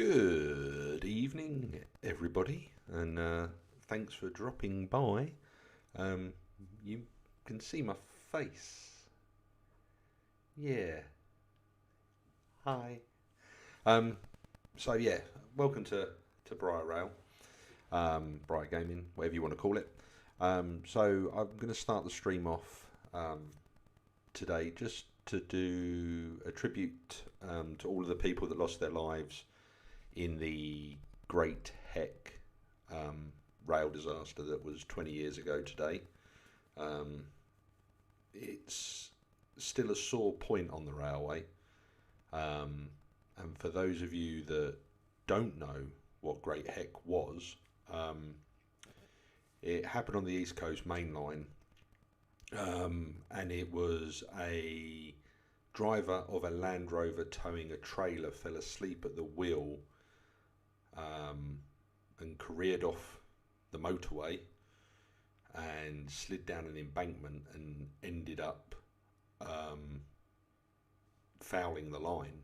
Good evening, everybody, and thanks for dropping by. You can see my face. Yeah. Hi. Um, so yeah, welcome to Briar Rail, Briar Gaming, whatever you want to call it. So I'm going to start the stream off today just to do a tribute to all of the people that lost their lives in the Great Heck rail disaster that was 20 years ago today. It's still a sore point on the railway. And for those of you that don't know what Great Heck was, it happened on the East Coast Mainline, and it was a driver of a Land Rover towing a trailer fell asleep at the wheel and careered off the motorway and slid down an embankment and ended up fouling the line.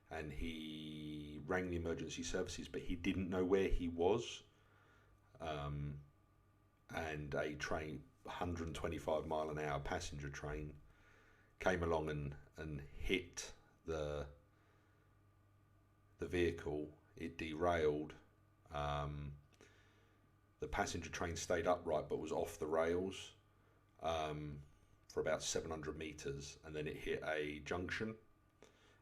And he rang the emergency services, but he didn't know where he was. And a train, 125-mile-an-hour passenger train, came along and hit the vehicle. It derailed. The passenger train stayed upright but was off the rails for about 700 meters, and then it hit a junction,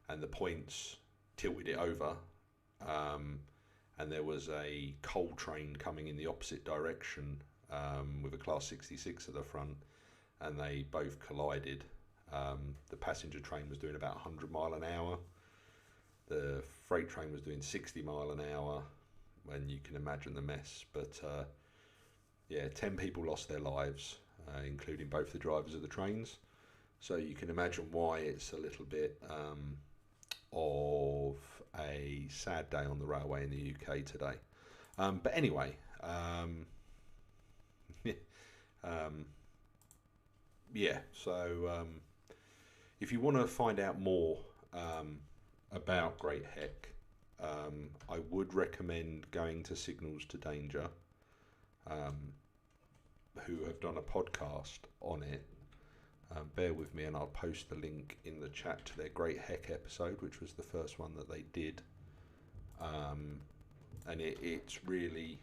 and the points tilted it over, and there was a coal train coming in the opposite direction with a Class 66 at the front, and they both collided. The passenger train was doing about 100 mile an hour. The freight train was doing 60 mile an hour, and you can imagine the mess. But yeah, 10 people lost their lives, including both the drivers of the trains. So you can imagine why it's a little bit of a sad day on the railway in the UK today. But anyway, yeah, so if you want to find out more about Great Heck, I would recommend going to Signals to Danger, who have done a podcast on it. Bear with me and I'll post the link in the chat to their Great Heck episode, which was the first one that they did. And it's really,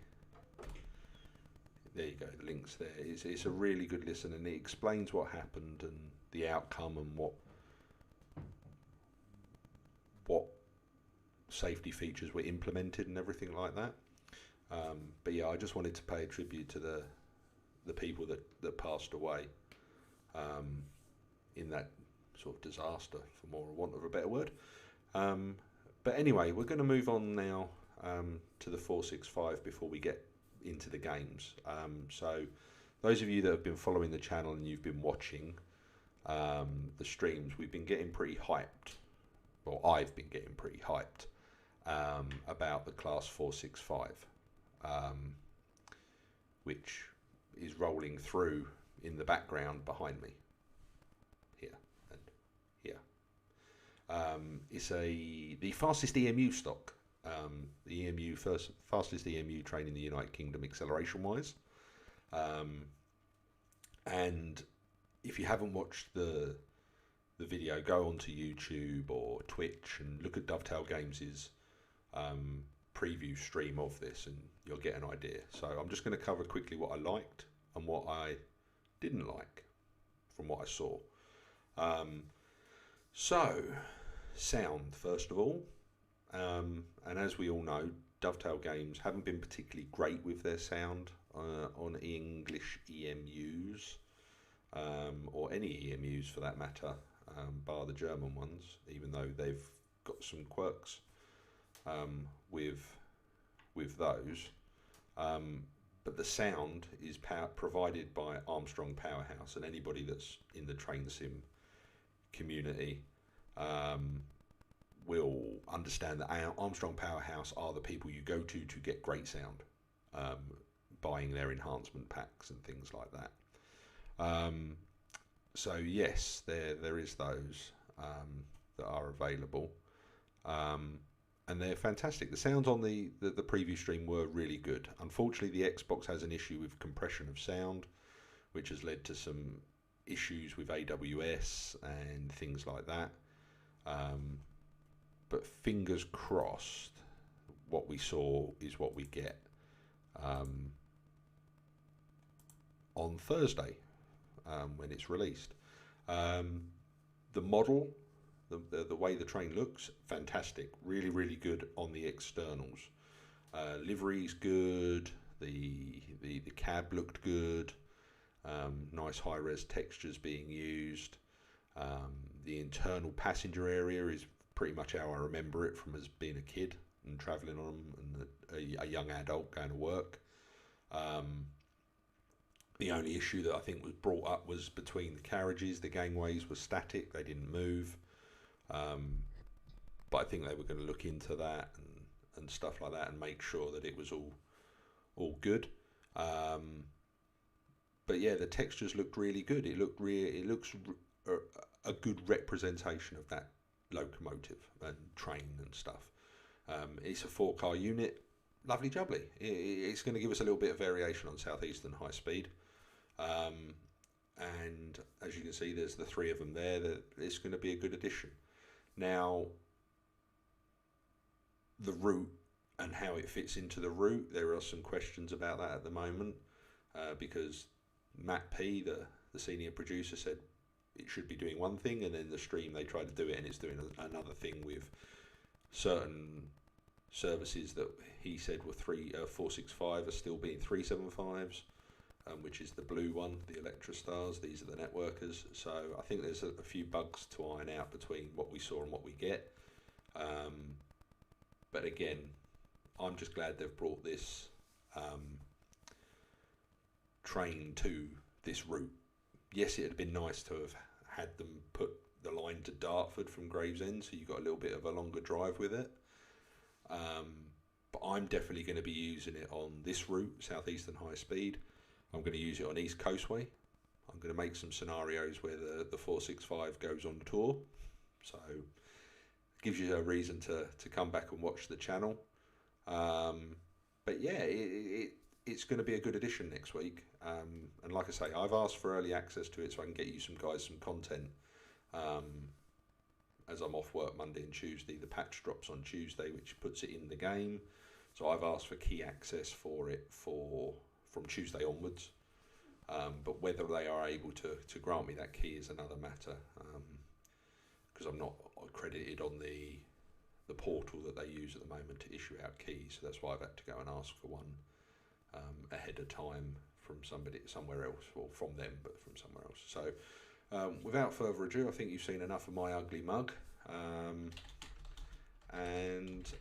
there you go, the link's there. It's a really good listen, and it explains what happened and the outcome and what safety features were implemented and everything like that. But yeah, I just wanted to pay a tribute to the people that passed away in that sort of disaster, for more want of a better word. But anyway, we're going to move on now to the 465 before we get into the games. So those of you that have been following the channel and you've been watching the streams, we've been getting pretty hyped. Well, I've been getting pretty hyped about the Class 465, which is rolling through in the background behind me, here and here. It's the fastest EMU stock, the fastest EMU train in the United Kingdom acceleration-wise. And if you haven't watched the video, go onto YouTube or Twitch and look at Dovetail Games' preview stream of this, and you'll get an idea. So I'm just going to cover quickly what I liked and what I didn't like from what I saw. So sound, first of all, and as we all know, Dovetail Games haven't been particularly great with their sound on English EMUs, or any EMUs for that matter, bar the German ones, even though they've got some quirks with those. But the sound is provided by Armstrong Powerhouse, and anybody that's in the train sim community will understand that Armstrong Powerhouse are the people you go to get great sound, buying their enhancement packs and things like that. So yes, there is those that are available. and they're fantastic. The sounds on the preview stream were really good. Unfortunately, the Xbox has an issue with compression of sound, which has led to some issues with AWS and things like that. But fingers crossed, what we saw is what we get on Thursday when it's released. The model, the way the train looks, fantastic. Really, really good on the externals. Livery's good. The cab looked good. Nice high-res textures being used. The internal passenger area is pretty much how I remember it from as being a kid and travelling on them, and a young adult going to work. The only issue that I think was brought up was between the carriages. The gangways were static; they didn't move. But I think they were going to look into that and stuff like that and make sure that it was all good. But yeah, the textures looked really good. It looks a good representation of that locomotive and train and stuff. It's a 4-car unit, lovely jubbly. It's going to give us a little bit of variation on Southeastern Highspeed. And as you can see, there's the 3 of them there. It's going to be a good addition. Now, the route and how it fits into the route, there are some questions about that at the moment, because Matt P, the senior producer, said it should be doing one thing, and then the stream they tried to do it and it's doing another thing with certain services that he said were 465 are still being 375s, which is the blue one, the Electrostars. These are the networkers. So I think there's a few bugs to iron out between what we saw and what we get. But again, I'm just glad they've brought this train to this route. Yes, it had been nice to have had them put the line to Dartford from Gravesend, so you got a little bit of a longer drive with it. But I'm definitely going to be using it on this route, Southeastern Highspeed. I'm going to use it on East Coastway. I'm going to make some scenarios where the 465 goes on tour. So it gives you a reason to come back and watch the channel. But yeah, it's going to be a good addition next week. And like I say, I've asked for early access to it so I can get you some content. As I'm off work Monday and Tuesday, the patch drops on Tuesday, which puts it in the game. So I've asked for key access for it from Tuesday onwards. But whether they are able to grant me that key is another matter, because I'm not accredited on the portal that they use at the moment to issue out keys. So that's why I've had to go and ask for one ahead of time from somebody somewhere else, or from them, but from somewhere else. So without further ado, I think you've seen enough of my ugly mug, and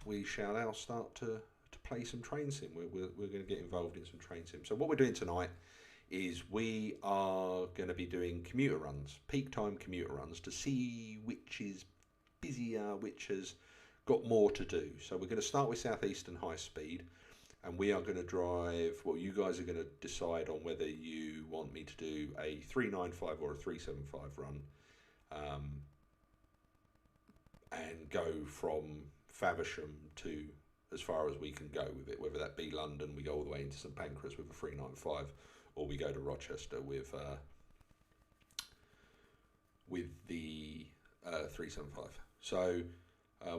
we shall now start to play some train sim. We're going to get involved in some train sim. So what we're doing tonight is we are going to be doing commuter runs, peak time commuter runs, to see which is busier, which has got more to do. So we're going to start with Southeastern Highspeed, and we are going to drive, well, you guys are going to decide on whether you want me to do a 395 or a 375 run, and go from Faversham to as far as we can go with it, whether that be London, we go all the way into St Pancras with a 395, or we go to Rochester with the 375. So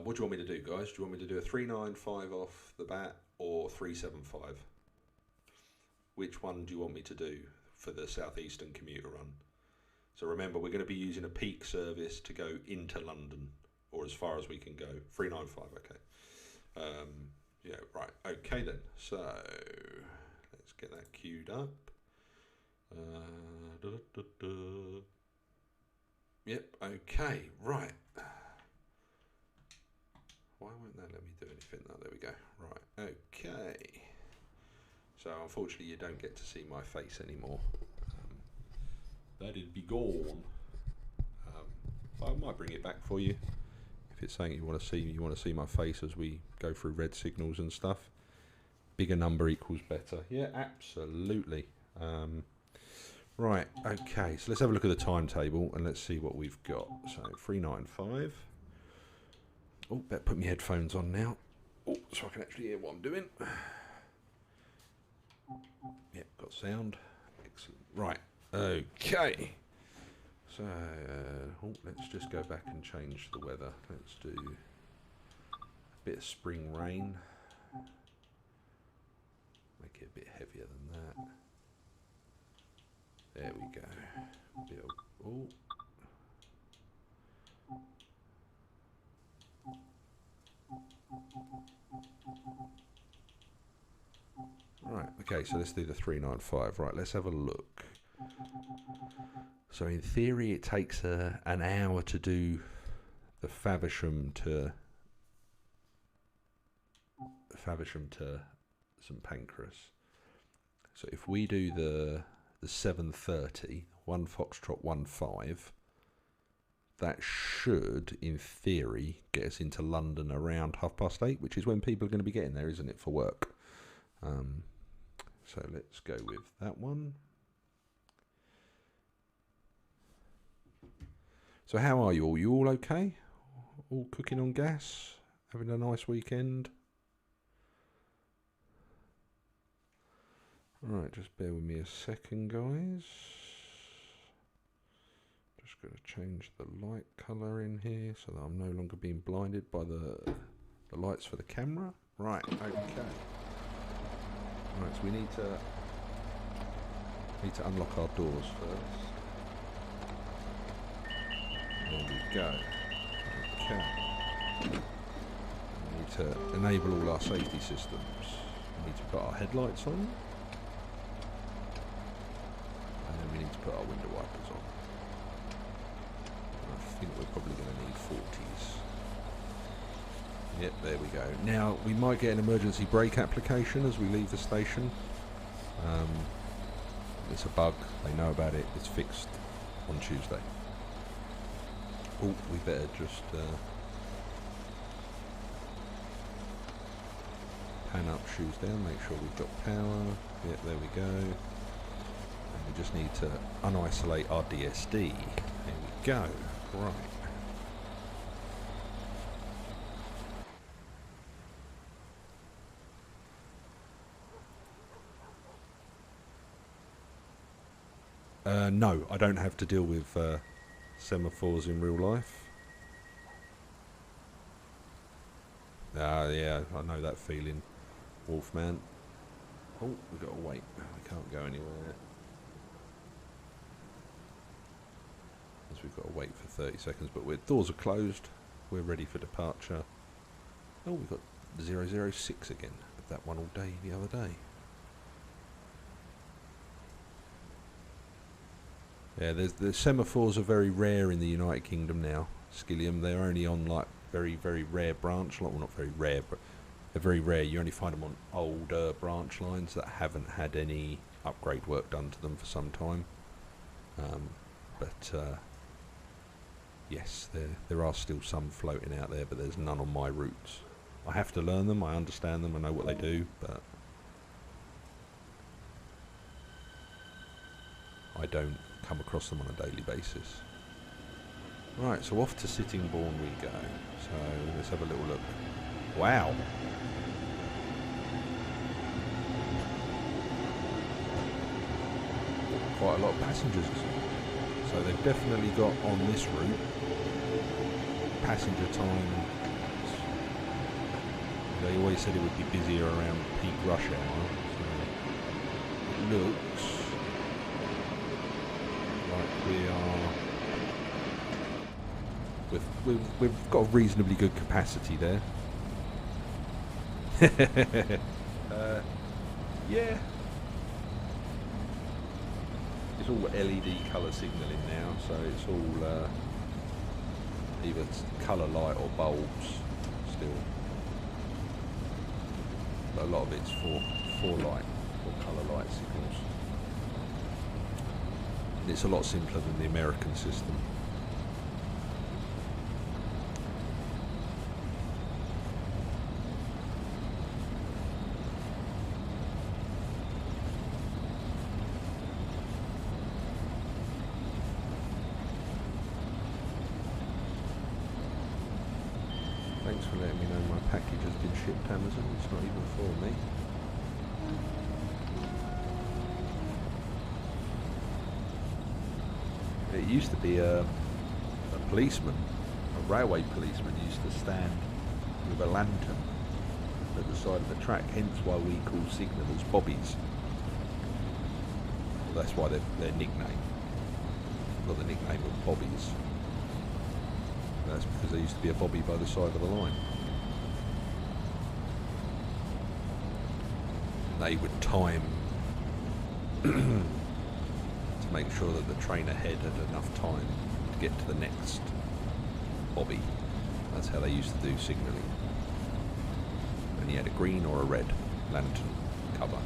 what do you want me to do, guys? Do you want me to do a 395 off the bat or 375? Which one do you want me to do for the Southeastern commuter run? So remember, we're going to be using a peak service to go into London, or as far as we can go. 395, okay. Yeah, right, okay then. So let's get that queued up. Yep, okay, right. Why won't that let me do anything? Oh, there we go. Right, okay. So unfortunately you don't get to see my face anymore. That'd be gone. I might bring it back for you. If it's saying you want to see my face as we go through red signals and stuff. Bigger number equals better. Yeah, absolutely. Right, okay, so let's have a look at the timetable and let's see what we've got. So 395. Oh, better put my headphones on now. Oh, so I can actually hear what I'm doing. Yep, got sound. Excellent. Right, okay. So, let's just go back and change the weather. Let's do a bit of spring rain. Make it a bit heavier than that. There we go. Oh. Right, okay, so let's do the 395. Right, let's have a look. So in theory it takes an hour to do the Faversham to St Pancras. So if we do the 7:30, 1 Foxtrot 1-5, that should, in theory, get us into London around 8:30, which is when people are going to be getting there, isn't it, for work? So let's go with that one. So how are you all? You all okay? All cooking on gas? Having a nice weekend? Right, just bear with me a second, guys. Just going to change the light colour in here so that I'm no longer being blinded by the lights for the camera. Right, okay. Right, so we need to unlock our doors first. There we go. Okay. We need to enable all our safety systems. We need to put our headlights on. And then we need to put our window wipers on. I think we're probably going to need 40s. Yep, there we go. Now, we might get an emergency brake application as we leave the station. It's a bug. They know about it. It's fixed on Tuesday. Oh, we better just pan up, shoes down, make sure we've got power. Yep, there we go. And we just need to unisolate our DSD. There we go. Right. No, I don't have to deal with semaphores in real life. Yeah, I know that feeling, Wolfman. Oh, we've got to wait. We can't go anywhere. As we've got to wait for 30 seconds, but doors are closed. We're ready for departure. Oh, we've got 006 again. Had that one all day the other day. Yeah, the semaphores are very rare in the United Kingdom now. Skillium, they're only on like very, very rare branch. Well, not very rare, but they're very rare. You only find them on older branch lines that haven't had any upgrade work done to them for some time. Yes, there are still some floating out there, but there's none on my routes. I have to learn them. I understand them. I know what they do, but I don't come across them on a daily basis. Right, so off to Sittingbourne we go. So let's have a little look. Wow. Quite a lot of passengers. So they've definitely got on this route passenger time. They always said it would be busier around peak rush hour. So it looks we've got a reasonably good capacity there. Yeah, it's all LED colour signalling now, so it's all either colour light or bulbs still, but a lot of it's for light or colour light signals. It's a lot simpler than the American system. Thanks for letting me know my package has been shipped, Amazon. It's not even for me. It used to be a policeman, a railway policeman used to stand with a lantern at the side of the track, hence why we call signallers bobbies. Well, that's why their nickname. Got the nickname of bobbies. That's because there used to be a bobby by the side of the line. They would time to make sure that the train ahead had enough time to get to the next bobby. That's how they used to do signalling. And he had a green or a red lantern cover.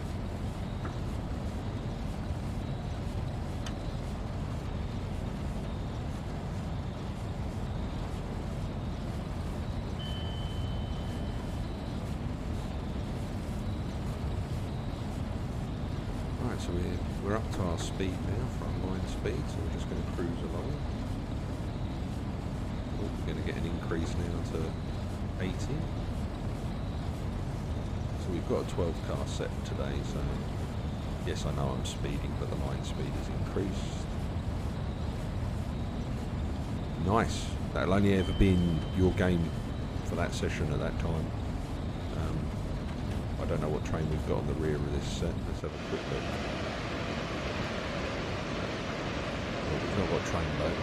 So we're up to our speed now, for our line speed, so we're just going to cruise along. Oh, we're going to get an increase now to 80. So we've got a 12 car set today, so yes, I know I'm speeding, but the line speed has increased. Nice. That'll only ever been your game for that session at that time. I don't know what train we've got on the rear of this set. Let's have a quick look. Well, we've not got a train though.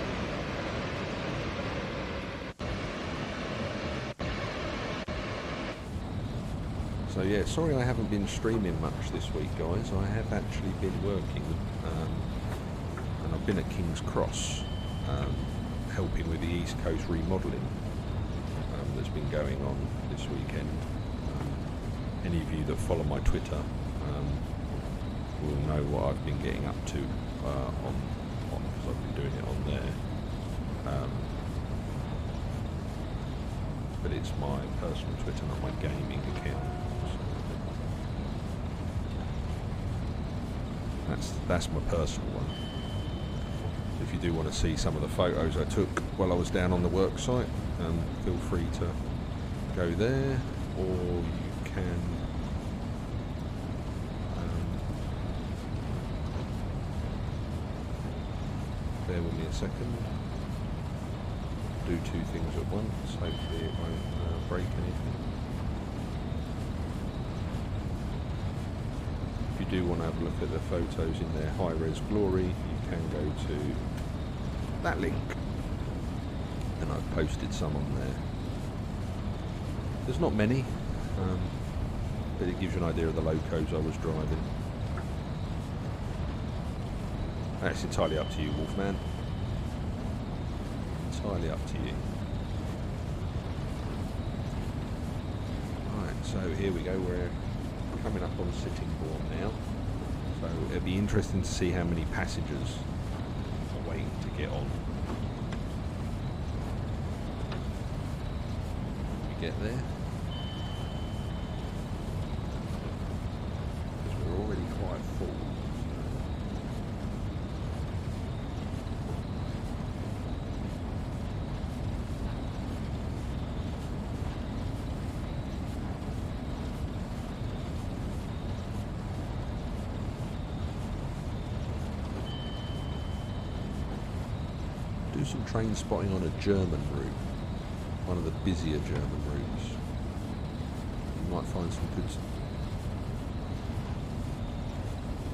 So yeah, sorry I haven't been streaming much this week, guys. I have actually been working, and I've been at King's Cross, helping with the East Coast remodelling that's been going on this weekend. Any of you that follow my Twitter will know what I've been getting up to on because I've been doing it on there. But it's my personal Twitter, not my gaming account. So that's my personal one. If you do want to see some of the photos I took while I was down on the work site, feel free to go there, or you can bear with me a second. Do two things at once. Hopefully it won't break anything. If you do want to have a look at the photos in their high-res glory, you can go to that link, and I've posted some on there. There's not many, but it gives you an idea of the locos I was driving. It's entirely up to you, Wolfman. Entirely up to you. Right, so here we go. We're coming up on Sittingbourne now. So it'll be interesting to see how many passengers are waiting to get on. We get there. Because we're already quite full. Do some train spotting on a German route, one of the busier German routes. You might find some good.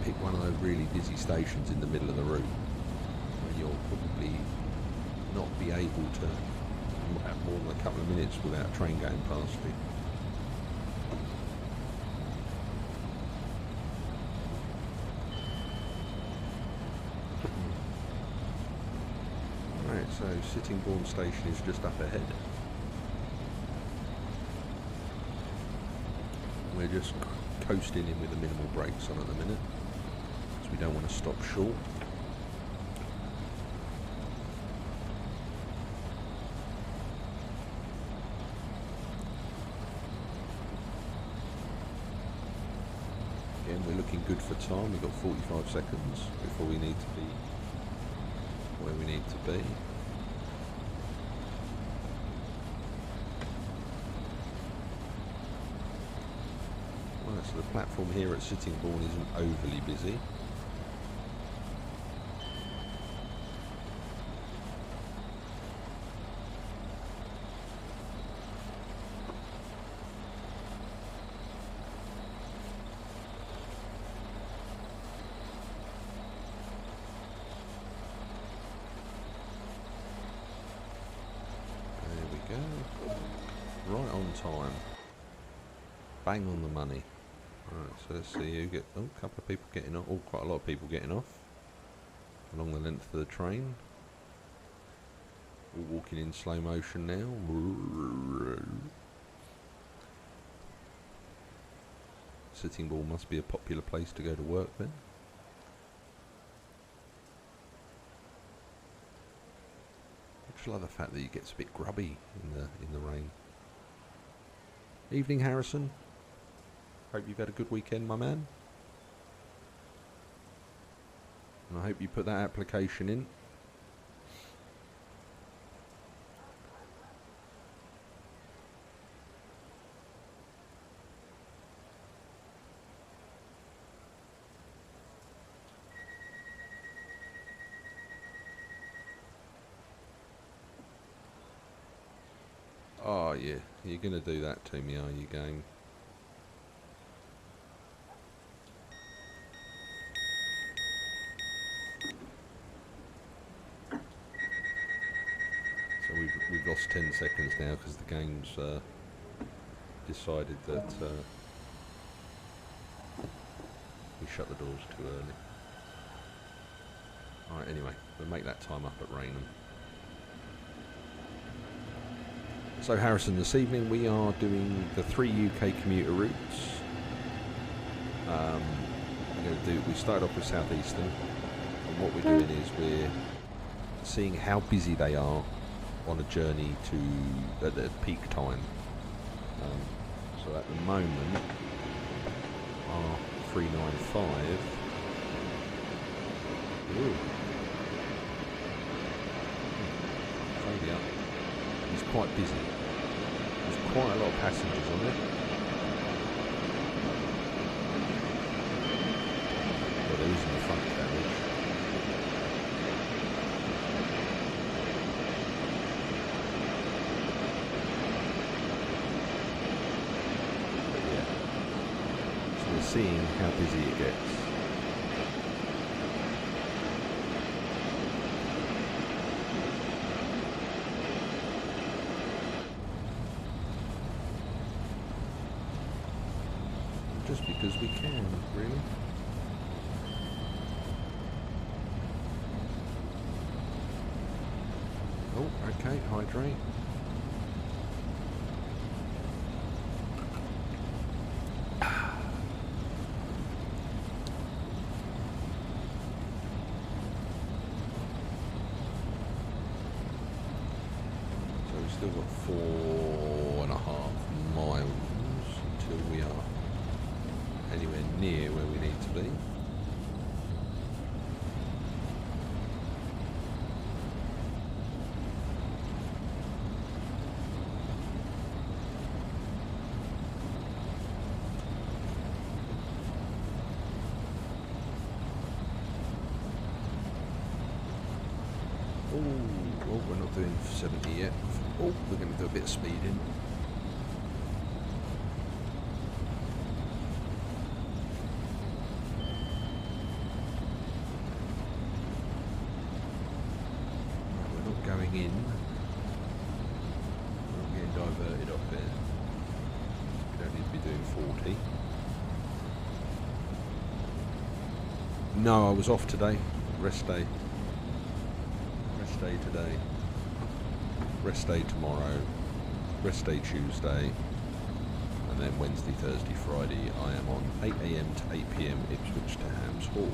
Pick one of those really busy stations in the middle of the route, where you'll probably not be able to have more than a couple of minutes without a train going past you. So Sittingbourne station is just up ahead. We're just coasting in with the minimal brakes on at the minute, because we don't want to stop short. Again, we're looking good for time. We've got 45 seconds before we need to be where we need to be. So the platform here at Sittingbourne isn't overly busy. Right on time. Bang on the money. Right, so let's see who get. Oh, a couple of people getting off. Oh, quite a lot of people getting off along the length of the train. All walking in slow motion now. Sittingbourne must be a popular place to go to work then. I just love the fact that it gets a bit grubby in the rain. Evening, Harrison. Hope you've had a good weekend, my man. And I hope you put that application in. Oh yeah, you're going to do that to me, are you, game? So we've lost 10 seconds now because the game's decided that we shut the doors too early. Alright, anyway, we'll make that time up at Raynham. So Harrison, this evening we are doing the 3 UK commuter routes. We started off with Southeastern, and what we're doing is we're seeing how busy they are on a journey to at the peak time. So at the moment, our 395. Ooh. Failure. It's quite busy. There's quite a lot of passengers on it. Well, there is in the front carriage. But yeah. So we're seeing how busy it gets. Just because we can, really. Oh, okay, hydrate. So we've still got 4.5 miles until we are anywhere near where we need to be. Oh, we're not doing 70 yet. Oh, we're going to do a bit of speeding. Going in, we're getting diverted off there. We don't need to be doing 40. No, I was off today. Rest day. Rest day today. Rest day tomorrow. Rest day Tuesday. And then Wednesday, Thursday, Friday I am on 8 AM to 8 PM Ipswich to Hams Hall.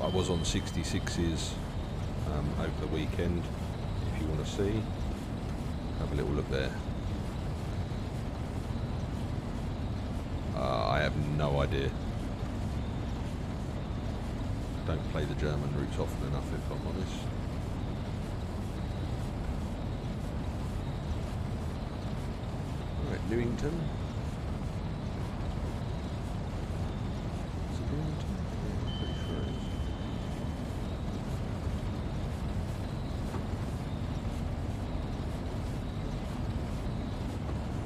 I was on 66s over the weekend. If you want to see, have a little look there. I have no idea. Don't play the German routes often enough, if I'm honest. Newington. Is it Newington? Yeah, I'm pretty sure it is.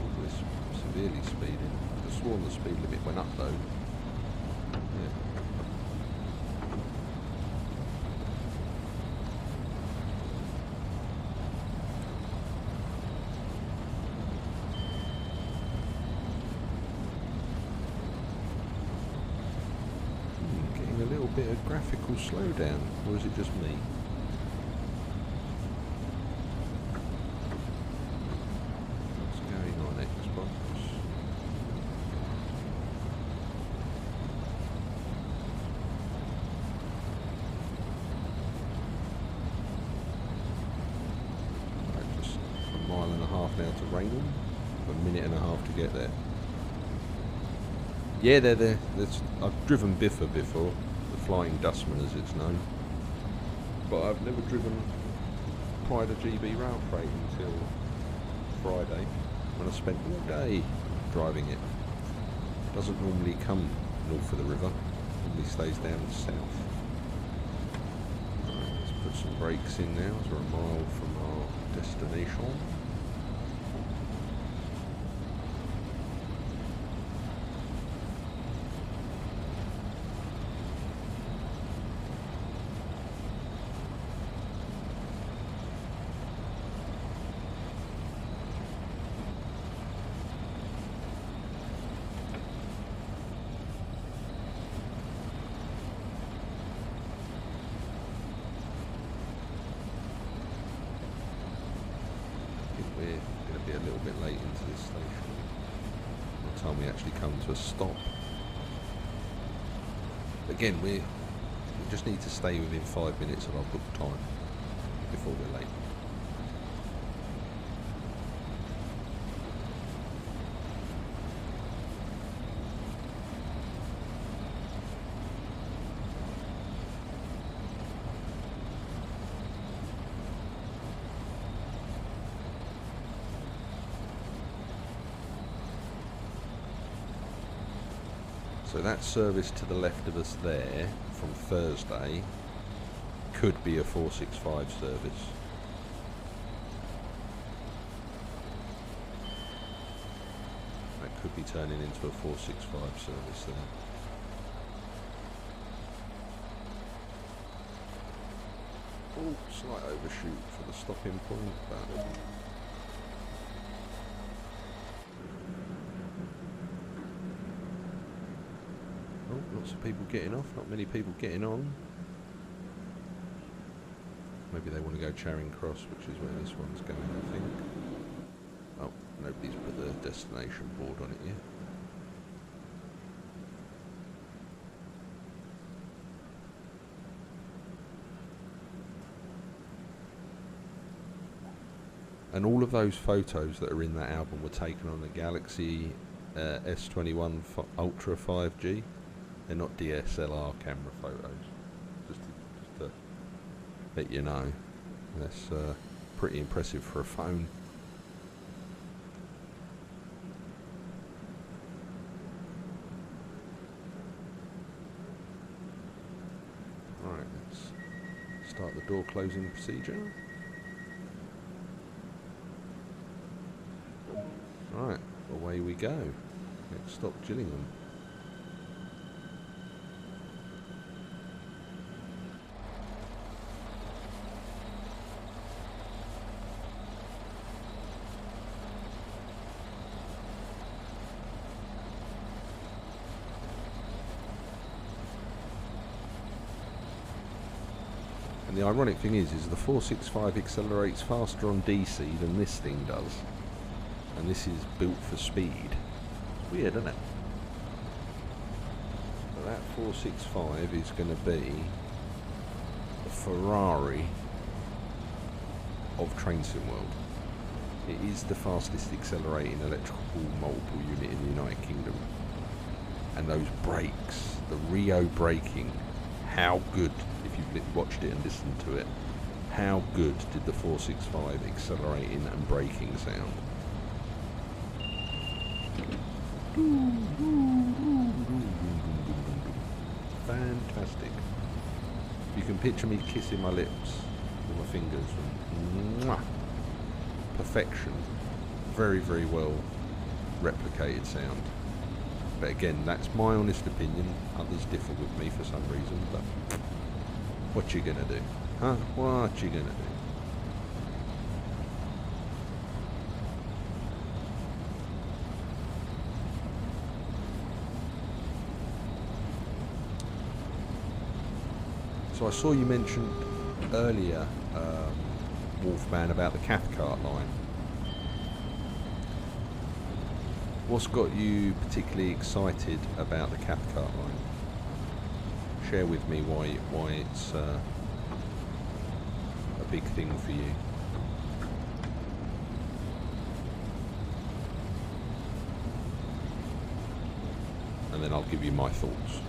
Oh, we're severely speeding. I could have sworn the speed limit went up though. Yeah. Getting a little bit of graphical slowdown, or is it just me? What's going on, Xbox? Right, just a mile and a half now to Raynham. A minute and a half to get there. Yeah, they're there. I've driven Biffa before, the Flying Dustman as it's known. But I've never driven Pride of GB rail freight until Friday, when I spent all day driving it. Doesn't normally come north of the river, normally stays down south. Right, let's put some brakes in now as we're a mile from our destination. Be a little bit late into this station by the time we actually come to a stop. Again, we just need to stay within 5 minutes of our booked time before we're late. So that service to the left of us there from Thursday could be a 465 service. That could be turning into a 465 service there. Oh, slight overshoot for the stopping point, but lots of people getting off, not many people getting on. Maybe they want to go Charing Cross, which is where this one's going, I think. Oh, nobody's put the destination board on it yet. And all of those photos that are in that album were taken on the Galaxy S21 Ultra 5G. They're not DSLR camera photos, just to let you know. That's pretty impressive for a phone. Right, let's start the door closing procedure. Right, away we go. Next stop, Gillingham. And the ironic thing is the 465 accelerates faster on DC than this thing does. And this is built for speed. It's weird, isn't it? But that 465 is going to be the Ferrari of Train Sim World. It is the fastest accelerating electrical multiple unit in the United Kingdom. And those brakes, the Rio braking, how good, if you've watched it and listened to it, how good did the 465 accelerating and braking sound? Fantastic. You can picture me kissing my lips with my fingers. Mwah. Perfection. Very, very well replicated sound. But again, that's my honest opinion. Others differ with me for some reason, but what you gonna do? Huh? What you gonna do? So I saw you mentioned earlier, Wolfman, about the Cathcart line. What's got you particularly excited about the Cathcart line? Share with me why it's a big thing for you. And then I'll give you my thoughts.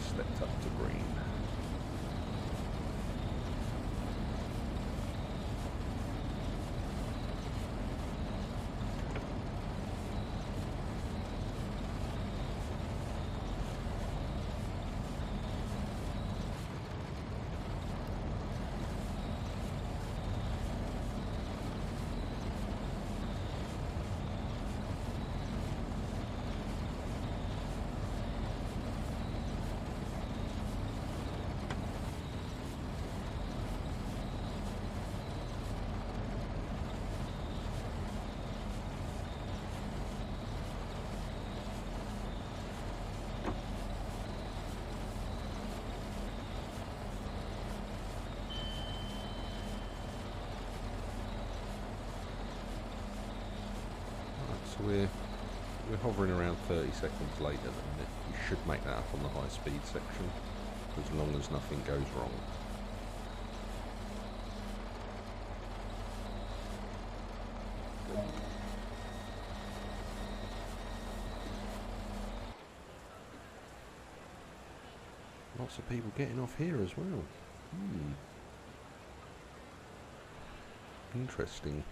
Stepped up to green. So we're hovering around 30 seconds later than it. You should make that up on the high speed section, as long as nothing goes wrong. Lots of people getting off here as well. Interesting.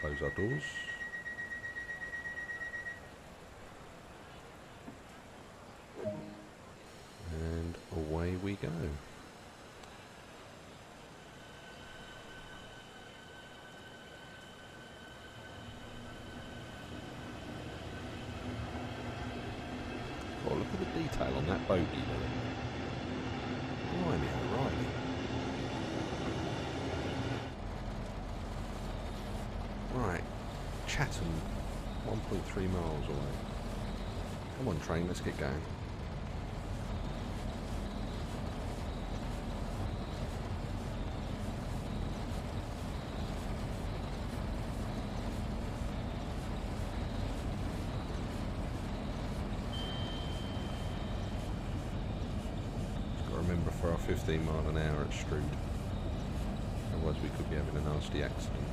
Close our doors. And away we go. Oh, look at the detail on that bogey there. Blimey O'Reilly. Right, Chatham, 1.3 miles away. Come on train, let's get going. Just got to remember for our 15 mile an hour at Strood. Otherwise we could be having a nasty accident.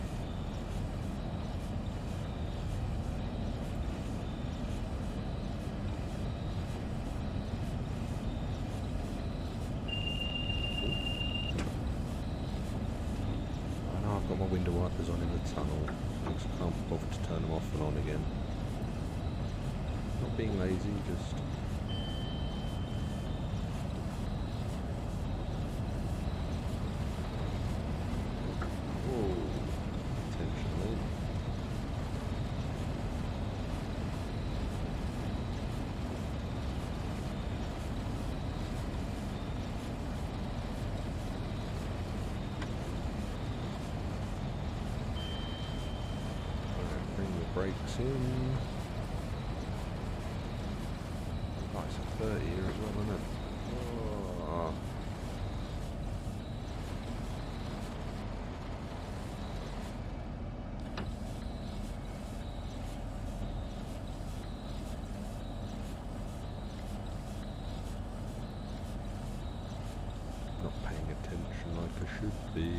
my window wipers on in the tunnel because I can't bother to turn them off and on again. Not being lazy, just... Whoa, intentionally. Alright, bring the brakes in. Oh, it's a 30 here as well, isn't it? Oh. Not paying attention like I should be.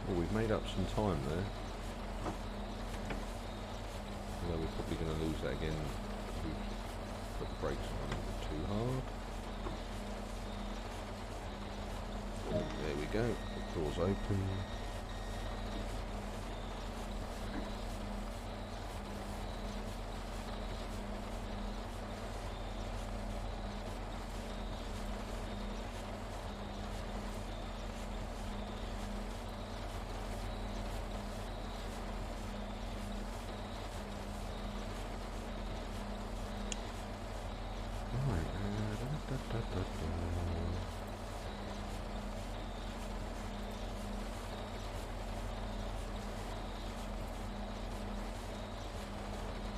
Well, we've made up some time there. Although we're probably going to lose that again if we put the brakes on a bit too hard. Oh, there we go. The door's open.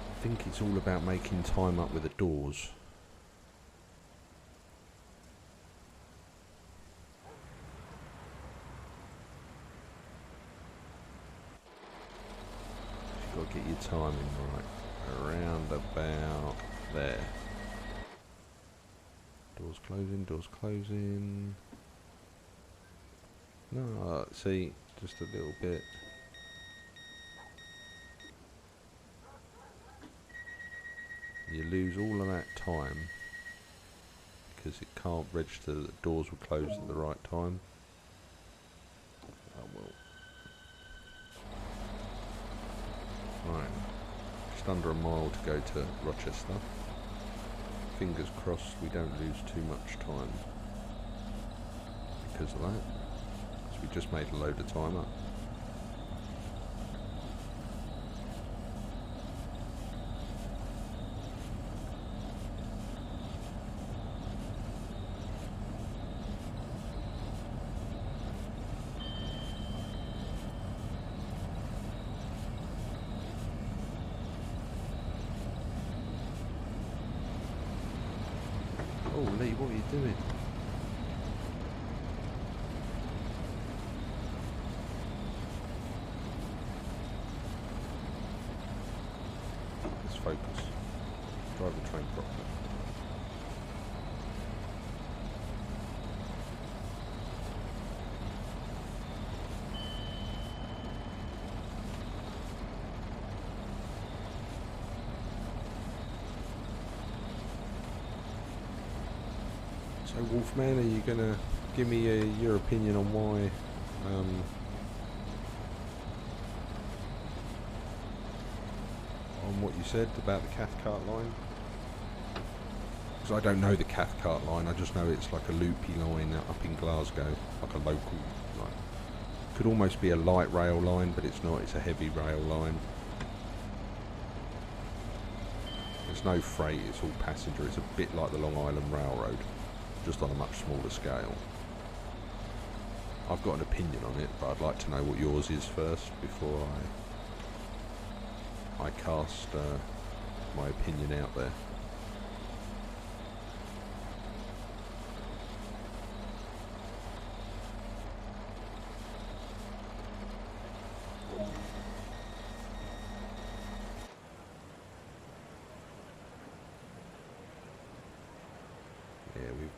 I think it's all about making time up with the doors. You've got to get your timing right. Around about there. Doors closing, doors closing. No, see, just a little bit. You lose all of that time because it can't register that the doors were closed at the right time. Oh well. Right, just under a mile to go to Rochester. Fingers crossed we don't lose too much time because of that, because we just made a load of time up. Oh Lee, what are you doing? Let's focus. Drive the train properly. So Wolfman, are you going to give me your opinion on why on what you said about the Cathcart line? Because I don't know the Cathcart line, I just know it's like a loopy line up in Glasgow, like a local, like, could almost be a light rail line, but it's not, it's a heavy rail line. There's no freight, it's all passenger, it's a bit like the Long Island Railroad, just on a much smaller scale. I've got an opinion on it, but I'd like to know what yours is first before I cast my opinion out there.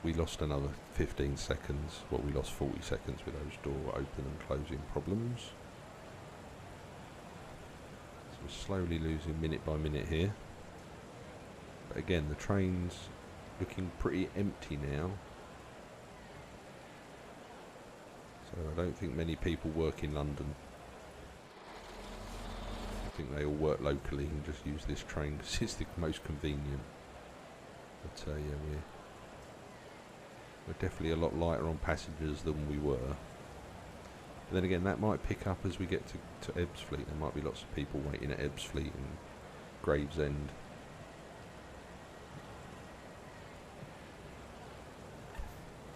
we lost another 15 seconds. Well, we lost 40 seconds with those door open and closing problems. So we're slowly losing minute by minute here. But again, the train's looking pretty empty now. So I don't think many people work in London. I think they all work locally and just use this train because it's the most convenient. But yeah, we're definitely a lot lighter on passengers than we were. But then again, that might pick up as we get to Ebbsfleet. There might be lots of people waiting at Ebbsfleet and Gravesend.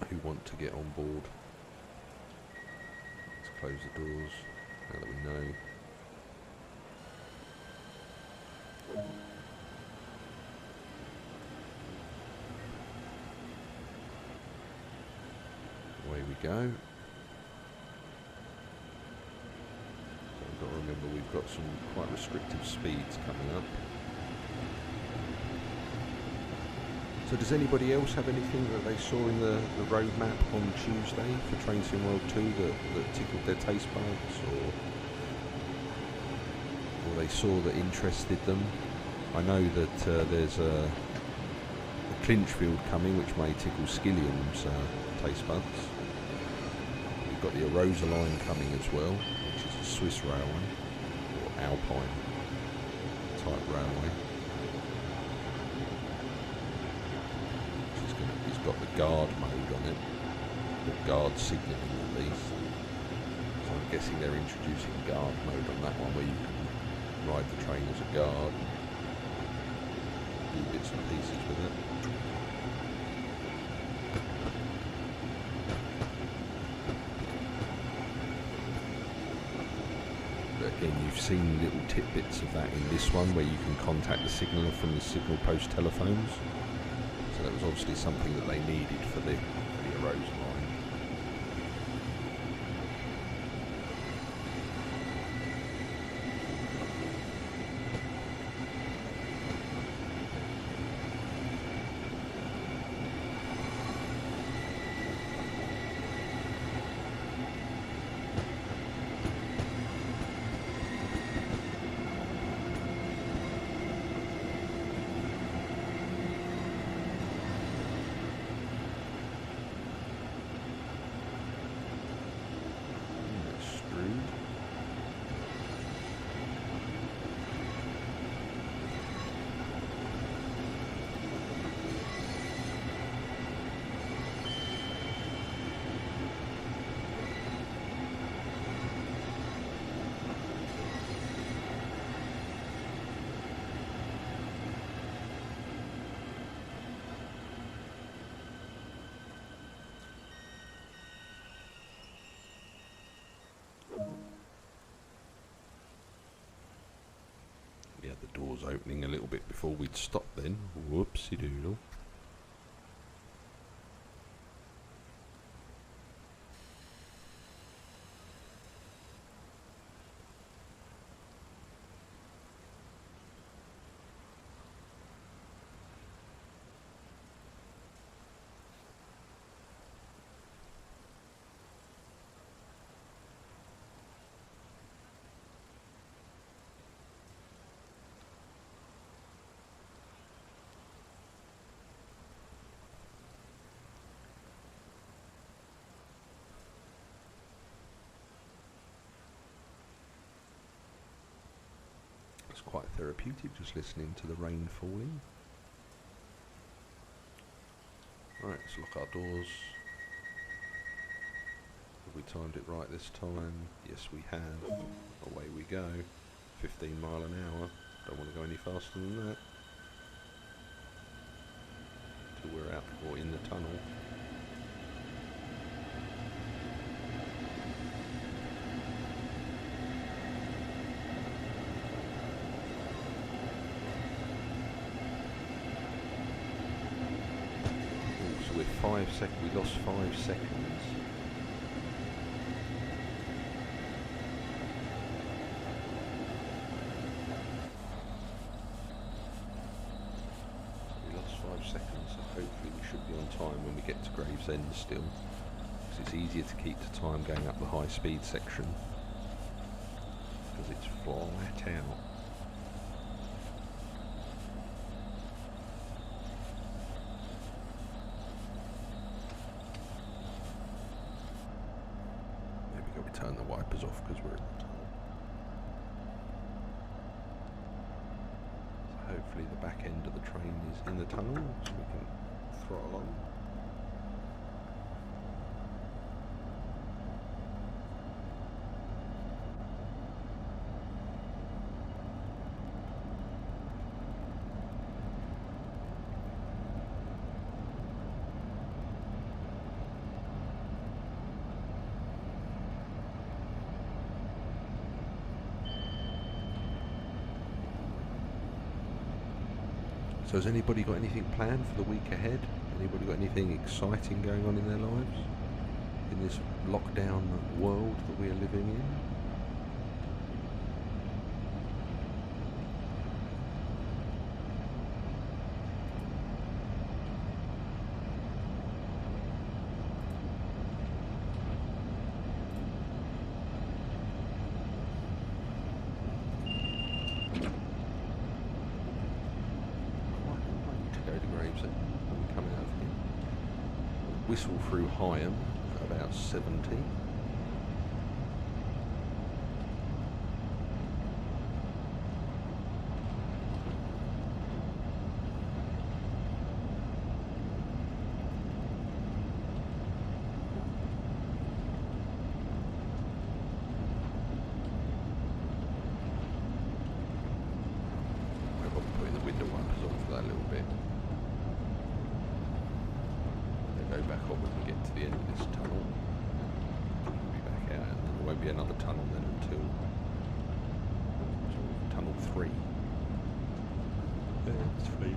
Who want to get on board. Let's close the doors now that we know. Away we go. So we've got to remember we've got some quite restrictive speeds coming up. So does anybody else have anything that they saw in the road map on Tuesday for Train Sim World 2 that tickled their taste buds, or they saw that interested them? I know that there's a Clinchfield coming which may tickle Skilliam's taste buds. We've got the Arosa line coming as well, which is a Swiss railway, or Alpine type railway. It's got the guard mode on it, or guard signalling at least. So I'm guessing they're introducing guard mode on that one, where you can ride the train as a guard, do bits and pieces with it. But again, you've seen little tidbits of that in this one, where you can contact the signaller from the signal post telephones. So that was obviously something that they needed for the Arosa line. Yeah, the door's opening a little bit before we'd stop then. Whoopsie doodle. It's quite therapeutic just listening to the rain falling. Right, let's lock our doors. Have we timed it right this time? Yes, we have. Away we go. 15 mile an hour. Don't want to go any faster than that. Till we're out or in the tunnel. We're 5 seconds. We lost 5 seconds. We lost 5 seconds, so hopefully we should be on time when we get to Gravesend still, because it's easier to keep to time going up the high speed section, because it's flat out. There we go, we turn the wipers off because we're in the tunnel. So hopefully the back end of the train is in the tunnel, so we can throttle on. So has anybody got anything planned for the week ahead? Anybody got anything exciting going on in their lives? In this lockdown world that we are living in? Whistle through Higham at about 70. I'll probably put the window wipers on for that little bit. Go back on when we get to the end of this tunnel. We'll be back out, and then there won't be another tunnel then until tunnel 3. There's 3.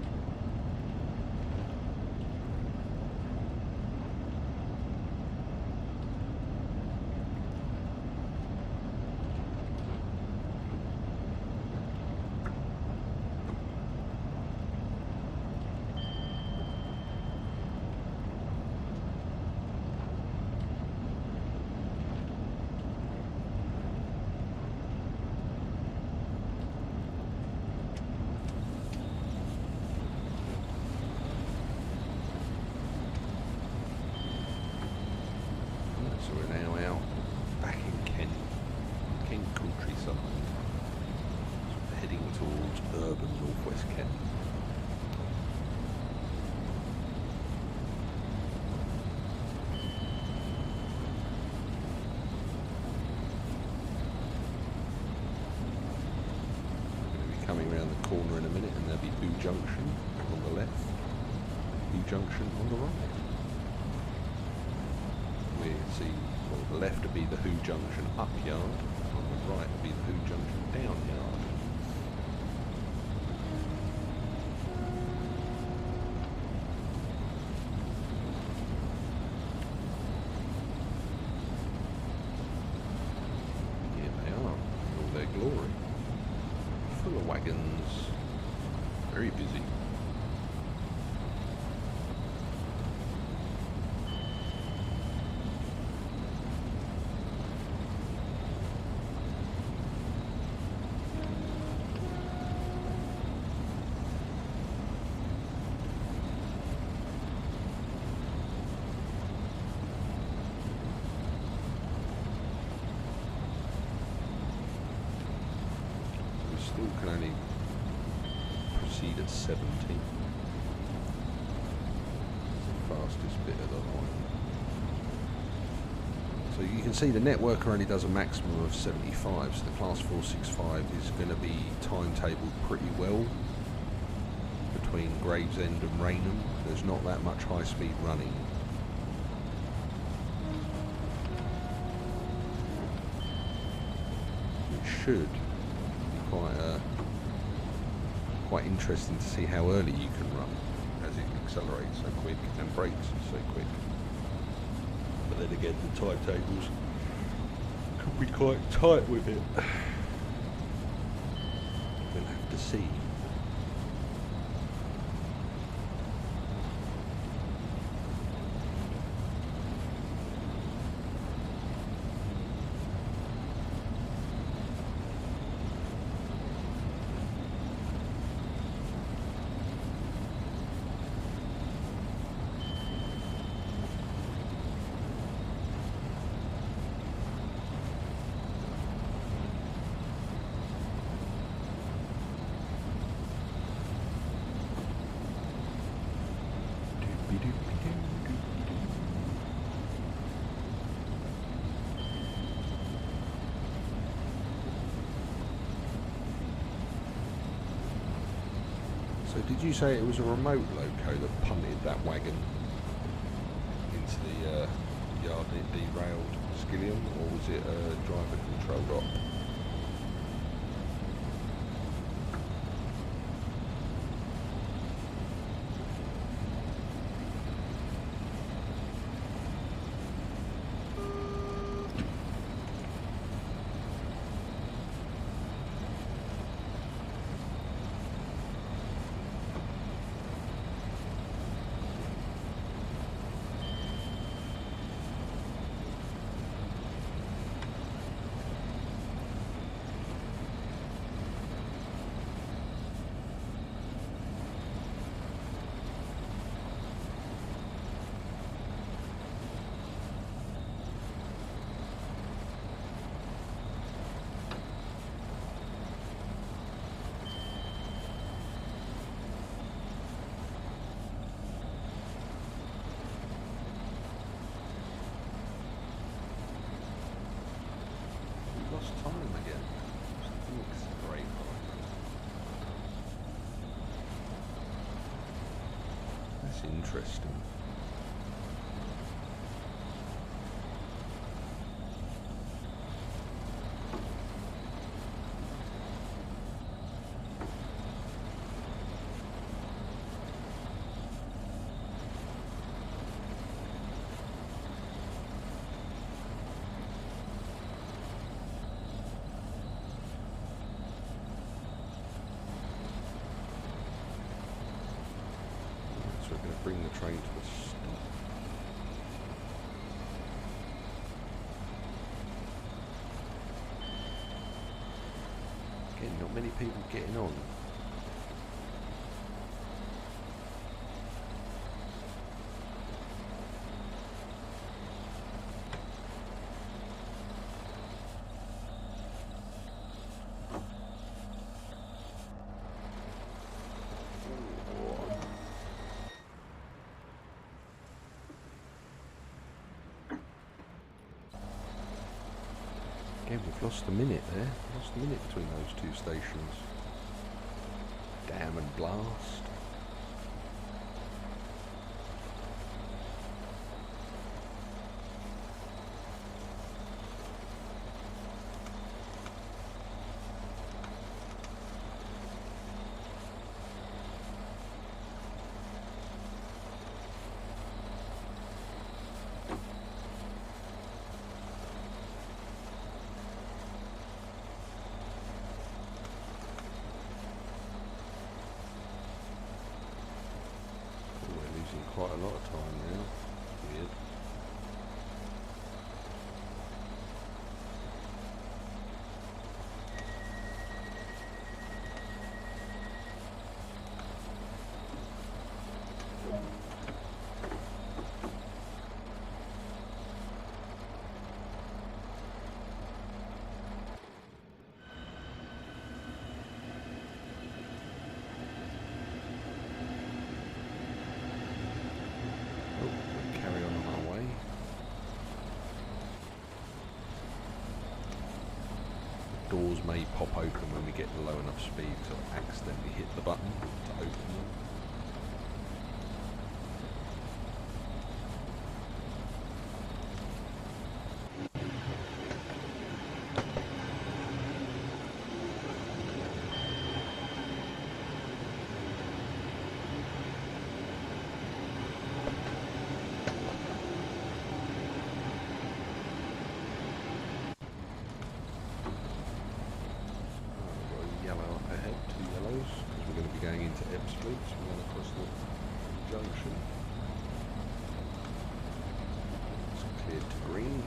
So we're now out back in Kent countryside, so we're heading towards urban northwest Kent. We're going to be coming around the corner in a minute, and there'll be Who Junction on the left, Who Junction on the right. We see, well, the left would be the Who Junction up yard, on the right would be the Who Junction down yard. Here they are, in all their glory. Full of wagons, very busy. Still can only proceed at 70. The fastest bit of the line. So you can see the networker only does a maximum of 75, so the class 465 is going to be timetabled pretty well between Gravesend and Rainham. There's not that much high speed running. It should quite interesting to see how early you can run as it accelerates so quick and brakes so quick. But then again, the timetables could be quite tight with it. We'll have to see. So did you say it was a remote loco that punted that wagon into the yard and it derailed Skillion, or was it a driver controlled op? Time again. Looks great. That's interesting. We're going to bring the train to a stop. Again, not many people getting on. Again, we've lost a minute there. Lost a minute between those two stations. Damn and blast. Quite a lot of time now. Weird. Doors may pop open when we get to low enough speed to accidentally hit the button to open them. Going into Ipswich and then across the junction. It's cleared to green.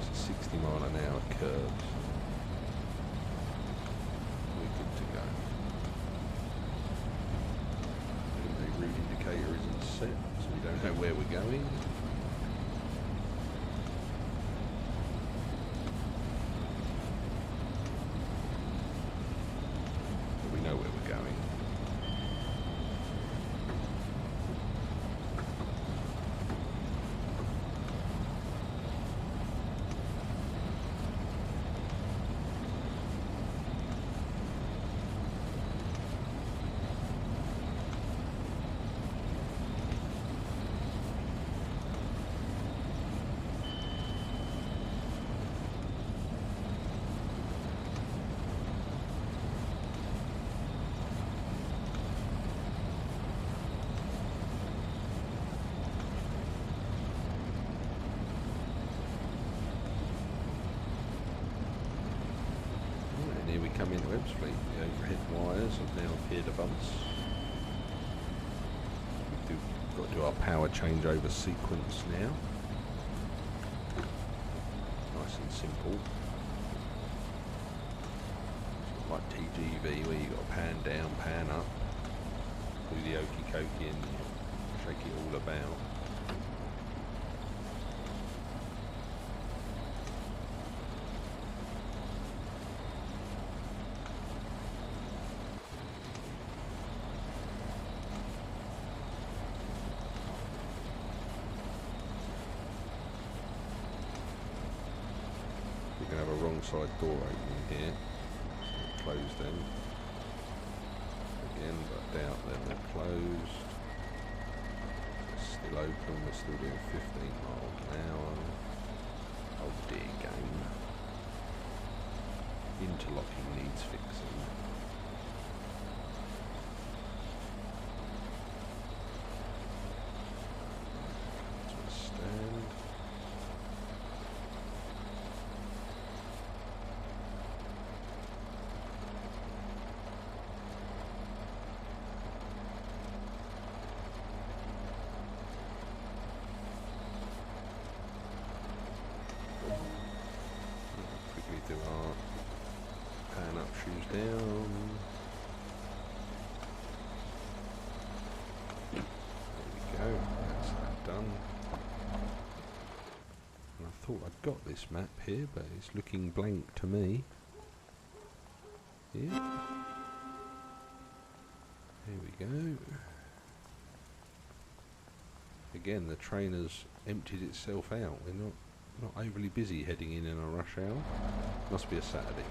It's a 60 mile an hour curve. We're good to go. Route indicator isn't set, so we don't know where we're going. But we know where we're going. obviously the overhead wires have now appeared above us. We've got to do our power changeover sequence now. Nice and simple. Sort of like TGV where you've got to pan down, pan up, do the okey cokey and shake it all about. We're going to have a wrong side door opening here, so close them again, but I doubt them, they're closed. They're still open, we're still doing 15 miles an hour. Oh dear game. Interlocking needs fixing. To a stand. Quickly do our pan up, shoes down. There we go, that's that done. And I thought I'd got this map here, but it's looking blank to me. Here. Here we go. Again, the train has emptied itself out. We're not overly busy heading in a rush hour. Must be a Saturday.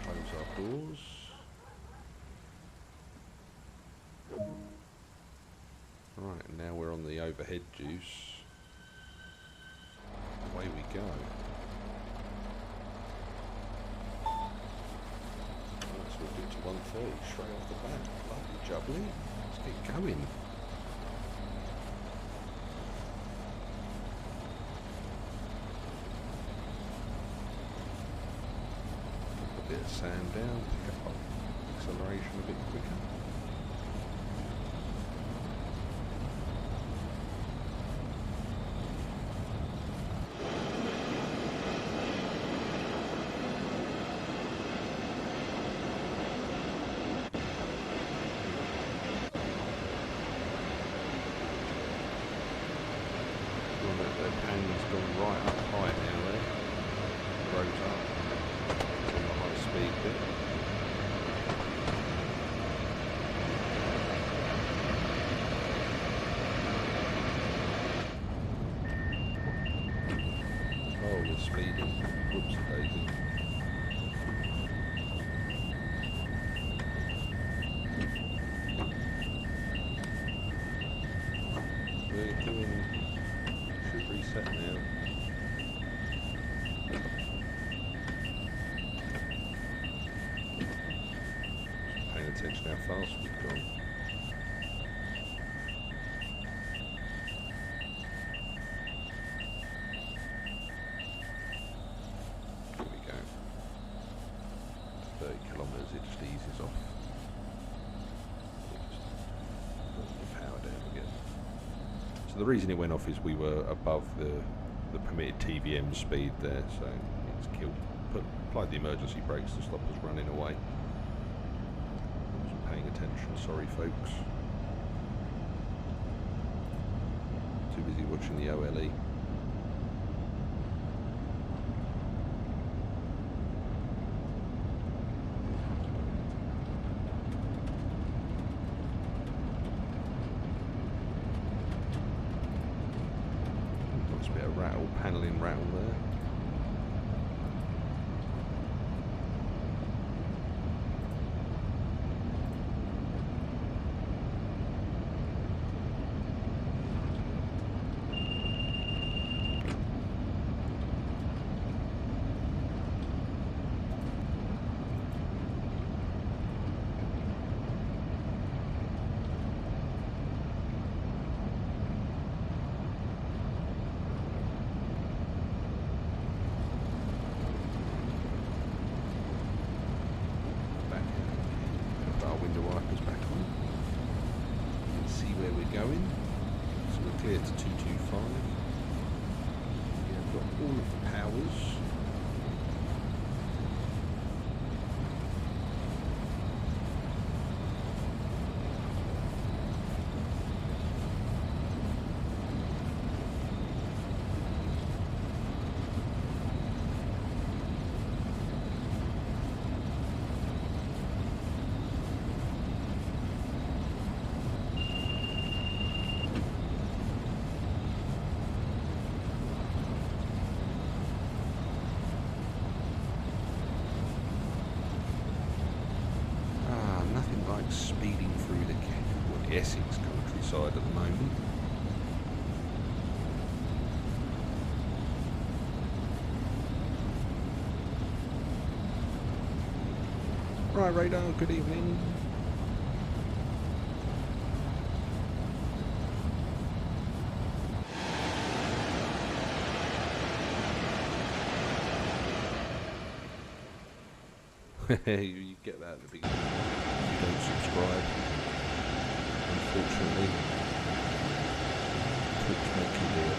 Close our doors. Right, and now we're on the overhead juice. Away we go. Right, so we'll do it to 130 straight off the bat. Lovely jubbly. Let's get going. Put a bit of sand down, pick up our acceleration a bit quicker. The pan's gone right up high now there. Rose up. It's on the high speed bit. Oh, we're speeding. Whoops daisy. We're doing... reset now. Paying attention how fast we've gone. Here we go. 30 kilometres, it just eases off. Put the power down again. So the reason it went off is we were above the permitted TVM speed there, so it's applied the emergency brakes to stop us running away. Wasn't paying attention, sorry folks. Too busy watching the OLE. Rattle, panelling rattle there. all of the powers. Speeding through the Essex countryside at the moment. Right, radar, good evening. You get that at the beginning. You don't subscribe. Unfortunately, Twitch make you do it.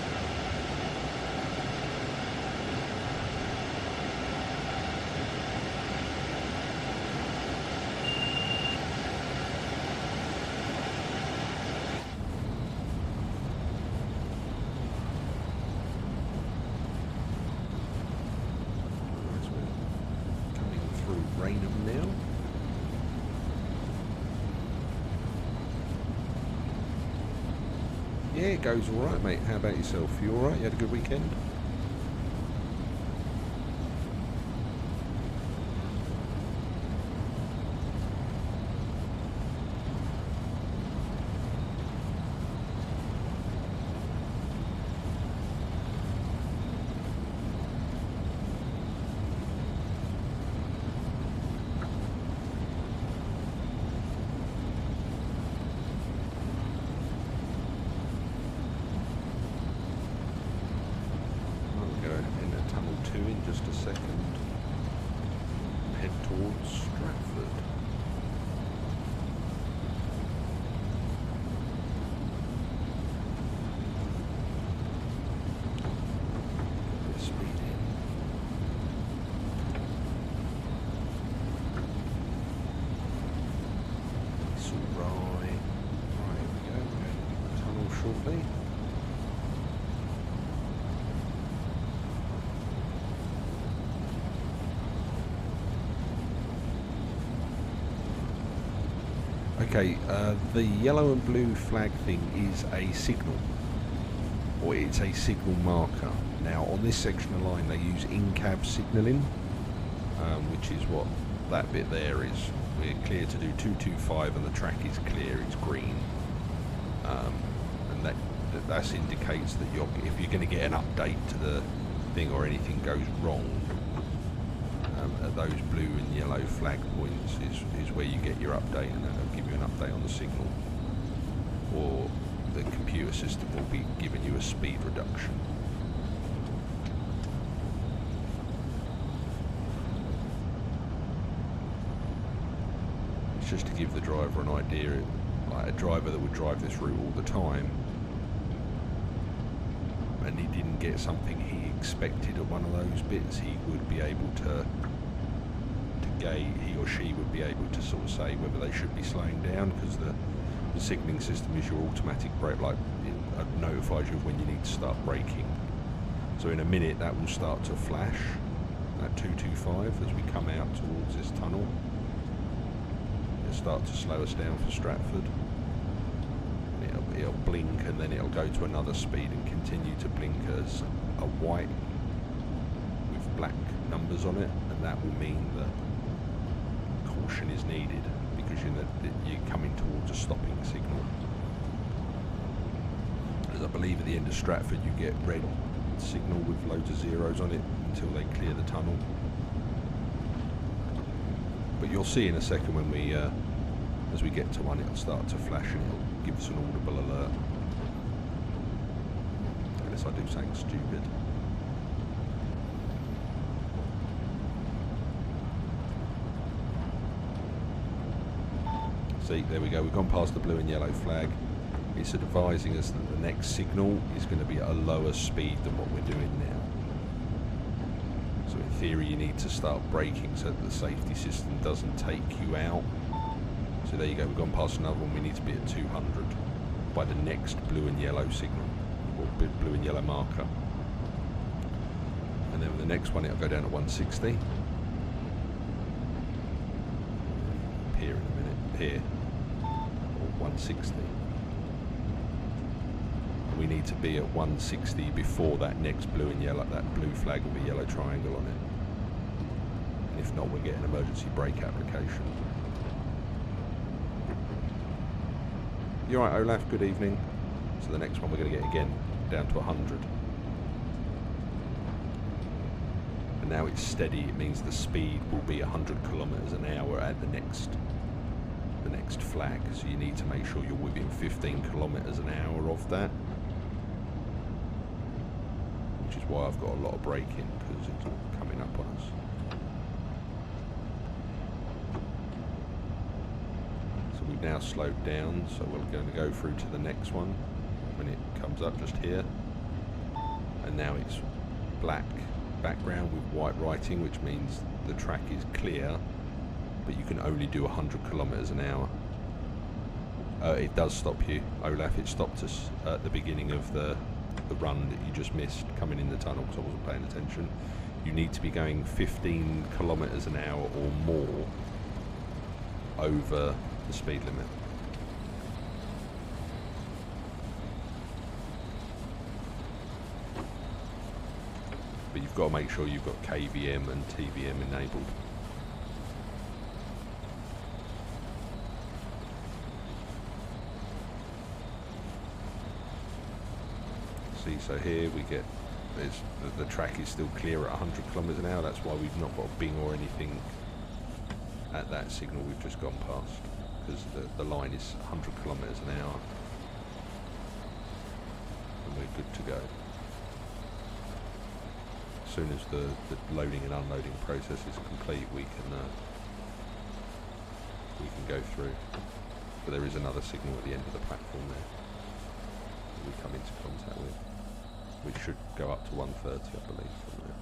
Rainham now. Yeah, it goes alright, mate. How about yourself? You alright? You had a good weekend? Just a second, head towards Stratford. Speed in. It's alright. Right, here we go. We're going to the tunnel shortly. Okay, the yellow and blue flag thing is a signal, or it's a signal marker. Now on this section of line they use in-cab signalling, which is what that bit there is. We're clear to do 225 and the track is clear, it's green. And that indicates that if you're going to get an update to the thing or anything goes wrong, at those blue and yellow flag points is where you get your update, and that'll give you an update on the signal, or the computer system will be giving you a speed reduction. It's just to give the driver an idea, like a driver that would drive this route all the time and he didn't get something he expected at one of those bits, he would be able to gauge, he or she would be able to sort of say whether they should be slowing down, because the signalling system is your automatic brake, like it notifies you of when you need to start braking. So in a minute that will start to flash at 225 as we come out towards this tunnel. It'll start to slow us down for Stratford. It'll blink and then it'll go to another speed and continue to blink as a white with black numbers on it, and that will mean that caution is needed because you're coming towards a stopping signal. As I believe at the end of Stratford you get red signal with loads of zeros on it until they clear the tunnel. But you'll see in a second when we as we get to one, it'll start to flash and it'll give us an audible alert. Unless I do something stupid. See, there we go, we've gone past the blue and yellow flag. It's advising us that the next signal is going to be at a lower speed than what we're doing now. theory you need to start braking so that the safety system doesn't take you out. So there you go, we've gone past another one. We need to be at 200 by the next blue and yellow signal, or blue and yellow marker. And then with the next one it'll go down to 160. Here in a minute, here, or 160. And we need to be at 160 before that next blue and yellow, that blue flag with a yellow triangle on it. And if not, we'll get an emergency brake application. You alright, Olaf? Good evening. So the next one we're going to get again down to 100. And now it's steady. It means the speed will be 100 kilometers an hour at the next flag. So you need to make sure you're within 15 kilometers an hour of that. Which is why I've got a lot of braking, because it's all coming up on us. So we've now slowed down, so we're going to go through to the next one when it comes up just here. And now it's black background with white writing, which means the track is clear, but you can only do 100 kilometers an hour. It does stop you, Olaf. It stopped us at the beginning of the run that you just missed coming in the tunnel because I wasn't paying attention. You need to be going 15 kilometers an hour or more over the speed limit. But you've got to make sure you've got KVM and TVM enabled. See, so here we get, the track is still clear at 100 kilometers an hour. That's why we've not got a bing or anything at that signal we've just gone past, because the line is 100 kilometers an hour and we're good to go. As soon as the loading and unloading process is complete, we can go through. But there is another signal at the end of the platform there that we come into contact with. We should go up to 130, I believe, from there.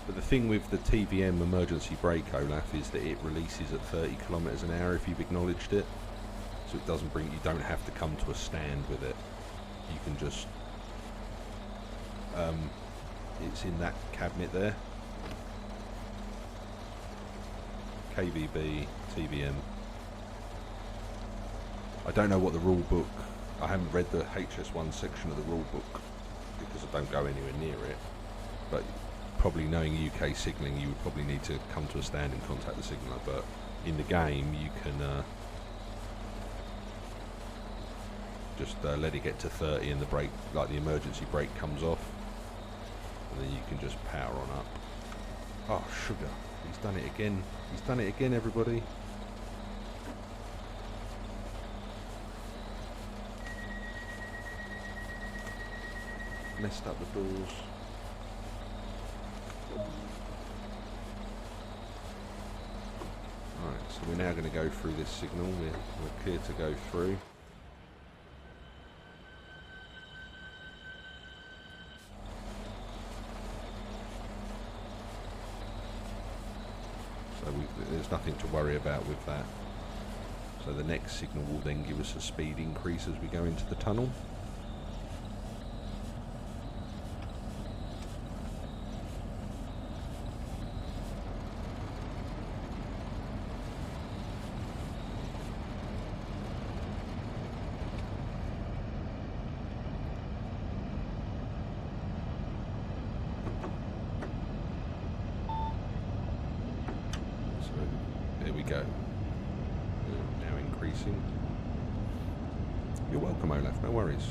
But the thing with the TVM emergency brake, Olaf, is that it releases at 30 kilometers an hour if you've acknowledged it. So it doesn't bring, you don't have to come to a stand with it. You can just, it's in that cabinet there. KVB, TVM. I don't know what the rule book, I haven't read the HS1 section of the rule book because I don't go anywhere near it, but probably knowing UK signalling, you would probably need to come to a stand and contact the signaller. But in the game you can just let it get to 30 and the brake, like the emergency brake, comes off, and then you can just power on up. Oh, sugar, he's done it again. He's done it again, everybody. Messed up the doors. Right, so we're now going to go through this signal. We're clear to go through. So there's nothing to worry about with that. So the next signal will then give us a speed increase as we go into the tunnel. Go. Now increasing. You're welcome, Olaf, no worries.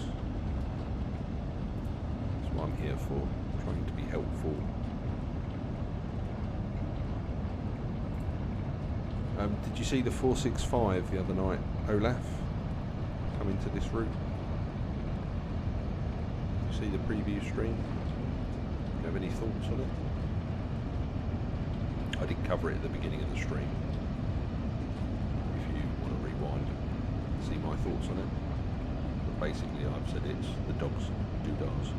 That's what I'm here for, trying to be helpful. Did you see the 465 the other night, Olaf? Coming to this route? Did you see the preview stream? Do you have any thoughts on it? I did cover it at the beginning of the stream. If you want to rewind and see my thoughts on it. But basically I've said it's the dog's doodahs.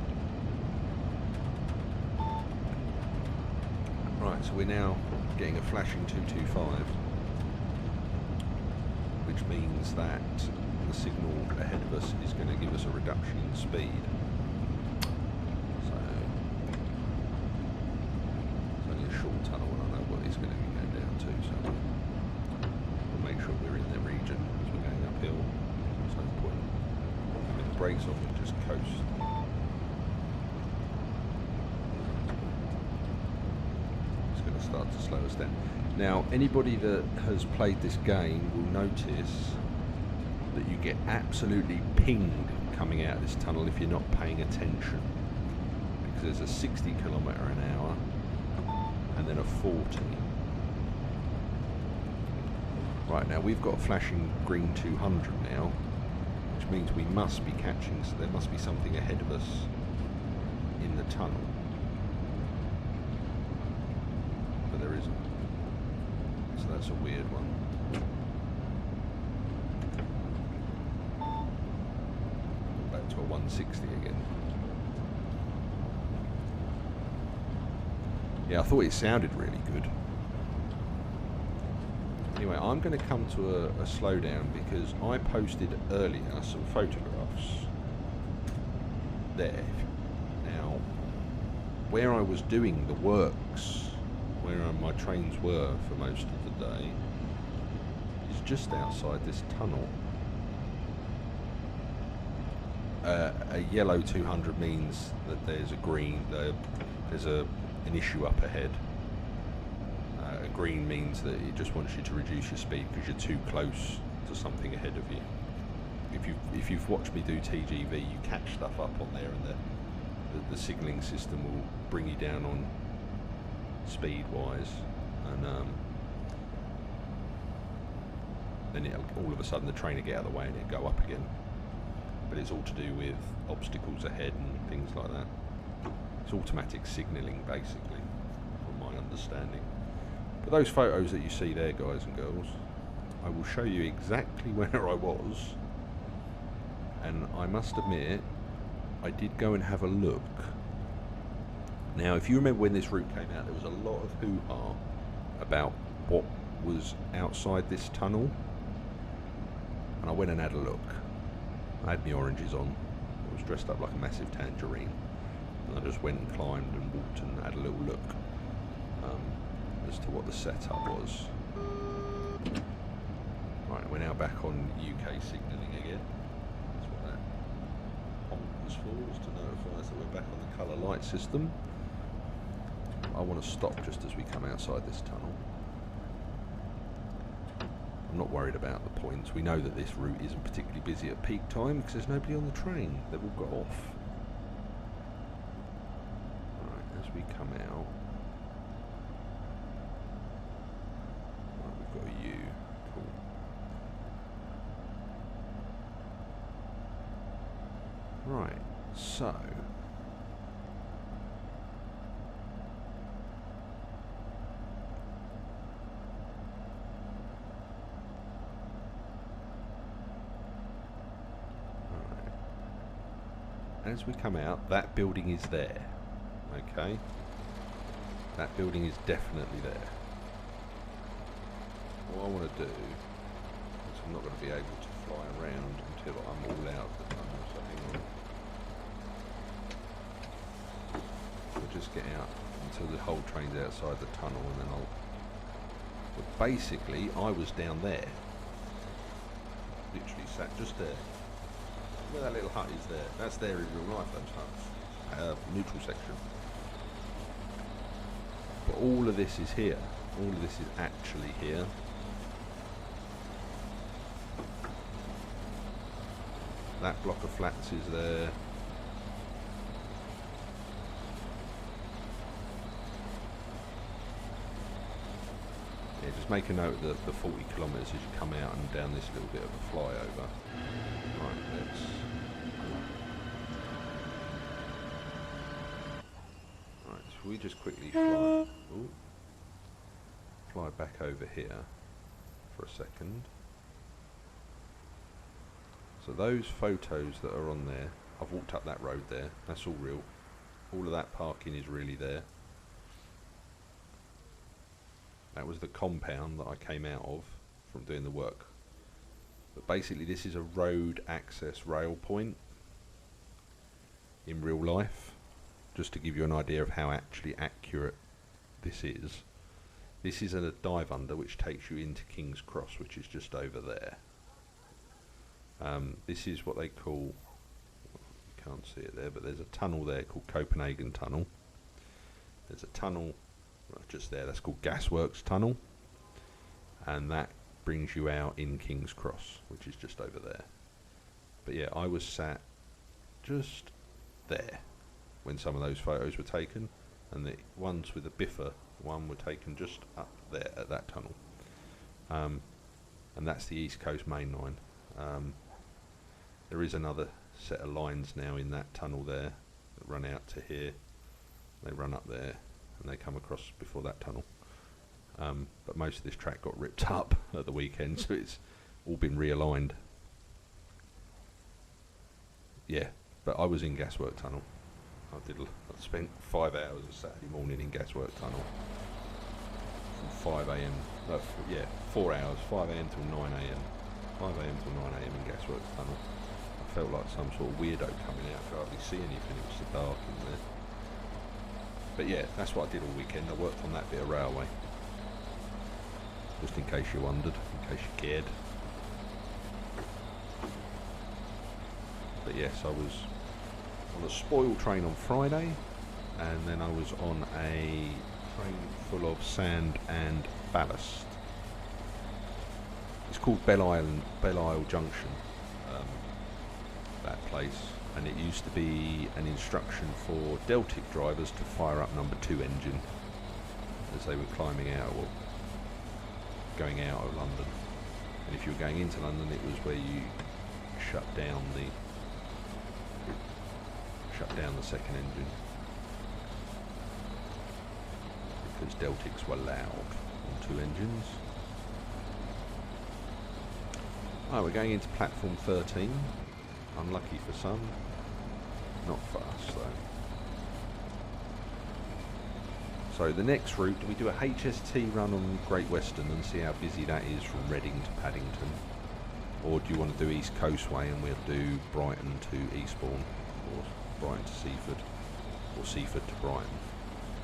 Right, so we're now getting a flashing 225, which means that the signal ahead of us is going to give us a reduction in speed. So it's only a short tunnel and I know what it's going to be going down to, so we'll make sure we're in the region as we're going uphill. There's no point having the brakes off and just coast. Start to slow us down. Now, anybody that has played this game will notice that you get absolutely pinged coming out of this tunnel if you're not paying attention, because there's a 60 km/h and then a 40. Right, now we've got a flashing green 200 now, which means we must be catching, so there must be something ahead of us in the tunnel. There isn't, so that's a weird one. Back to a 160 again. Yeah, I thought it sounded really good. Anyway, I'm going to come to a slowdown because I posted earlier some photographs there. Now, where I was doing the works, where my trains were for most of the day, is just outside this tunnel. A yellow 200 means that there's a green, there's an issue up ahead. A green means that it just wants you to reduce your speed because you're too close to something ahead of you. If you've watched me do TGV, you catch stuff up on there, and the signalling system will bring you down on speed wise, and then it'll, all of a sudden the train will get out of the way and it'll go up again. But it's all to do with obstacles ahead and things like that. It's automatic signalling basically, from my understanding. But those photos that you see there, guys and girls, I will show you exactly where I was, and I must admit I did go and have a look. Now, if you remember when this route came out, there was a lot of hoo-ha about what was outside this tunnel, and I went and had a look. I had my oranges on. I was dressed up like a massive tangerine, and I just went and climbed and walked and had a little look as to what the setup was. Right, we're now back on UK signalling again. That's what that honk was for, was to notify us that we're back on the colour light system. I want to stop just as we come outside this tunnel. I'm not worried about the points. We know that this route isn't particularly busy at peak time because there's nobody on the train. They've all got off. Right, as we come out, right, we've got a U. Cool. Right, so as we come out, that building is there. Okay, that building is definitely there. What I want to do is, I'm not going to be able to fly around until I'm all out of the tunnel, so hang on. We'll just get out until the whole train's outside the tunnel, and then I'll... But basically, I was down there. Literally sat just there. Where that little hut is there. That's there in real life, those huts. Neutral section. But all of this is here. All of this is actually here. That block of flats is there. Yeah, just make a note of the 40 kilometres as you come out and down this little bit of a flyover. Right, let's... Right, so we just quickly fly... Ooh. fly back over here for a second. So those photos that are on there, I've walked up that road there, that's all real. All of that parking is really there. That was the compound that I came out of from doing the work. But basically this is a road access rail point in real life, just to give you an idea of how actually accurate this is. This is a dive under which takes you into King's Cross, which is just over there. This is what they call, you can't see it there, but there's a tunnel there called Copenhagen Tunnel. There's a tunnel just there, that's called Gasworks Tunnel, and that brings you out in King's Cross, which is just over there. But yeah, I was sat just there when some of those photos were taken, and the ones with the biffer one were taken just up there at that tunnel. And that's the East Coast Mainline. There is another set of lines now in that tunnel there that run out to here. They run up there and they come across before that tunnel. But most of this track got ripped up at the weekend, so it's all been realigned. Yeah, but I was in Gaswork Tunnel. I spent 5 hours of Saturday morning in Gaswork Tunnel from 5 AM. 4 hours, 5 AM till 9 AM. 5 AM till 9 AM in Gaswork Tunnel. I felt like some sort of weirdo coming out. I could hardly see anything. It was so dark in there. But yeah, that's what I did all weekend. I worked on that bit of railway. Just in case you wondered, in case you cared. But yes, I was on a spoil train on Friday, and then I was on a train full of sand and ballast. It's called Belle Isle Junction, that place, and it used to be an instruction for Deltic drivers to fire up number 2 engine as they were climbing out or going out of London. And if you were going into London, it was where you shut down the second engine, because Deltics were loud on 2 engines. Oh, we're going into platform 13. Unlucky for some, not for us though. So the next route, do we do a HST run on Great Western and see how busy that is from Reading to Paddington? Or do you want to do East Coastway and we'll do Brighton to Eastbourne, or Brighton to Seaford, or Seaford to Brighton,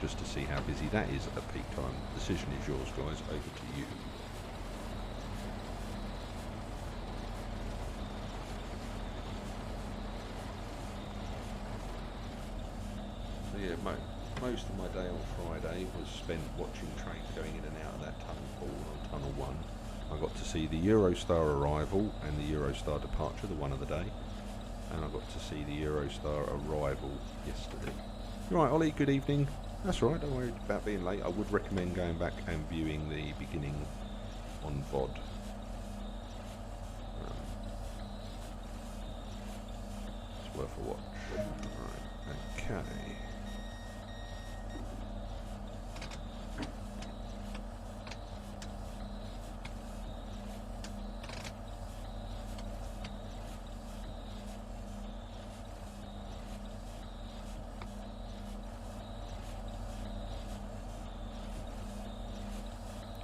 just to see how busy that is at peak time? Decision is yours, guys, over to you. So yeah, most of my day on Friday was spent watching trains going in and out of that tunnel pool on Tunnel 1. I got to see the Eurostar arrival and the Eurostar departure, the one of the day, and I got to see the Eurostar arrival yesterday. Right, Ollie, good evening. That's right, don't worry about being late. I would recommend going back and viewing the beginning on VOD. It's worth a watch. Right, okay.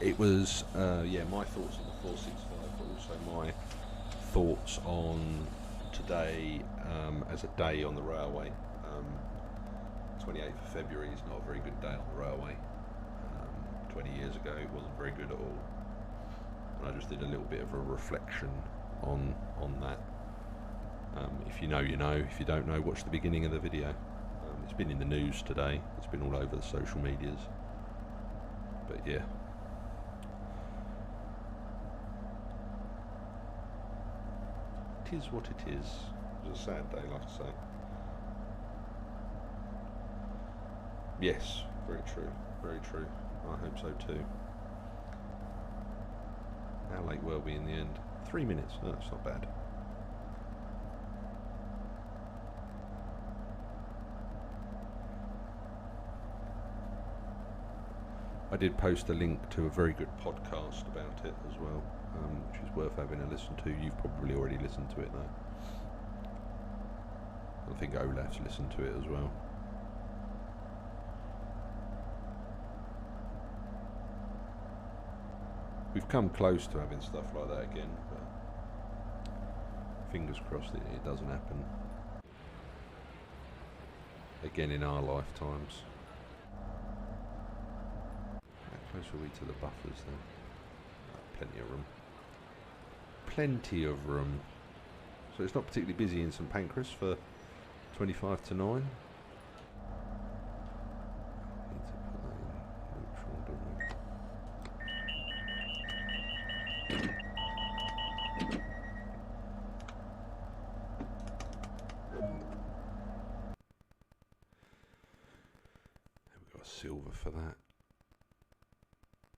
It was, my thoughts on the 465, but also my thoughts on today as a day on the railway. 28th of February is not a very good day on the railway. 20 years ago it wasn't very good at all. And I just did a little bit of a reflection on that. If you know, you know. If you don't know, watch the beginning of the video. It's been in the news today. It's been all over the social medias. But yeah. It is what it is. It was a sad day, like I say. Yes, very true, very true. I hope so too. How late were we in the end? 3 minutes, no, that's not bad. I did post a link to a very good podcast about it as well, which is worth having a listen to. You've probably already listened to it though. I think Olaf's listened to it as well. We've come close to having stuff like that again, but fingers crossed it doesn't happen again in our lifetimes. How close are we to the buffers then? Plenty of room. Plenty of room. So it's not particularly busy in St Pancras for 25 to 9. Need to put that in neutral, don't we? We've got a silver for that.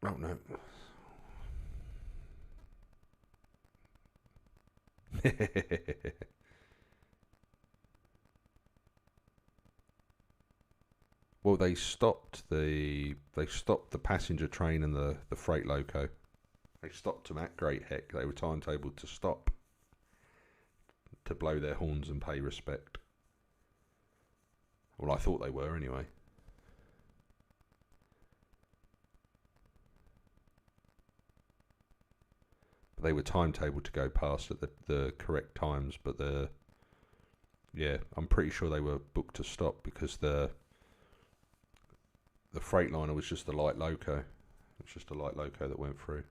Oh no. Well, they stopped the passenger train and the freight loco. They stopped them at Great Heck. They were timetabled to stop, to blow their horns and pay respect. Well, I thought they were anyway. But they were timetabled to go past at the correct times, but yeah, I'm pretty sure they were booked to stop because the Freightliner was just a light loco. It's just a light loco that went through.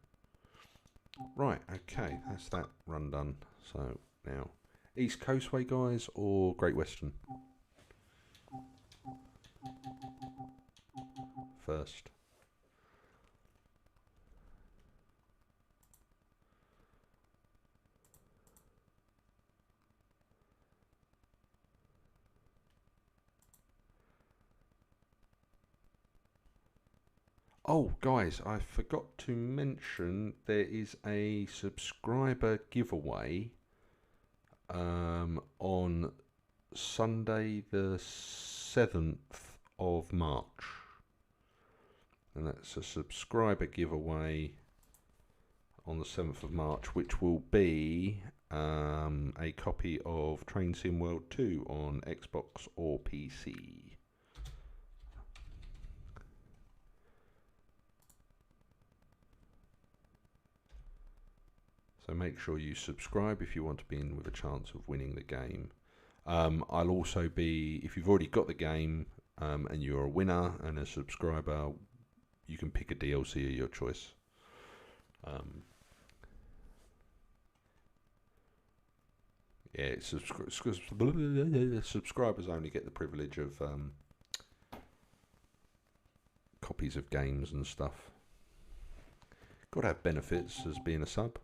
Right, okay, that's that run done. So now, East Coastway guys or Great Western? First. Oh, guys, I forgot to mention there is a subscriber giveaway on Sunday the 7th of March. And that's a subscriber giveaway on the 7th of March, which will be a copy of Train Sim World 2 on Xbox or PC. So make sure you subscribe if you want to be in with a chance of winning the game. I'll also be, if you've already got the game and you're a winner and a subscriber, you can pick a DLC of your choice. Yeah, subscribers only get the privilege of copies of games and stuff. Got to have benefits as being a sub.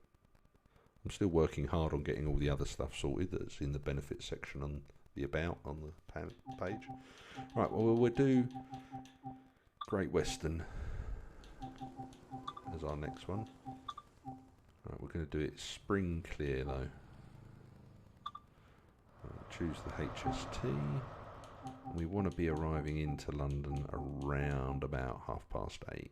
I'm still working hard on getting all the other stuff sorted that's in the benefits section on the About on the page. Right, well, we'll do Great Western as our next one. Right, we're going to do it spring clear though. Choose the HST. We want to be arriving into London around about 8:30.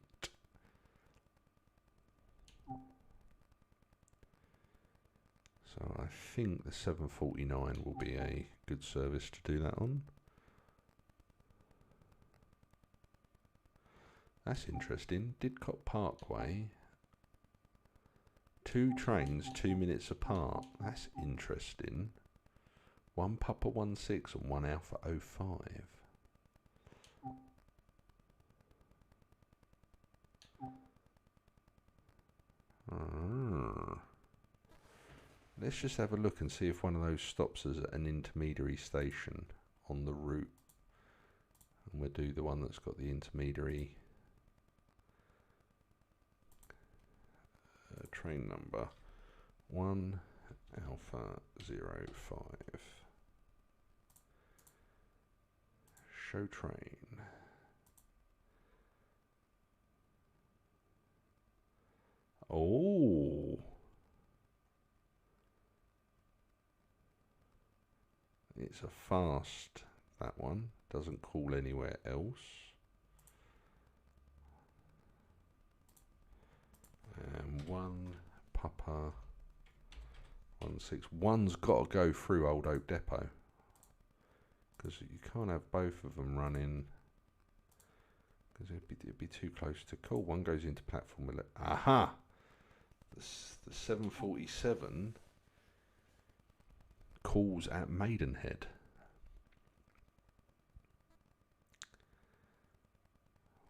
So I think the 749 will be a good service to do that on. That's interesting. Didcot Parkway. 2 trains 2 minutes apart. That's interesting. 1 Papa 16 and 1 Alpha 05. Let's just have a look and see if one of those stops us at an intermediary station on the route. And we'll do the one that's got the intermediary train number 1 Alpha 05. Show train. Oh. It's a fast, that one. Doesn't call anywhere else. One's got to go through Old Oak Depot, because you can't have both of them running, because it'd be too close to call. One goes into platform 11. Aha! The 747 calls at Maidenhead.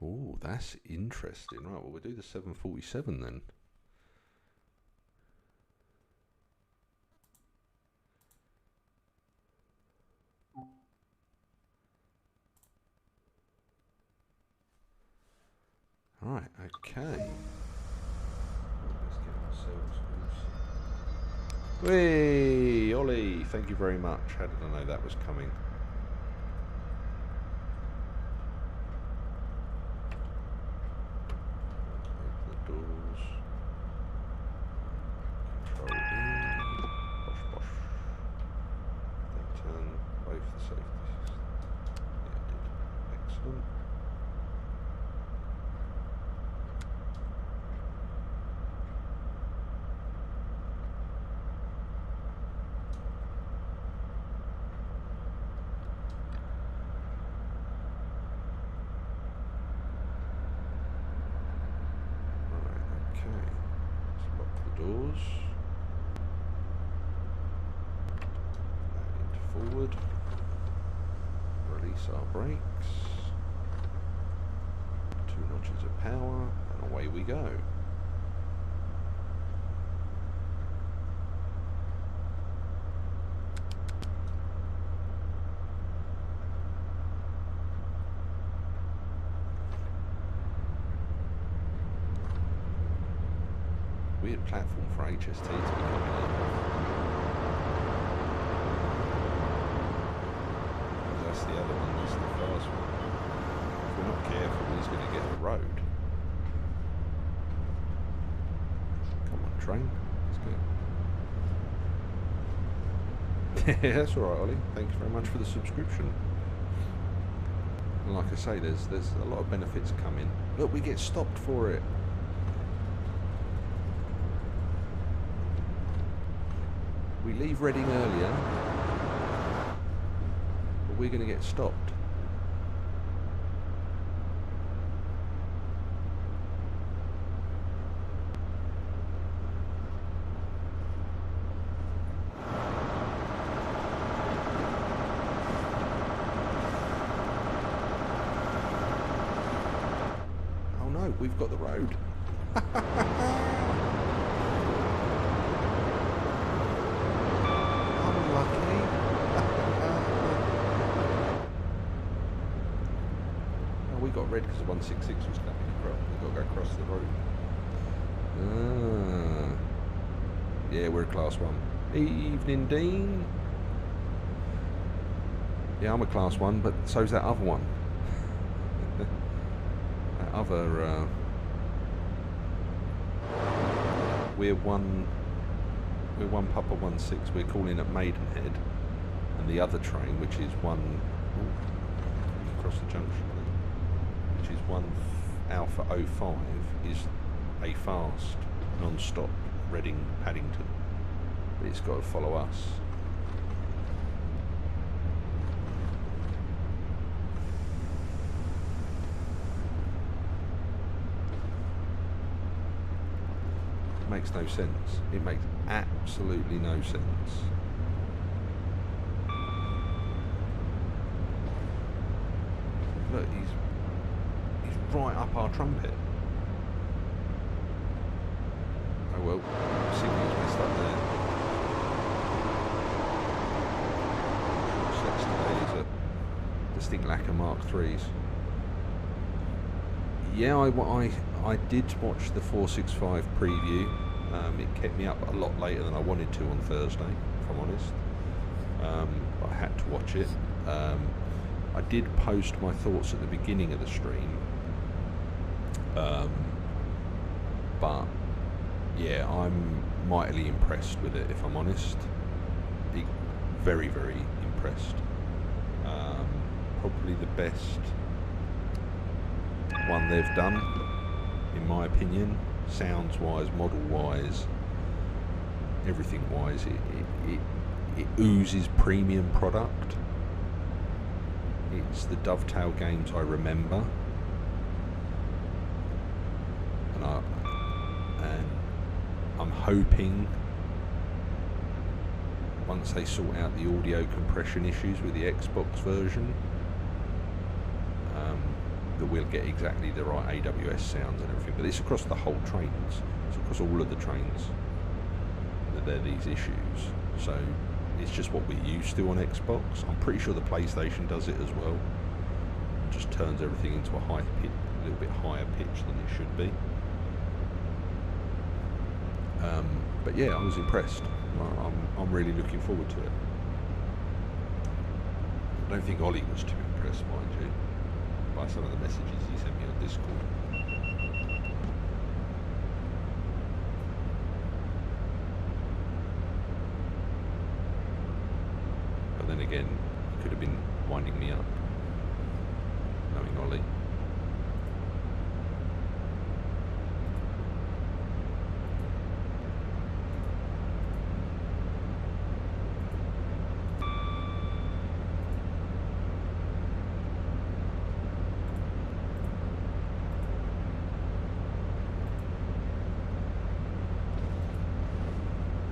Oh, that's interesting. Right, well, we'll do the 747 then. Right, okay. Let's get ourselves loose. Hey, Ollie, thank you very much. How did I know that was coming? Open the doors. Control in. Bosh, bosh. Then turn both the safeties. Yeah, I did. Excellent. Doors. And forward. Release our brakes. 2 notches of power, and away we go. Weird platform for HST to be coming in. That's the other one, that's the first one. If we're not careful, he's going to get the road. Come on, train. Let's go. Yeah, that's alright, Ollie. Thanks very much for the subscription. And like I say, there's a lot of benefits coming. Look, we get stopped for it. We leave Reading earlier, but we're going to get stopped. Oh no, we've got the road. We got red because 166 was coming across. We've got to go across the road. Yeah, we're a class 1. Evening, Dean. Yeah, I'm a class 1, but so's that other one. That other... We're one Papa 16. We're calling at Maidenhead, and the other train, which is one... across the junction. Which is 1 Alpha 05, is a fast, non-stop Reading Paddington. But it's got to follow us. It makes no sense. It makes absolutely no sense. Look, he's right up our trumpet. Oh well, signal's messed up there. Sex today is a distinct lack of Mark 3s. Yeah, I did watch the 465 preview. It kept me up a lot later than I wanted to on Thursday, if I'm honest. But I had to watch it. I did post my thoughts at the beginning of the stream. But yeah, I'm mightily impressed with it, if I'm honest. Very, very impressed. Probably the best one they've done, in my opinion, sounds wise, model wise, everything wise, it oozes premium product. It's the Dovetail games I remember, and I'm hoping once they sort out the audio compression issues with the Xbox version, that we'll get exactly the right AWS sounds and everything. But it's across the whole trains. It's across all of the trains that there are these issues. So it's just what we're used to on Xbox. I'm pretty sure the PlayStation does it as well. It just turns everything into a little bit higher pitch than it should be. But yeah, I was impressed. I'm really looking forward to it. I don't think Ollie was too impressed, mind you, by some of the messages he sent me on Discord. But then again, he could have been winding me up, knowing Ollie.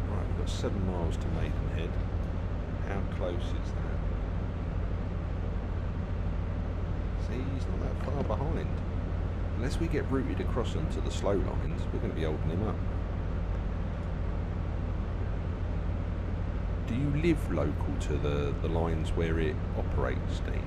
Right, we've got 7 miles to Maidenhead. How close is that? See, he's not that far behind. Unless we get routed across onto the slow lines, we're going to be holding him up. Do you live local to the lines where it operates, Dean?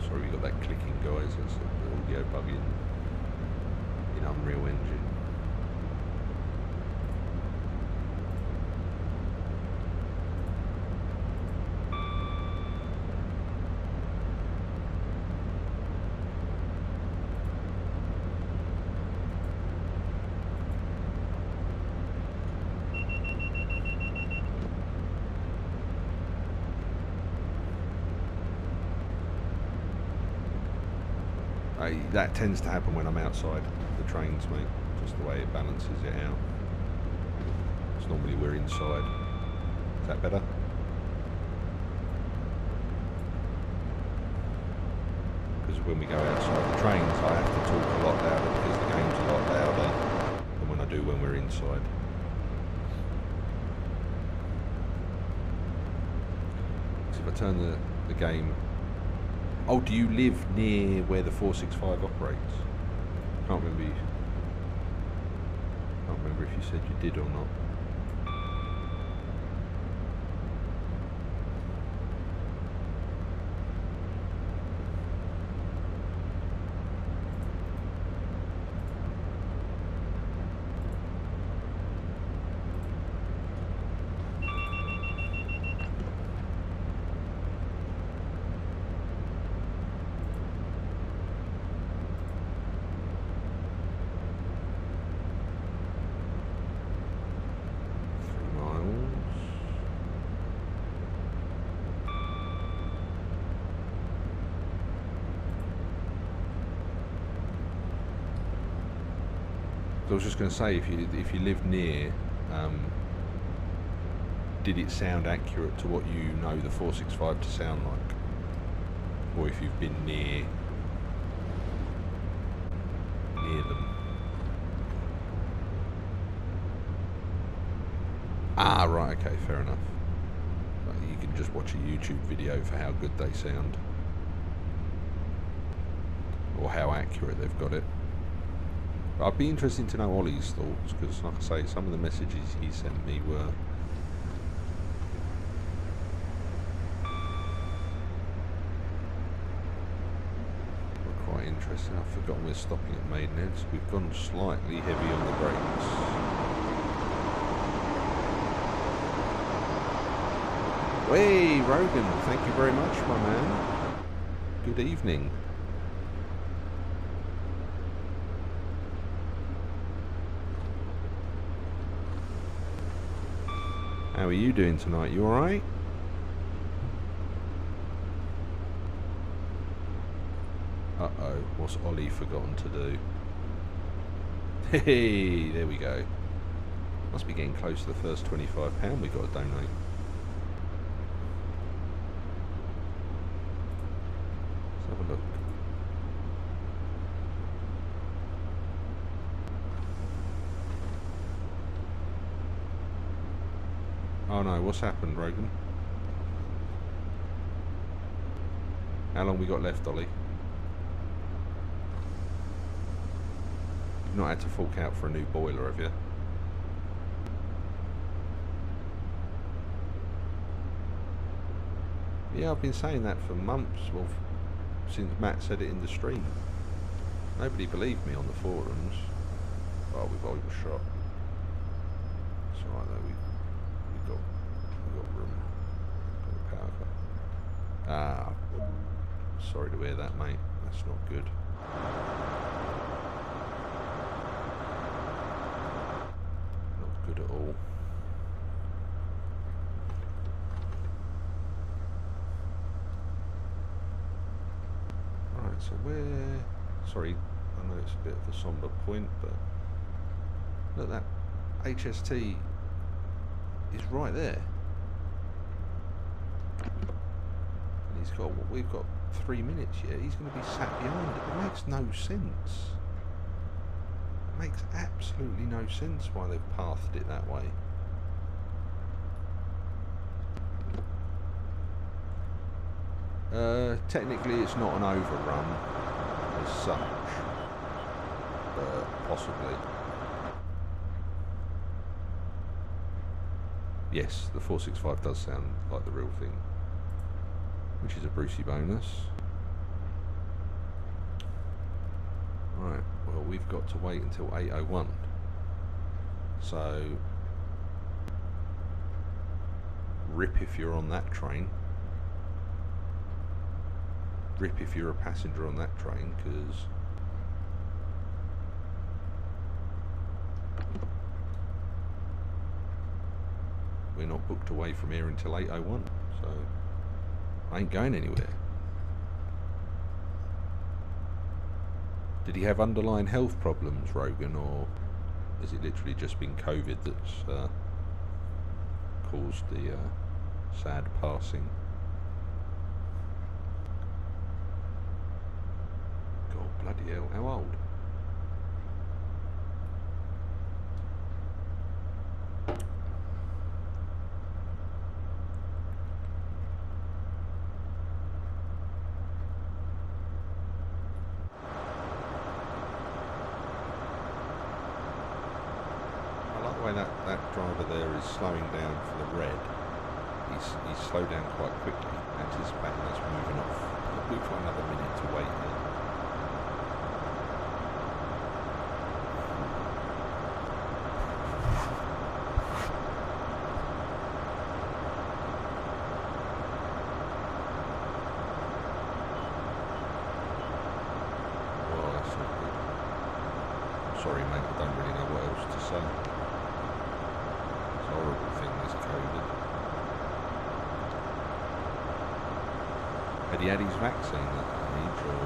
Sorry, we got that clicking, guys. That's the audio bug in Unreal Engine. That tends to happen when I'm outside the trains, mate. Just the way it balances it out. It's normally we're inside. Is that better? Because when we go outside the trains, I have to talk a lot louder because the game's a lot louder than when I do when we're inside. So if I turn the game... Oh, do you live near where the 465 operates? Can't remember if you said you did or not. I was just going to say, if you live near, did it sound accurate to what you know the 465 to sound like, or if you've been near them? Ah, right, okay, fair enough. You can just watch a YouTube video for how good they sound, or how accurate they've got it. I'd be interested to know Ollie's thoughts, because like I say, some of the messages he sent me were quite interesting. I've forgotten we're stopping at Maidenhead, so we've gone slightly heavy on the brakes. Hey, Rogan, thank you very much, my man. Good evening. How are you doing tonight? You alright? Uh-oh, what's Ollie forgotten to do? Hey, there we go. Must be getting close to the first £25 we've got to donate. Let's have a look. Oh no, what's happened, Rogan? How long we got left, Ollie? You've not had to fork out for a new boiler, have you? Yeah, I've been saying that for months, well, since Matt said it in the stream. Nobody believed me on the forums. Oh, we've overshot. It's alright though, we got room. Got the power cut. Ah, sorry to hear that, mate. That's not good. Not good at all. So where... Sorry, I know it's a bit of a somber point, but... Look, that HST is right there. And he's got... We've got 3 minutes yet. He's going to be sat behind it. It makes no sense. It makes absolutely no sense why they've pathed it that way. Technically it's not an overrun as such, but possibly. Yes, the 465 does sound like the real thing, which is a Brucey bonus. Right, well we've got to wait until 8:01. So, rip if you're on that train. Rip if you're a passenger on that train, because we're not booked away from here until 8:01, so I ain't going anywhere. Did he have underlying health problems, Rogan, or has it literally just been COVID that's caused the sad passing? Bloody hell, how old? I like the way that driver there is slowing down for the red. He's slowed down quite quickly, anticipating us moving off. We've got another minute to wait here. Sorry mate, I don't really know what else to say. It's a horrible thing, this COVID. Had he had his vaccine at that age, or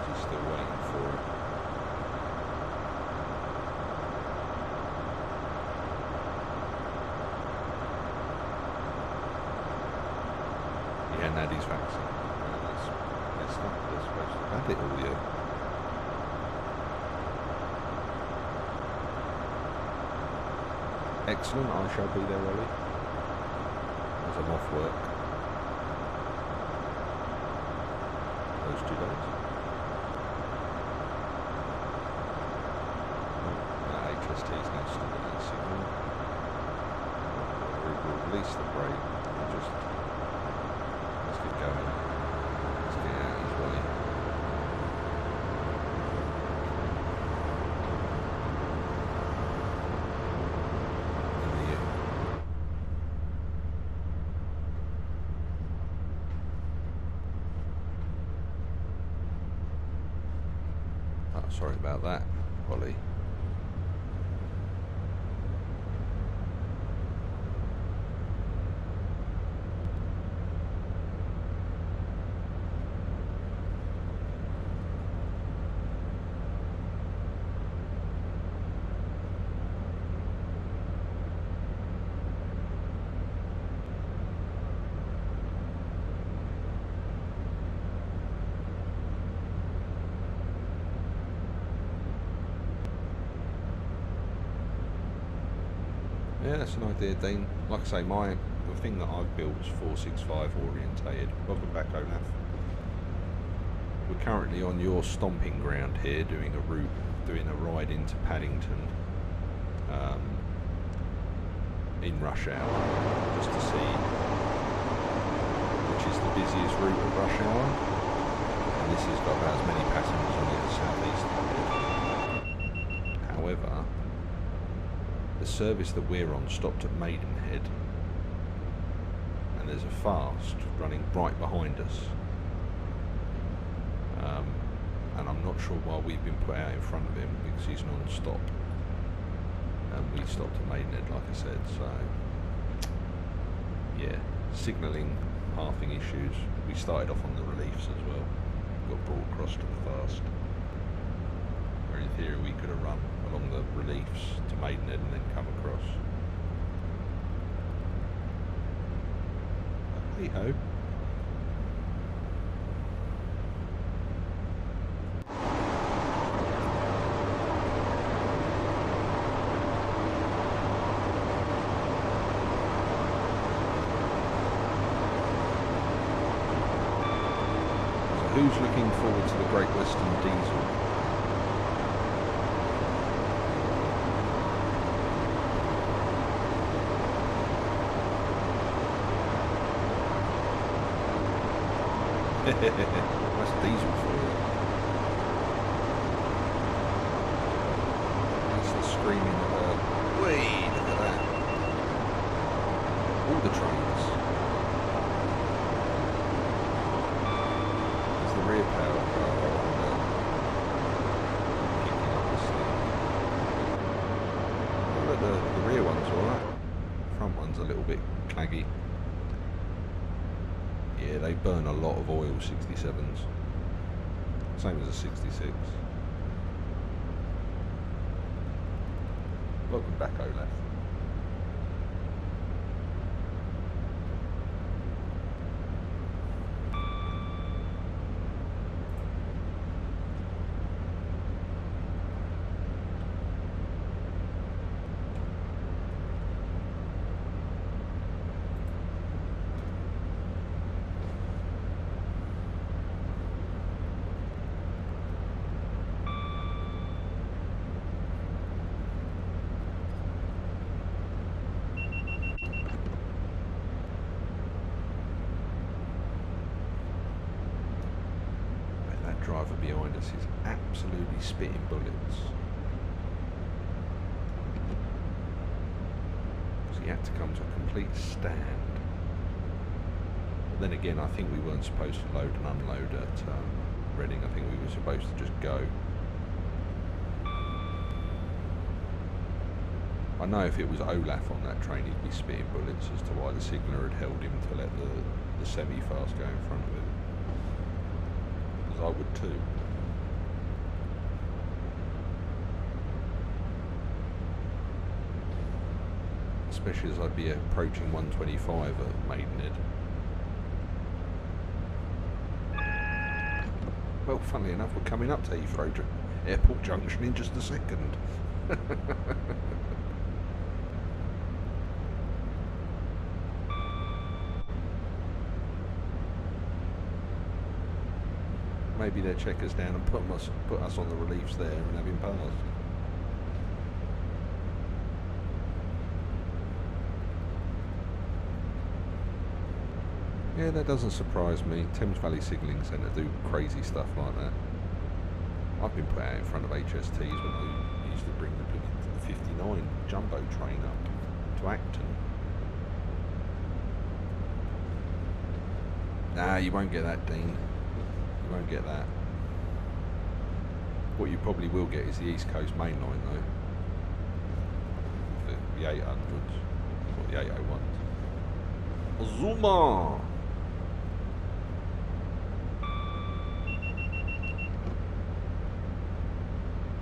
is he still waiting for it? He hadn't had his vaccine. That's messed up. They're supposed to have had it all year. Excellent, I shall be there early, as I'm off work those 2 days. That HST is now still in that signal. We'll release the brake and just let's get going. Let's get out of his way. Sorry about that, Holly. Yeah, that's an idea, Dean. Like I say, the thing that I've built is 465 orientated. Welcome back, Olaf. We're currently on your stomping ground here, doing a ride into Paddington in rush hour, just to see which is the busiest route of rush hour. And this has got about as many passengers on it as Southeaster. However, the service that we're on stopped at Maidenhead, and there's a fast running right behind us, and I'm not sure why we've been put out in front of him, because he's non-stop, and we stopped at Maidenhead, like I said. So yeah, signalling, pathing issues. We started off on the reliefs as well, got brought across to the fast, where in theory we could have run along the reliefs to Maidenhead and then come across. Hey ho. So who's looking forward to the Great Western Diesel? That's diesel for you. That's the screaming of whee, look at that. All the trains. There's the rear power car kicking up the steam. Oh, look, the rear one's alright. The front one's a little bit claggy. Yeah, they burn a lot of oil, 67s. Same as a 66. Welcome back, Olaf. Driver behind us is absolutely spitting bullets. So he had to come to a complete stand. But then again, I think we weren't supposed to load and unload at Reading. I think we were supposed to just go. I know if it was Olaf on that train, he'd be spitting bullets as to why the signaller had held him to let the semi-fast go in front of him. I would too. Especially as I'd be approaching 125 at Maidenhead. Well, funnily enough, we're coming up to Heathrow Airport Junction in just a second. Maybe they'll check us down and put us on the reliefs there and have him passed. Yeah, that doesn't surprise me. Thames Valley Signalling Centre do crazy stuff like that. I've been put out in front of HSTs when I used to bring the 59 jumbo train up to Acton. Nah, you won't get that, Dean. Won't get that. What you probably will get is the East Coast Mainline though. The 800s, or the 801s. Zuma!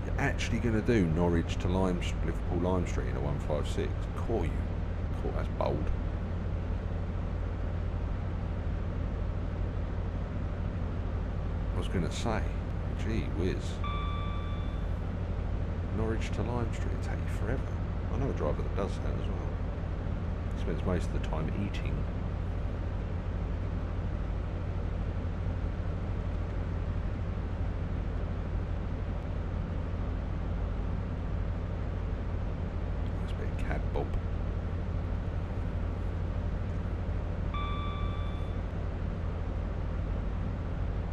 You're actually going to do Norwich to Liverpool Lime Street in a 156? Cool, that's bold. I was going to say, gee whiz. Norwich to Lime Street take you forever. I know a driver that does that as well. He spends most of the time eating. Must be a cab bob.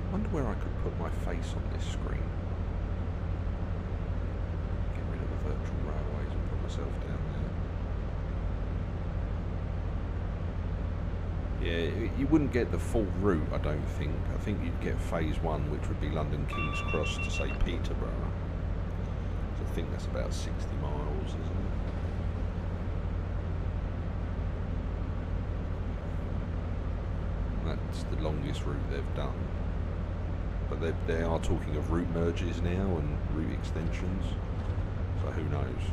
I wonder where I could put my face on this screen. Get rid of the virtual railways and put myself down there. Yeah, you wouldn't get the full route, I don't think. I think you'd get phase 1, which would be London King's Cross to, say, Peterborough. So I think that's about 60 miles, isn't it? That's the longest route they've done. But they are talking of route merges now and route extensions, so who knows.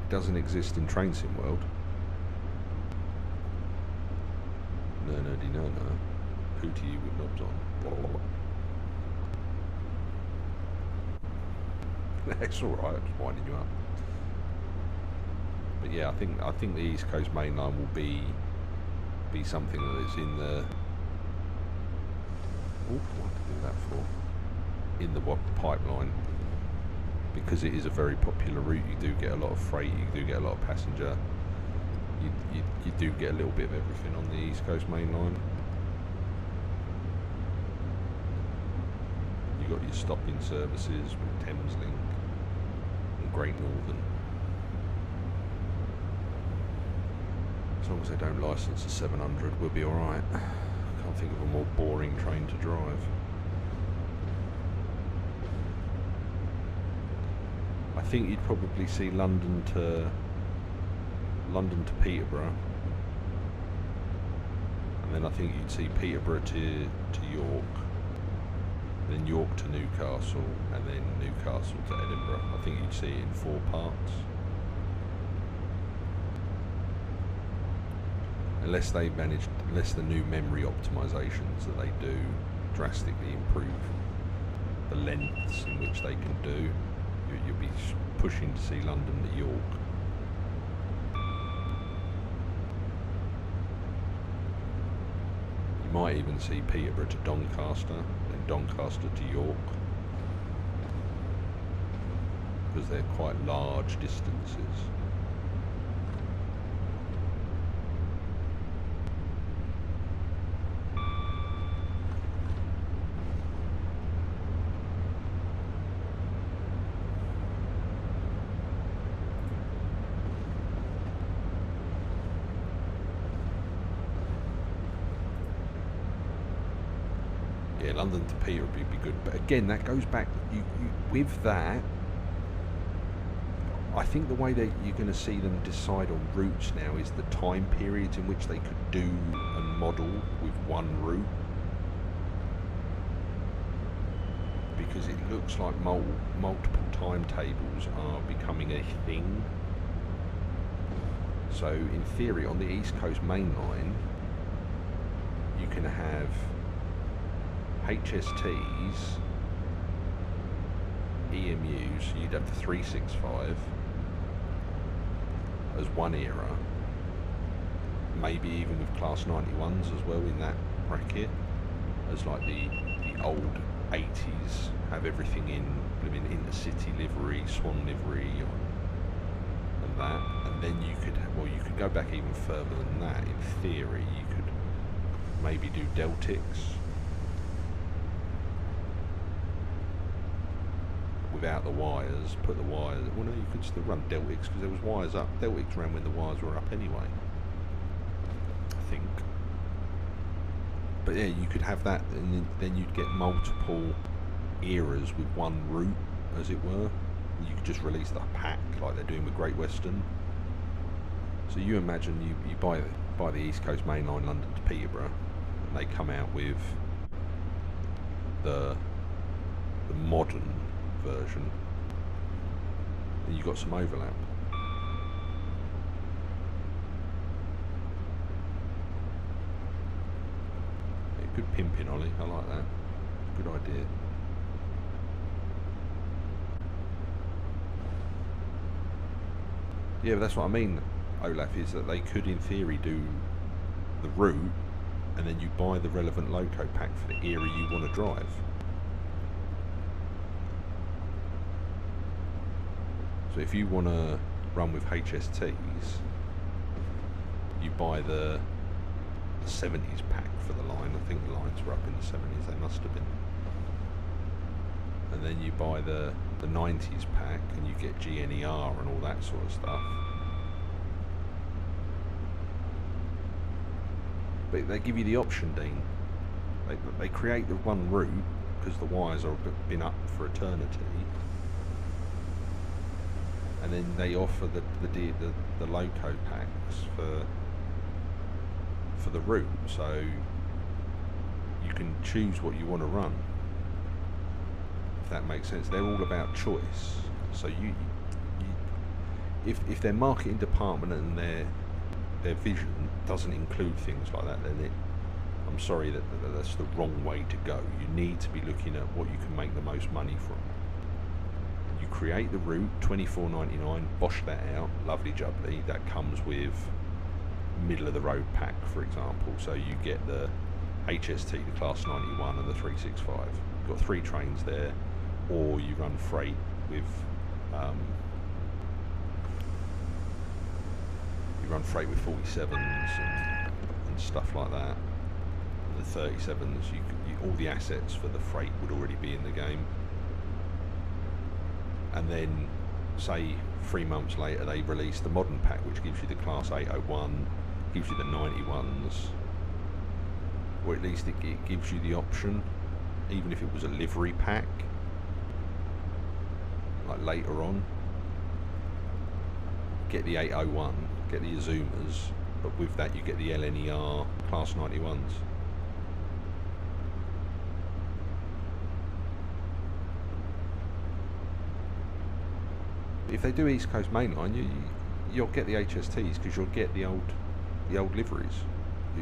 It doesn't exist in Train Sim World. No, who to you with knobs on? Blah, blah, blah. That's alright, I'm just winding you up. But yeah, I think the East Coast Mainline will be something that is in the. Oh, what to do that for? In the pipeline, because it is a very popular route. You do get a lot of freight. You do get a lot of passenger. You do get a little bit of everything on the East Coast Mainline. You got your stopping services with Thameslink and Great Northern. As long as they don't license a 700, we'll be alright. Can't think of a more boring train to drive. I think you'd probably see London to Peterborough, and then I think you'd see Peterborough to York, then York to Newcastle, and then Newcastle to Edinburgh. I think you'd see it in 4 parts. Unless the new memory optimizations that they do drastically improve the lengths in which they can do, you'll be pushing to see London to York. You might even see Peterborough to Doncaster, then Doncaster to York, because they're quite large distances. Yeah, London to Peterborough would be good, but again, that goes back. With that, I think the way that you're going to see them decide on routes now is the time periods in which they could do a model with one route, because it looks like multiple timetables are becoming a thing. So in theory, on the East Coast Mainline, you can have HSTs, EMUs, you'd have the 365 as one era, maybe even with Class 91s as well in that bracket, as like the old 80s, have everything in intercity livery, Swan livery, and that, and then you could go back even further than that. In theory, you could maybe do Deltics without the wires, put the wires. Well, no, you could still run Deltics because there was wires up. Deltics ran when the wires were up anyway, I think. But yeah, you could have that, and then you'd get multiple eras with one route, as it were. You could just release the pack like they're doing with Great Western. So you imagine you buy the East Coast Mainline London to Peterborough, and they come out with the modern version, and you've got some overlap. Yeah, good pimping, Ollie. I like that. Good idea. Yeah, but that's what I mean, Olaf, is that they could in theory do the route, and then you buy the relevant loco pack for the era you want to drive. So if you want to run with HSTs, you buy the 70s pack for the line. I think the lines were up in the 70s, they must have been. And then you buy the 90s pack, and you get GNER and all that sort of stuff. But they give you the option, Dean. They create the one route because the wires have been up for eternity, and then they offer the loco packs for the route, so you can choose what you want to run. If that makes sense, they're all about choice. So if their marketing department and their vision doesn't include things like that, then I'm sorry, that's the wrong way to go. You need to be looking at what you can make the most money from. You create the route, $24.99, bosh that out, lovely jubbly. That comes with middle of the road pack, for example. So you get the HST, the Class 91 and the 365. You've got 3 trains there, or you run freight with you run freight with 47s and stuff like that. And the 37s, all the assets for the freight would already be in the game. And then, say 3 months later, they release the modern pack, which gives you the Class 801, gives you the 91s, or at least it gives you the option, even if it was a livery pack, like later on. Get the 801, get the Azumas, but with that you get the LNER Class 91s. If they do East Coast Mainline, you'll get the HSTs because you'll get the old liveries.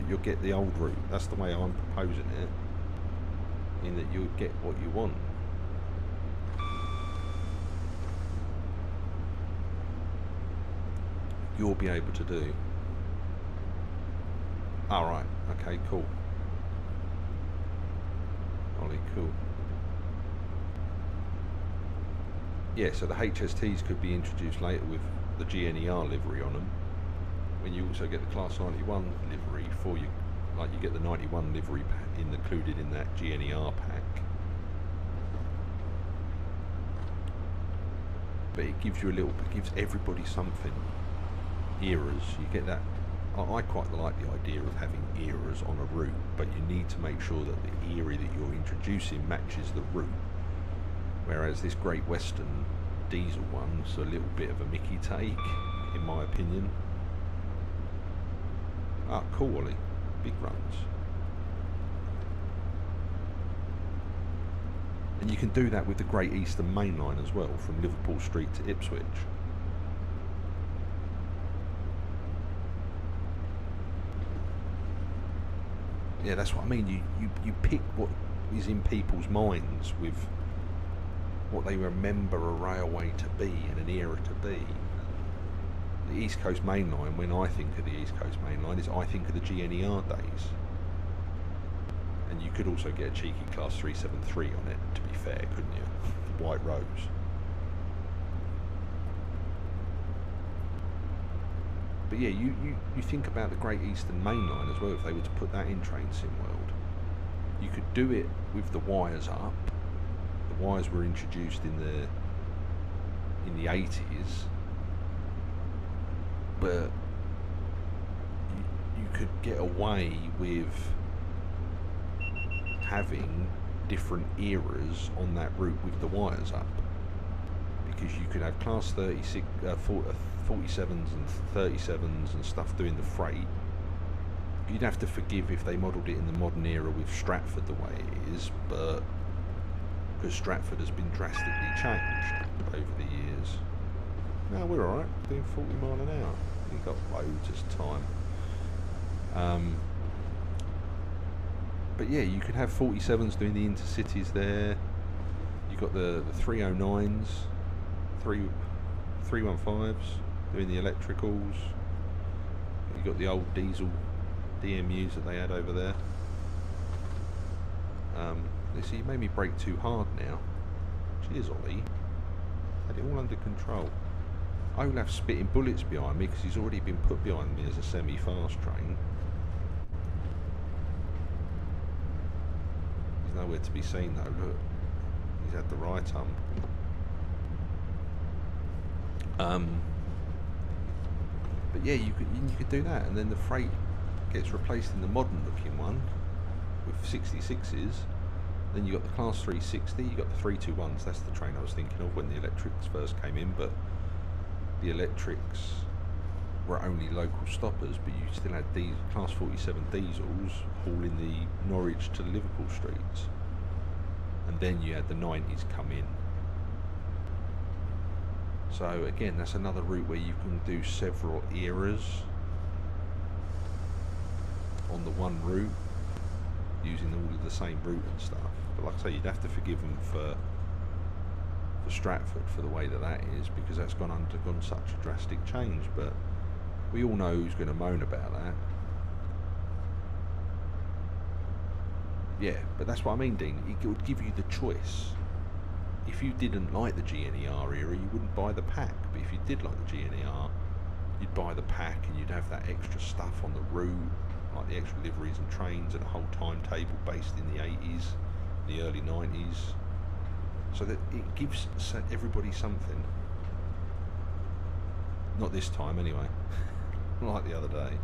You'll get the old route. That's the way I'm proposing it, in that you'll get what you want. You'll be able to do. Alright, okay, cool. Ollie, cool. Yeah, so the HSTs could be introduced later with the GNER livery on them. When you also get the Class 91 livery for you, like you get the 91 livery included in that GNER pack. But it gives you it gives everybody something. Eras, you get that. I quite like the idea of having eras on a route, but you need to make sure that the era that you're introducing matches the route. Whereas this Great Western diesel one's a little bit of a Mickey take, in my opinion. Ah, cool, Ollie. Big runs. And you can do that with the Great Eastern Mainline as well, from Liverpool Street to Ipswich. Yeah, that's what I mean. You pick what is in people's minds with what they remember a railway to be and an era to be. The East Coast Mainline, when I think of the East Coast Mainline, I think of the GNER days. And you could also get a cheeky Class 373 on it, to be fair, couldn't you? The White Rose. But yeah, you think about the Great Eastern Mainline as well. If they were to put that in Train Sim World, you could do it with the wires up. The wires were introduced in the 80s, but you could get away with having different eras on that route with the wires up, because you could have class 36, 47s and 37s and stuff doing the freight. You'd have to forgive if they modelled it in the modern era with Stratford the way it is, but because Stratford has been drastically changed over the years. No, we're alright, doing 40 mile an hour. We've got loads of time. But yeah, you could have 47s doing the intercities there. You've got the 309s, 315s doing the electricals. You've got the old diesel DMUs that they had over there. You see, you made me brake too hard now. Cheers, Ollie. Had it all under control. Olaf's spitting bullets behind me because he's already been put behind me as a semi-fast train. He's nowhere to be seen though, look. He's had the right but yeah, you could do that, and then the freight gets replaced in the modern looking one with 66s. Then you got the class 360, you got the 321s. That's the train I was thinking of when the electrics first came in, but the electrics were only local stoppers, but you still had these class 47 diesels hauling the Norwich to Liverpool streets. And then you had the 90s come in. So again, that's another route where you can do several eras on the one route, using all of the same route and stuff. But like I say, you'd have to forgive them for Stratford for the way that is, because that's undergone such a drastic change. But we all know who's going to moan about that. Yeah, but that's what I mean, Dean. It would give you the choice. If you didn't like the GNER era, you wouldn't buy the pack. But if you did like the GNER, you'd buy the pack, and you'd have that extra stuff on the route, like the extra liveries and trains and a whole timetable based in the 80s, the early 90s, so that it gives everybody something. Not this time anyway. Not like the other day.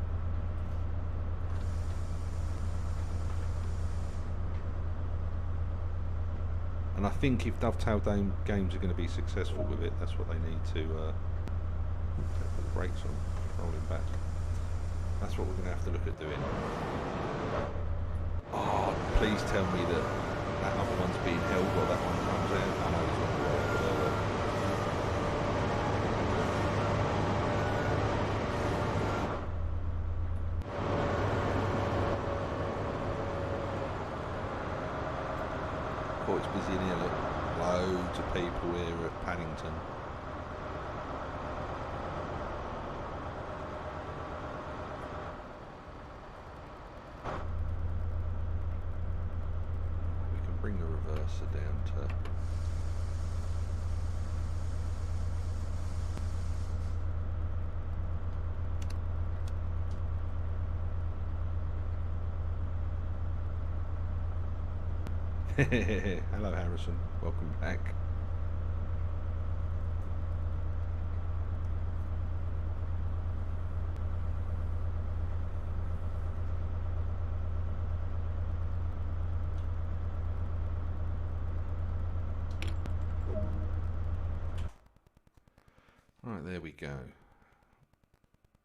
And I think if Dovetail Games are going to be successful with it, that's what they need to put the brakes on, rolling back. That's what we're going to have to look at doing. Oh, please tell me that other one's being held while that one comes out. I know it's not right, but oh, it's busy in here, look. Loads of people here at Paddington. Bring the reverser down to hello Harrison, welcome back. Right, there we go.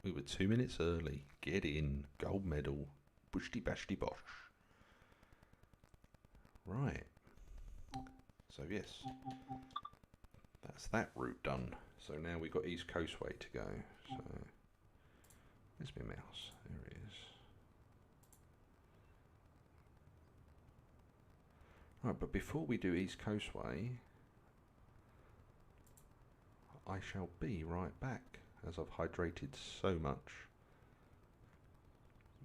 We were 2 minutes early. Get in. Gold medal. Bushty bashty bosh. Right. So yes, that's that route done. So now we've got East Coastway to go. So where's my mouse? There it is. Right, but before we do East Coastway, I shall be right back, as I've hydrated so much.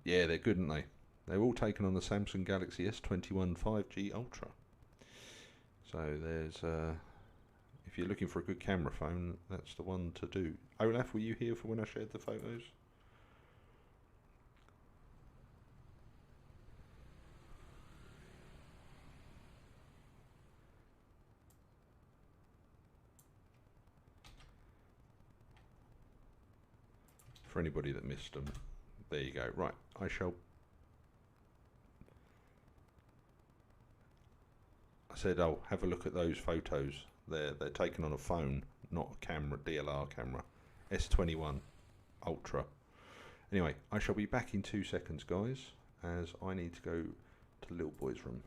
Yeah, they're good, aren't they? They're all taken on the Samsung Galaxy S21 5G Ultra. So there's, if you're looking for a good camera phone, that's the one to do. Olaf, were you here for when I shared the photos? For anybody that missed them, there you go. Right, I shall I said, "Oh, have a look at those photos. They're taken on a phone, not a camera, DLR camera, S21 Ultra." Anyway, I shall be back in 2 seconds, guys, as I need to go to the little boy's room.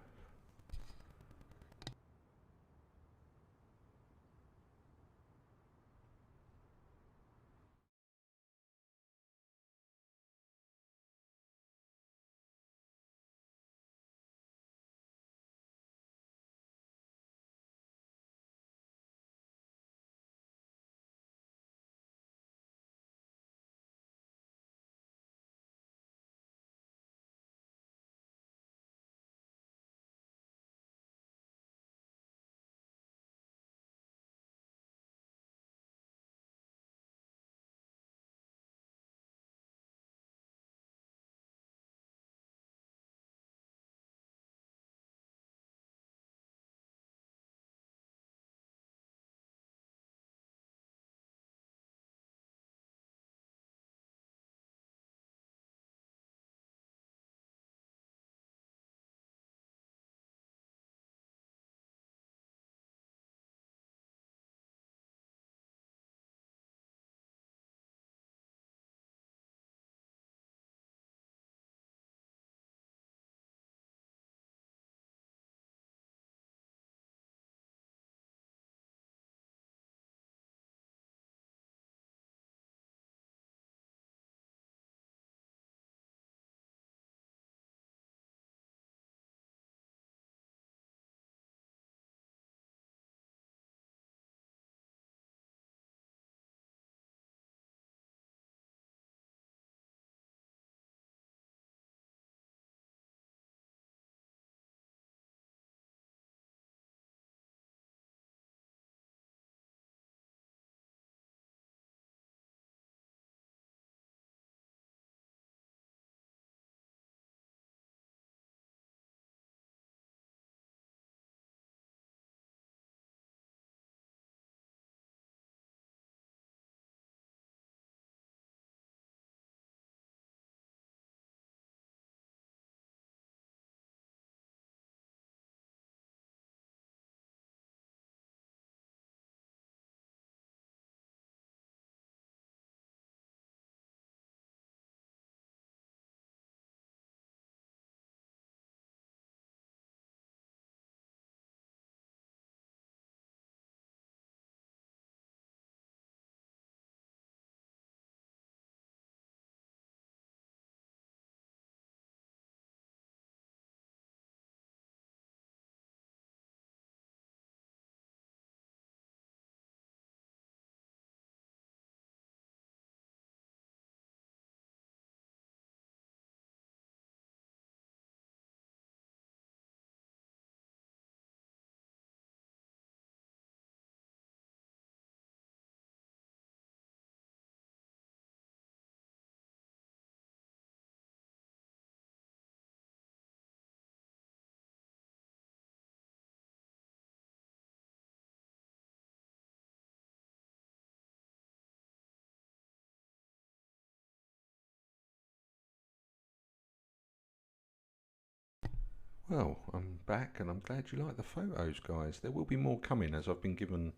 Well, I'm back and I'm glad you like the photos, guys. There will be more coming as I've been given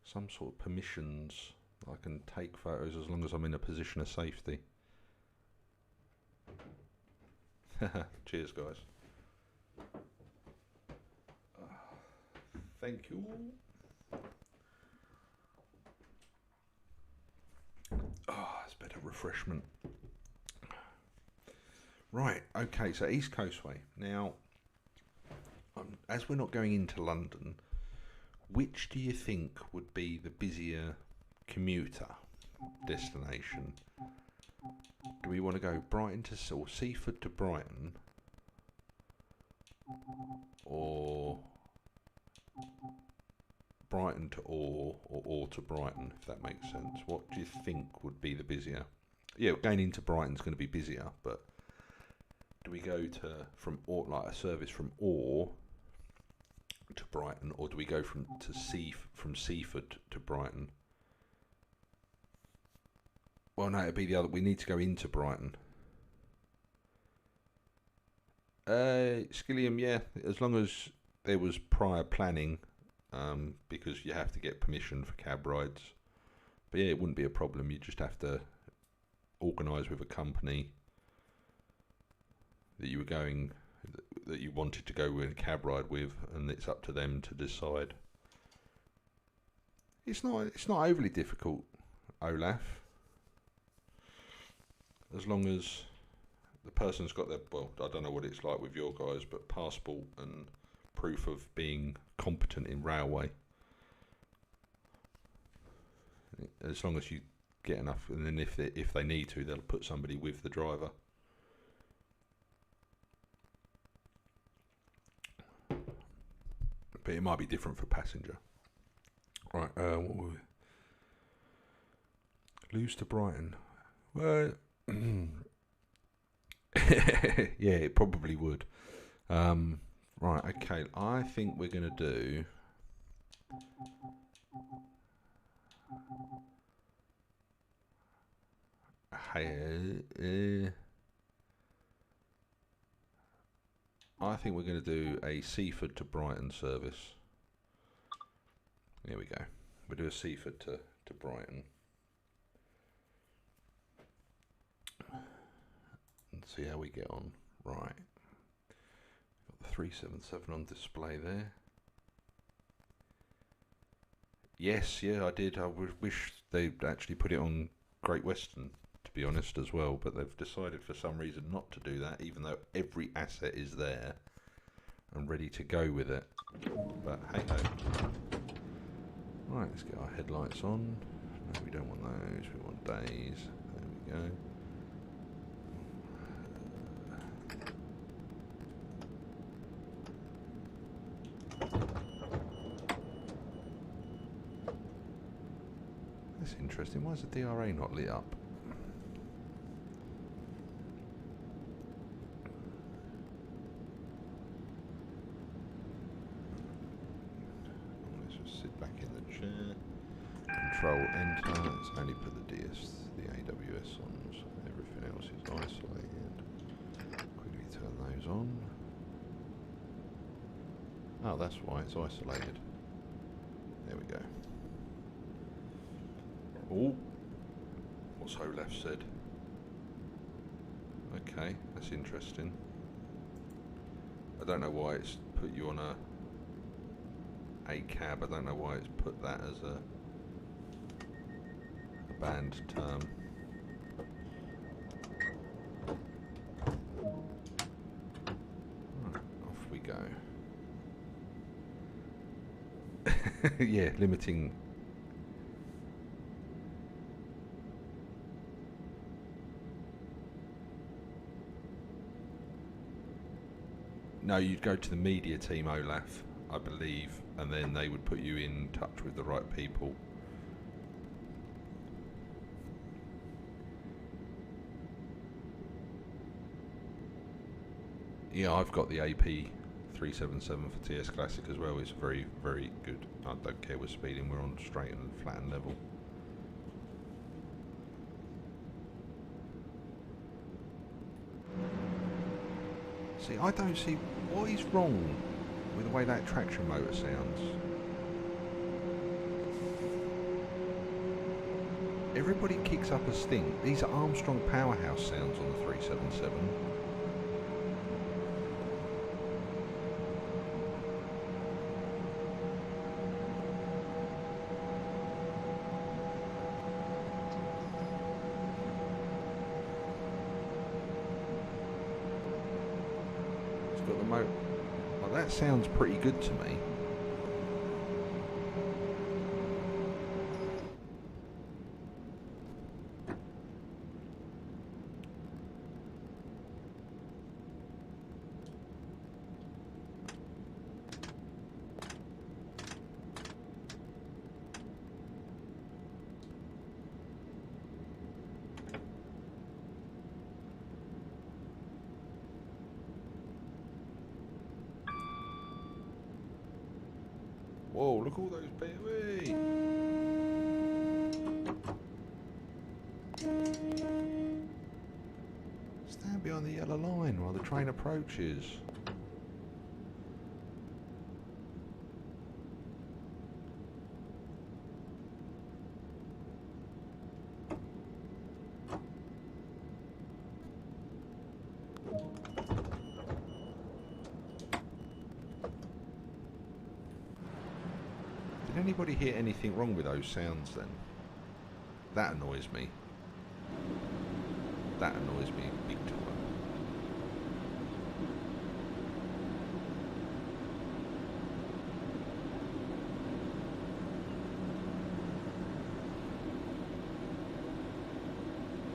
some sort of permissions. I can take photos as long as I'm in a position of safety. Cheers, guys. Thank you. Oh, it's a bit of refreshment. Right, okay, so East Coastway. Now, as we're not going into London, which do you think would be the busier commuter destination? Do we want to go Brighton to or Seaford to Brighton, or Brighton to or Orr to Brighton, if that makes sense? What do you think would be the busier? Yeah, going into Brighton's going to be busier, but do we go to from Orr, like a service from Orr to Brighton, or do we go from Seaford to Brighton? Well, no, it'd be the other. We need to go into Brighton. Skilliam, yeah, as long as there was prior planning, because you have to get permission for cab rides. But yeah, it wouldn't be a problem. You just have to organise with a company that you were going, that you wanted to go with a cab ride with, and it's up to them to decide. It's not overly difficult, Olaf, as long as the person's got their, well, I don't know what it's like with your guys, but passport and proof of being competent in railway. As long as you get enough, and then if they need to, they'll put somebody with the driver. But it might be different for passenger. Right, what were we? Lose to Brighton. Well, yeah, it probably would. Right, okay, I think we're going to do... I think we're going to do a Seaford to Brighton service. There we go. We'll do a Seaford to Brighton. And see how we get on. Right. Got the 377 on display there. Yes, yeah, I did. I wish they'd actually put it on Great Western, to be honest, as well. But they've decided for some reason not to do that, even though every asset is there and ready to go with it. But hey ho. Right, let's get our headlights on. No, we don't want those. We want days. There we go. That's interesting. Why is the DRA not lit up? Let's just sit back in the chair. Control Enter. Let's only put the AWS on, so everything else is isolated. Quickly turn those on. Oh, that's why it's isolated. There we go. Oh, what's Olaf said? Okay, that's interesting. I don't know why it's put you on a cab. I don't know why it's put that as a banned term. Right, off we go. Yeah, limiting. No, you'd go to the media team, Olaf, I believe, and then they would put you in touch with the right people. Yeah, I've got the AP 377 for TS Classic as well. It's very, very good. I don't care we're speeding, we're on straight and flat and level. See, I don't see what is wrong with the way that traction motor sounds. Everybody kicks up a stink. These are Armstrong powerhouse sounds on the 377. Got the motor. Well, that sounds pretty good to me. Whoa, look at all those POE! Stand behind the yellow line while the train approaches. anybody hear anything wrong with those sounds then? That annoys me. That annoys me big time.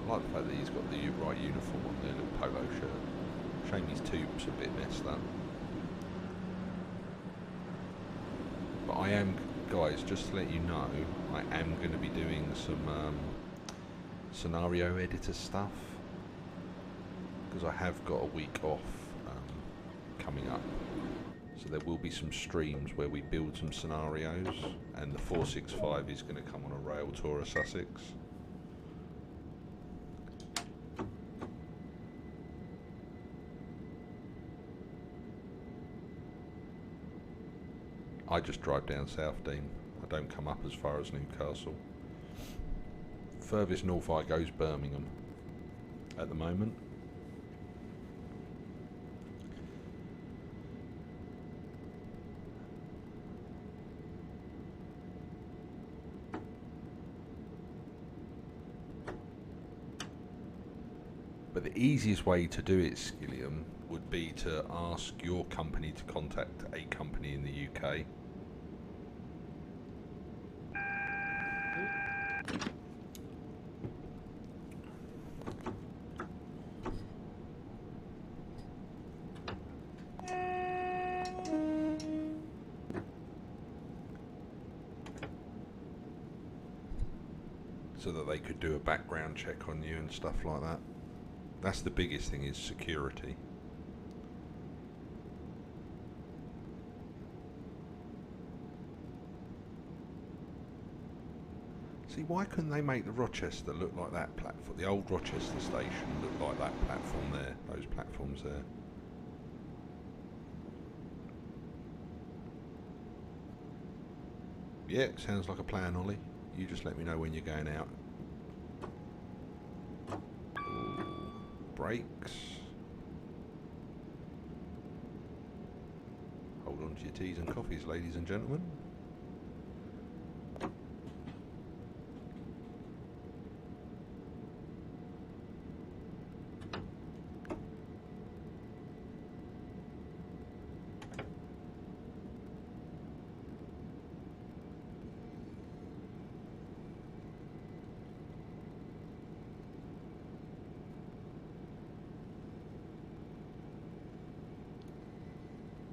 I like the fact that he's got the right uniform on there, little polo shirt. Shame his tube's a bit messed up. But I am, guys, just to let you know, I am going to be doing some scenario editor stuff. Because I have got a week off coming up. So there will be some streams where we build some scenarios. And the 465 is going to come on a rail tour of Sussex. I just drive down South Dean. I don't come up as far as Newcastle. Furthest north I go is Birmingham at the moment. But the easiest way to do it, Skilliam, would be to ask your company to contact a company in the UK. So that they could do a background check on you and stuff like that. That's the biggest thing, is security. See, why couldn't they make the Rochester look like that platform? The old Rochester station look like that platform there, those platforms there. Yeah, sounds like a plan, Ollie. You just let me know when you're going out. Ooh, brakes. Hold on to your teas and coffees, ladies and gentlemen.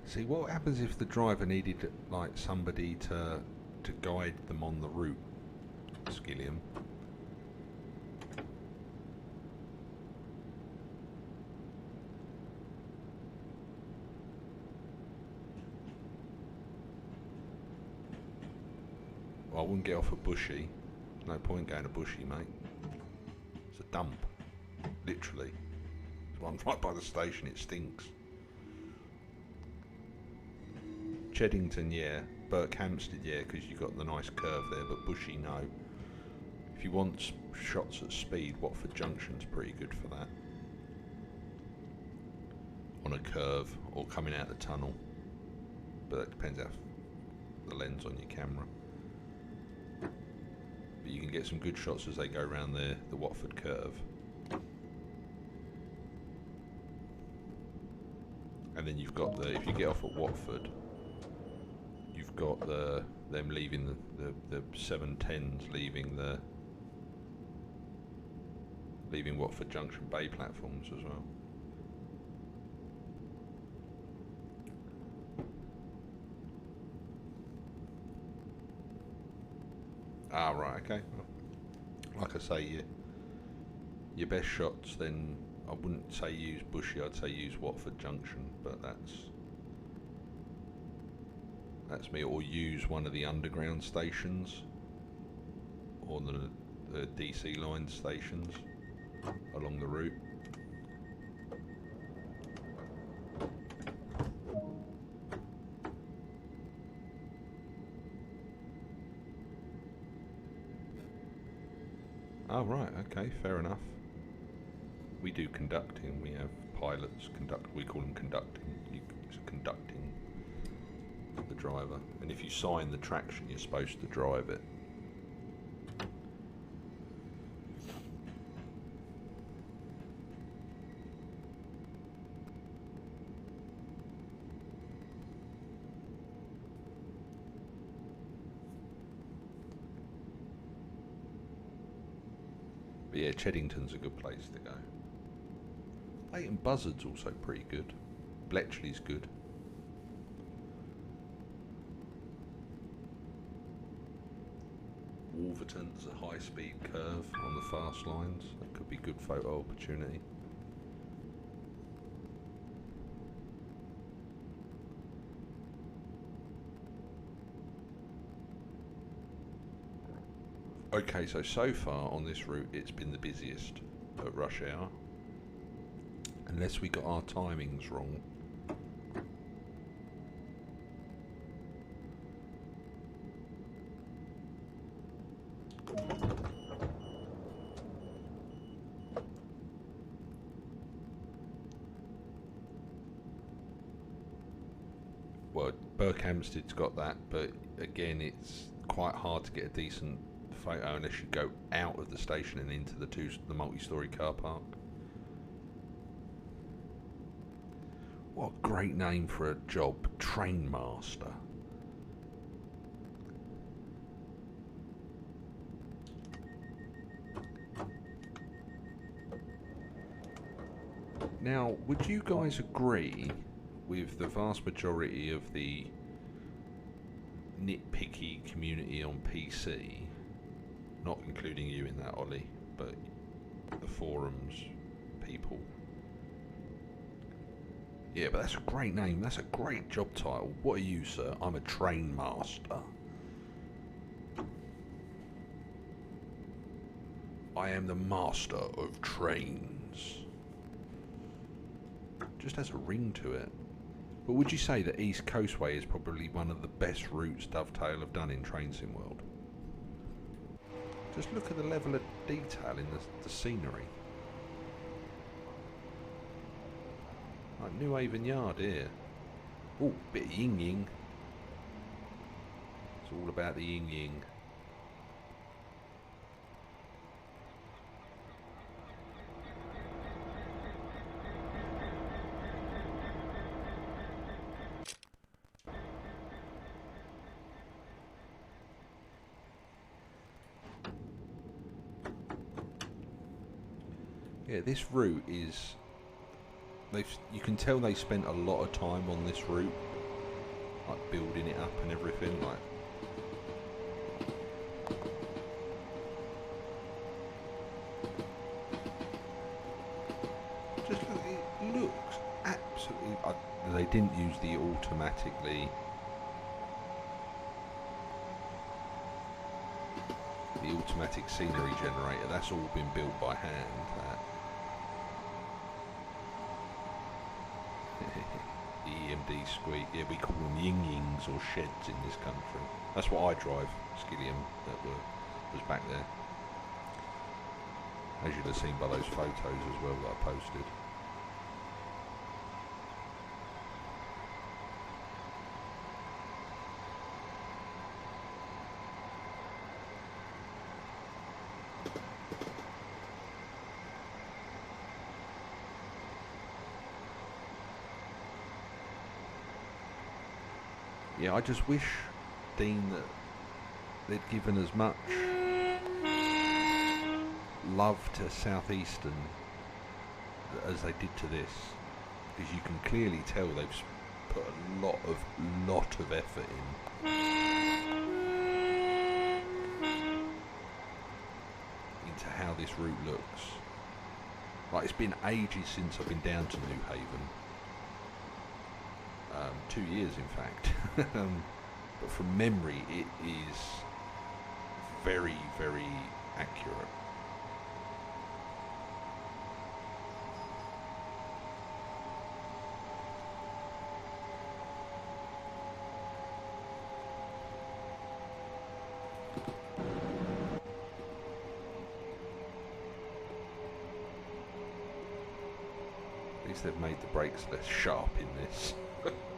See, what happens if the driver needed, like, somebody to guide them on the route, Skilliam? Well, I wouldn't get off a Bushy. There's no point going to Bushy, mate. It's a dump, literally. There's one right by the station, it stinks. Cheddington, yeah. Berkhamsted, yeah, because you've got the nice curve there, but Bushy, no. If you want shots at speed, Watford Junction's pretty good for that. On a curve, or coming out the tunnel. But that depends how the lens on your camera. But you can get some good shots as they go around the Watford curve. And then you've got the, if you get off at Watford, you've got them leaving the 710s leaving Watford Junction Bay platforms as well. Ah, right, okay. Well, like I say, your best shots, then I wouldn't say use Bushy, I'd say use Watford Junction, but that's me. Or use one of the underground stations, or the DC line stations along the route. Oh right, okay, fair enough. We do conducting, we have pilots conduct, we call them conducting, it's conducting. the driver. And if you sign the traction, you're supposed to drive it. But yeah, Cheddington's a good place to go. Leighton Buzzard's also pretty good. Bletchley's good. Wolverton's a high-speed curve on the fast lines. That could be good photo opportunity. Okay, so far on this route it's been the busiest at rush hour. Unless we got our timings wrong. Well, Berkhamsted's got that, but again it's quite hard to get a decent photo unless you go out of the station and into the multi-storey car park. What a great name for a job, train master. Now, would you guys agree with the vast majority of the nitpicky community on PC, not including you in that, Ollie, but the forums people? Yeah, but that's a great name. That's a great job title. What are you, sir? I'm a train master. I am the master of trains. Just has a ring to it. But would you say that East Coastway is probably one of the best routes Dovetail have done in Train Sim World? Just look at the level of detail in the scenery. Like New Haven Yard here. Oh, bit of yin yin. It's all about the yin yin. Yeah, this route is... you can tell they spent a lot of time on this route, like building it up and everything. Like, just look, it looks absolutely. They didn't use the automatic scenery generator. That's all been built by hand. EMD squeak, yeah, we call them yin-yings or sheds in this country. That's what I drive, Skillium, that was back there. As you'd have seen by those photos as well that I posted. Yeah, I just wish, Dean, that they'd given as much love to Southeastern as they did to this, because you can clearly tell they've put a lot of effort in into how this route looks. Like, it's been ages since I've been down to New Haven. 2 years in fact. But from memory it is very, very accurate. At least they've made the brakes less sharp in this.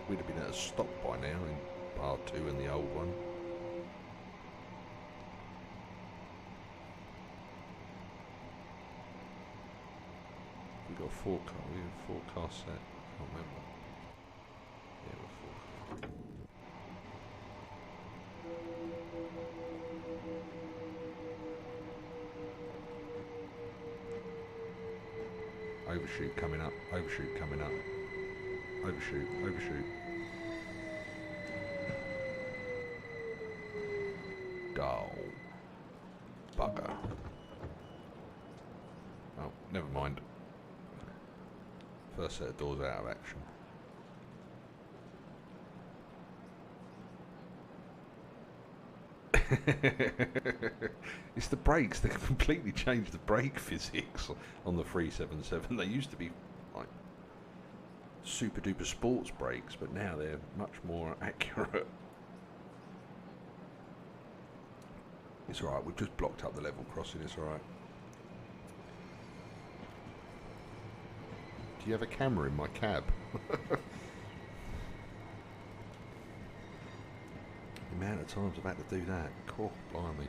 We'd have been at a stop by now in R2 and the old one. We got a four-car set. Can't remember. Yeah, we're 4 car. Overshoot coming up. Overshoot coming up. Overshoot. Overshoot. Oh, bugger. Oh, never mind. First set of doors out of action. It's the brakes. They've completely changed the brake physics on the 377. They used to be like super duper sports brakes, but now they're much more accurate. It's alright, we've just blocked up the level crossing, it's alright. Do you have a camera in my cab? The amount of times I've had to do that, cool, blimey.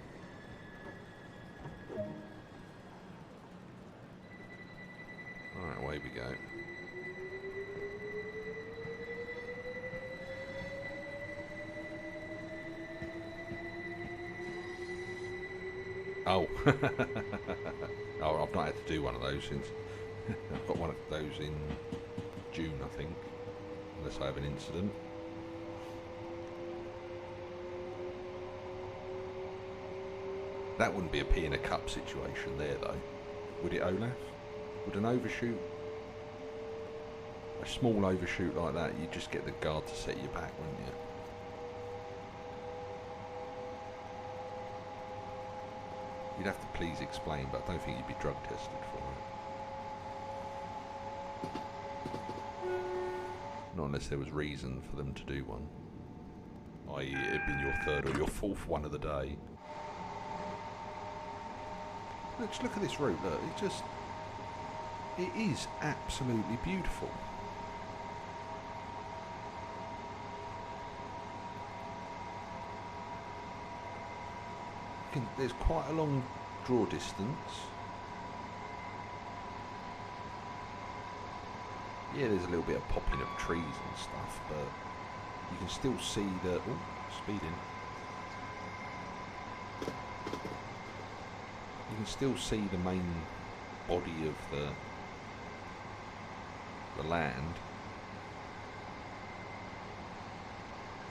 Alright, away we go. Oh. Oh, I've not had to do one of those since. I've got one of those in June, I think, unless I have an incident. That wouldn't be a pea in a cup situation there, though, would it, Olaf? Would an overshoot, a small overshoot like that, you'd just get the guard to set you back, wouldn't you? You'd have to please explain, but I don't think you'd be drug tested for it. Not unless there was reason for them to do one. I.e. it had been your third or your fourth one of the day. Just look at this route, look, it is absolutely beautiful. There's quite a long draw distance. Yeah, there's a little bit of popping of trees and stuff, but you can still see the... Oh, speeding. You can still see the main body of the land.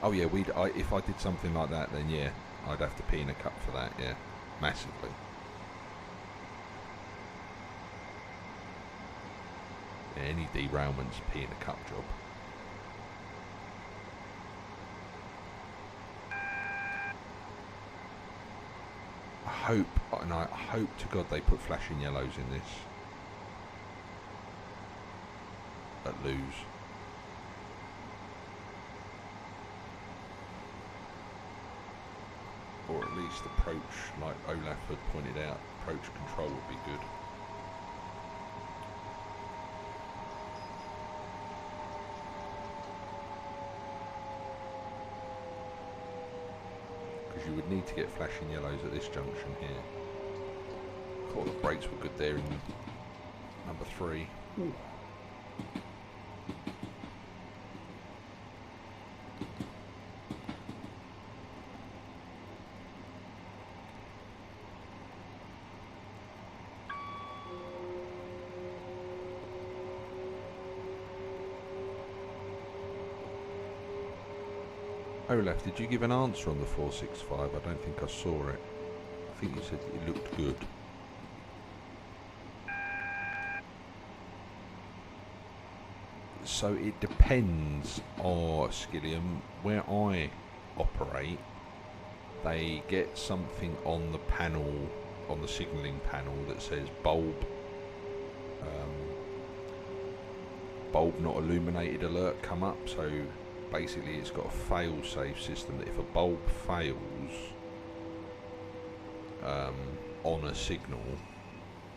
Oh yeah, if I did something like that, then yeah, I'd have to pee in a cup for that, yeah, massively. Yeah, any derailment's pee in a cup job. I hope to God they put flashing yellows in this at Lewes. Or at least approach, like Olaf had pointed out, approach control would be good. Because you would need to get flashing yellows at this junction here. Thought the brakes were good there in number 3. Ooh. Olaf, did you give an answer on the 465? I don't think I saw it. I think you said it looked good. So it depends on Skillium. Where I operate, they get something on the panel, on the signalling panel, that says bulb not illuminated alert come up. So basically it's got a fail-safe system that if a bulb fails on a signal,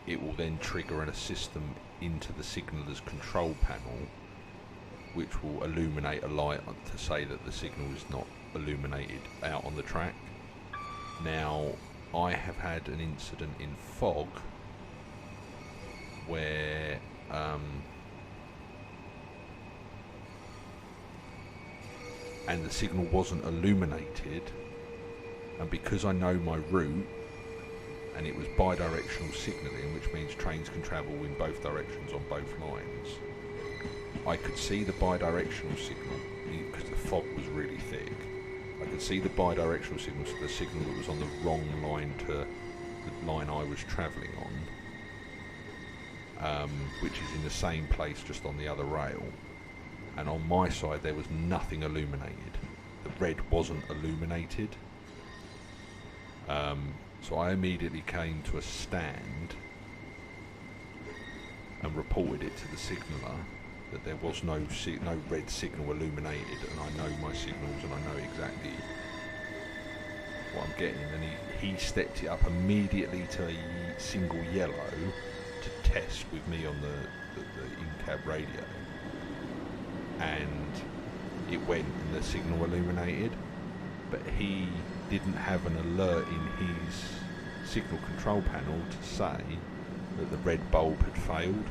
it will then trigger a system into the signaler's control panel which will illuminate a light to say that the signal is not illuminated out on the track. Now, I have had an incident in fog where and the signal wasn't illuminated, and because I know my route and it was bi-directional signalling, which means trains can travel in both directions on both lines, I could see the bi-directional signal because the fog was really thick. I could see the bi-directional signal, so the signal that was on the wrong line to the line I was travelling on, which is in the same place just on the other rail. And on my side there was nothing illuminated. The red wasn't illuminated. So I immediately came to a stand and reported it to the signaller that there was no red signal illuminated, and I know my signals and I know exactly what I'm getting. And he stepped it up immediately to a single yellow to test with me on the in-cab radio, and it went and the signal illuminated, but he didn't have an alert in his signal control panel to say that the red bulb had failed.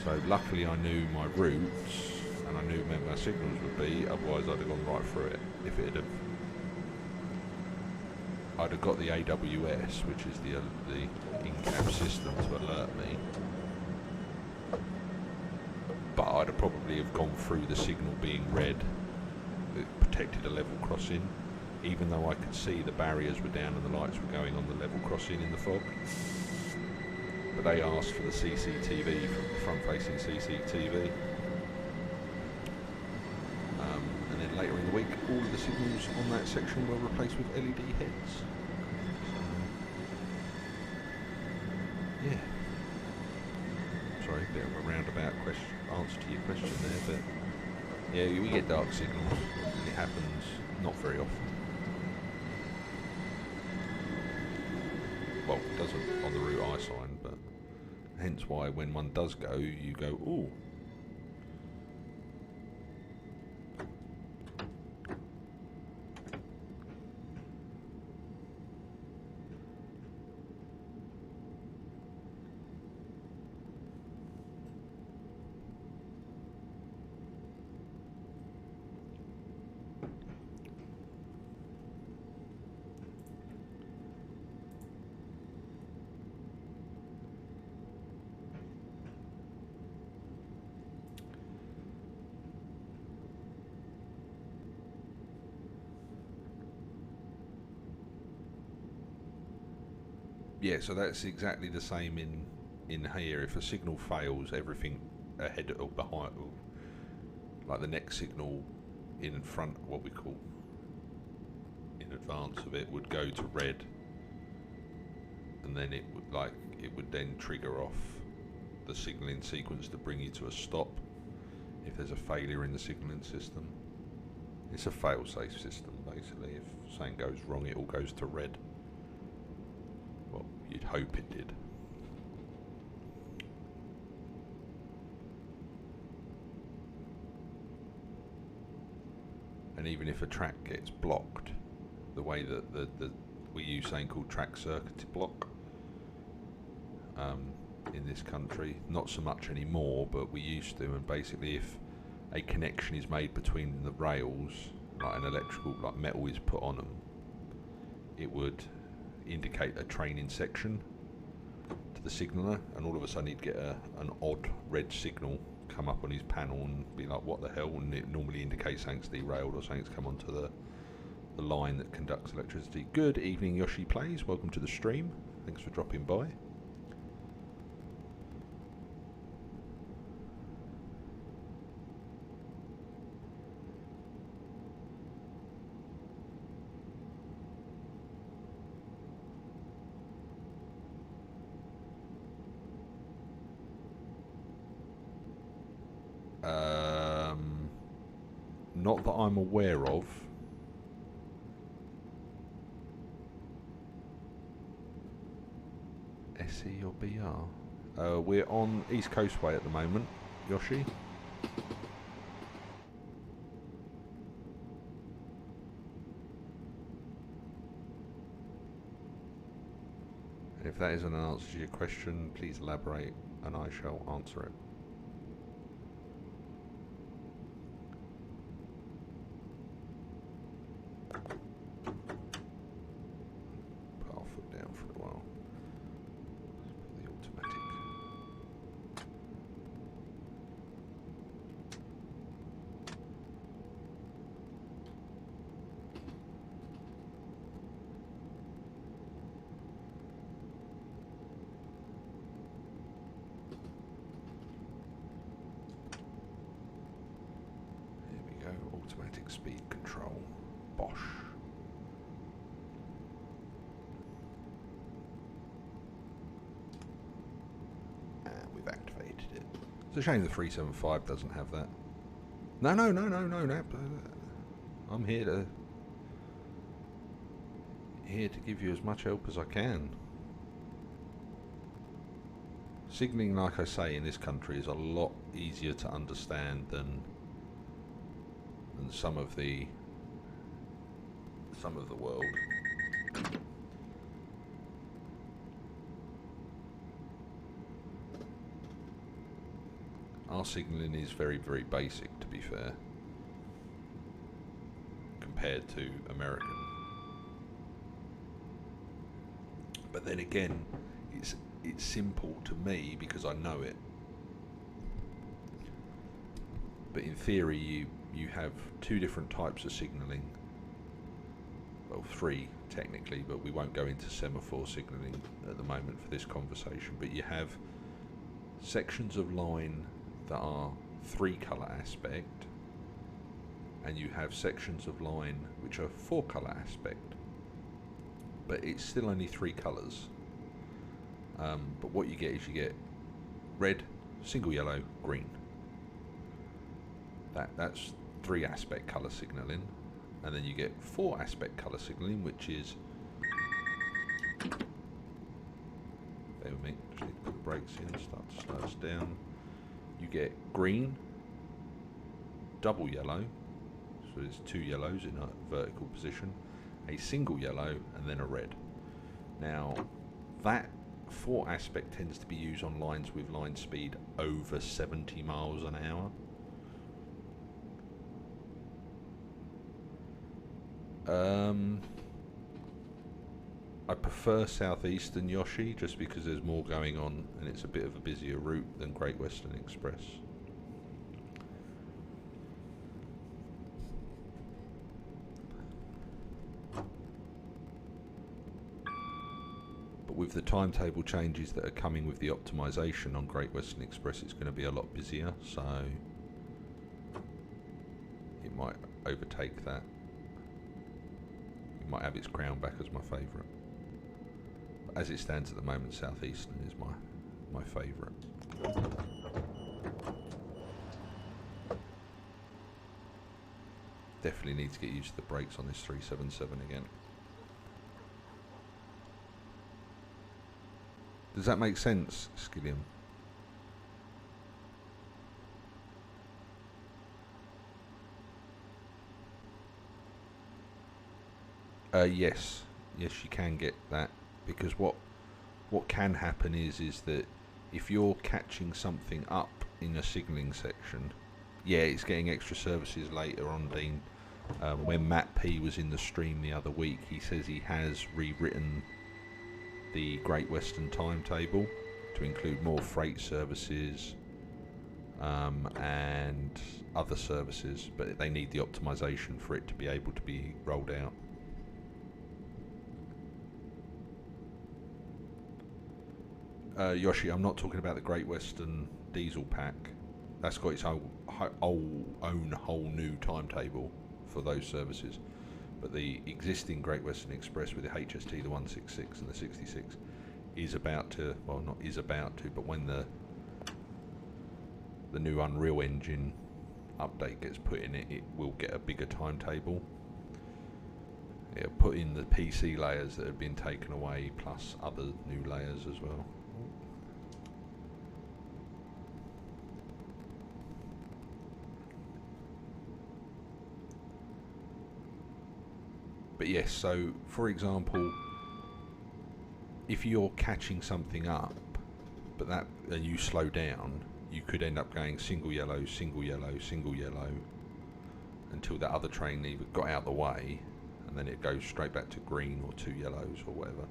So luckily I knew my routes and I knew where my signals would be, otherwise I'd have gone right through it. If it had I'd have got the AWS, which is the in-cab system, to alert me, but I'd have probably have gone through the signal being red. It protected a level crossing, even though I could see the barriers were down and the lights were going on the level crossing in the fog. But they asked for the CCTV, front-facing CCTV. And then later in the week, all of the signals on that section were replaced with LED heads. So, yeah. Sorry, a bit of a roundabout answer to your question there, but yeah, we get dark signals, and it happens not very often. Well, it doesn't on the route I sign, but hence why when one does go, you go, ooh. Yeah, so that's exactly the same in here. If a signal fails, everything ahead or behind, or like the next signal in front, what we call in advance of it, would go to red, and then it would then trigger off the signalling sequence to bring you to a stop if there's a failure in the signalling system. It's a fail-safe system basically. If something goes wrong, it all goes to red. Well, you'd hope it did. And even if a track gets blocked, the way that we use something called track circuit block in this country, not so much anymore, but we used to. And basically, if a connection is made between the rails, like an electrical, like metal is put on them, it would indicate a train in section to the signaller, and all of a sudden he'd get an odd red signal come up on his panel and be like, what the hell? And it normally indicates something's derailed or something's come onto the line that conducts electricity. Good evening, Yoshi Plays. Welcome to the stream. Thanks for dropping by. Not that I'm aware of. SE or BR? We're on East Coastway at the moment, Yoshi. If that isn't an answer to your question, please elaborate and I shall answer it. Put our foot down for a while. Let's put the automatic. Automatic speed control. Bosh. And we've activated it. It's a shame the 375 doesn't have that. No. I'm here to give you as much help as I can. Signalling, like I say, in this country is a lot easier to understand than some of the world. Our signalling is very, very basic, to be fair, compared to American. But then again, it's simple to me because I know it. But in theory, you have two different types of signalling. Well, three technically, but we won't go into semaphore signalling at the moment for this conversation. But you have sections of line that are 3-colour aspect, and you have sections of line which are 4-colour aspect. But it's still only 3 colours. But what you get is you get red, single yellow, green. That's 3 aspect colour signalling, and then you get 4 aspect colour signalling, which is, bear with me, just need to put the brakes in, start to slow us down. You get green, double yellow, so there's 2 yellows in a vertical position, a single yellow, and then a red. Now that 4 aspect tends to be used on lines with line speed over 70 miles an hour. I prefer Southeastern Yoshi just because there's more going on and it's a bit of a busier route than Great Western Express. But with the timetable changes that are coming with the optimization on Great Western Express, it's going to be a lot busier, so it might overtake that. It might have its crown back as my favourite. But as it stands at the moment, Southeastern is my favourite. Definitely need to get used to the brakes on this 377 again. Does that make sense, Skilliam? Yes, you can get that, because what can happen is that if you're catching something up in a signalling section, yeah, it's getting extra services later on, Dean. When Matt P was in the stream the other week, he says he has rewritten the Great Western timetable to include more freight services and other services, but they need the optimization for it to be able to be rolled out. Yoshi, I'm not talking about the Great Western diesel pack. That's got its own whole new timetable for those services. But the existing Great Western Express with the HST, the 166 and the 66, is about to, well, not is about to, but when the new Unreal Engine update gets put in it, it will get a bigger timetable. It'll put in the PC layers that have been taken away, plus other new layers as well. But yes, so for example, if you're catching something up, but that and you slow down, you could end up going single yellow, single yellow, single yellow, until that other train either got out of the way, and then it goes straight back to green or 2 yellows or whatever.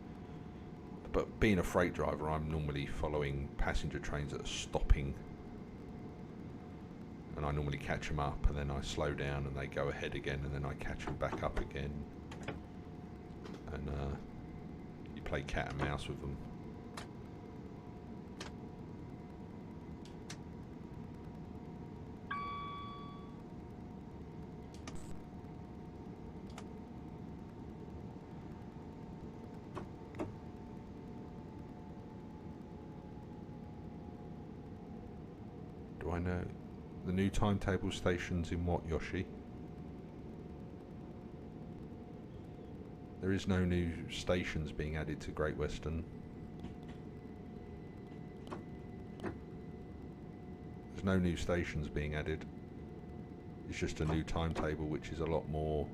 But being a freight driver, I'm normally following passenger trains that are stopping, and I normally catch them up, and then I slow down and they go ahead again, and then I catch them back up again, and you play cat and mouse with them. Do I know the new timetable stations in what, Yoshi? There is no new stations being added to Great Western. There's no new stations being added. It's just a new timetable, which is a lot more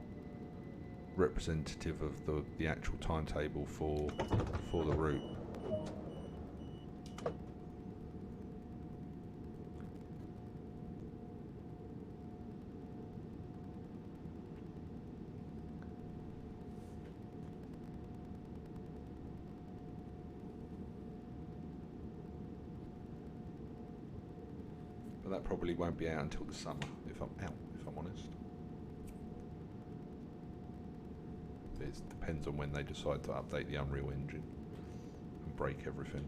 representative of the actual timetable for the route. But that probably won't be out until the summer, if I'm honest. It depends on when they decide to update the Unreal Engine and break everything.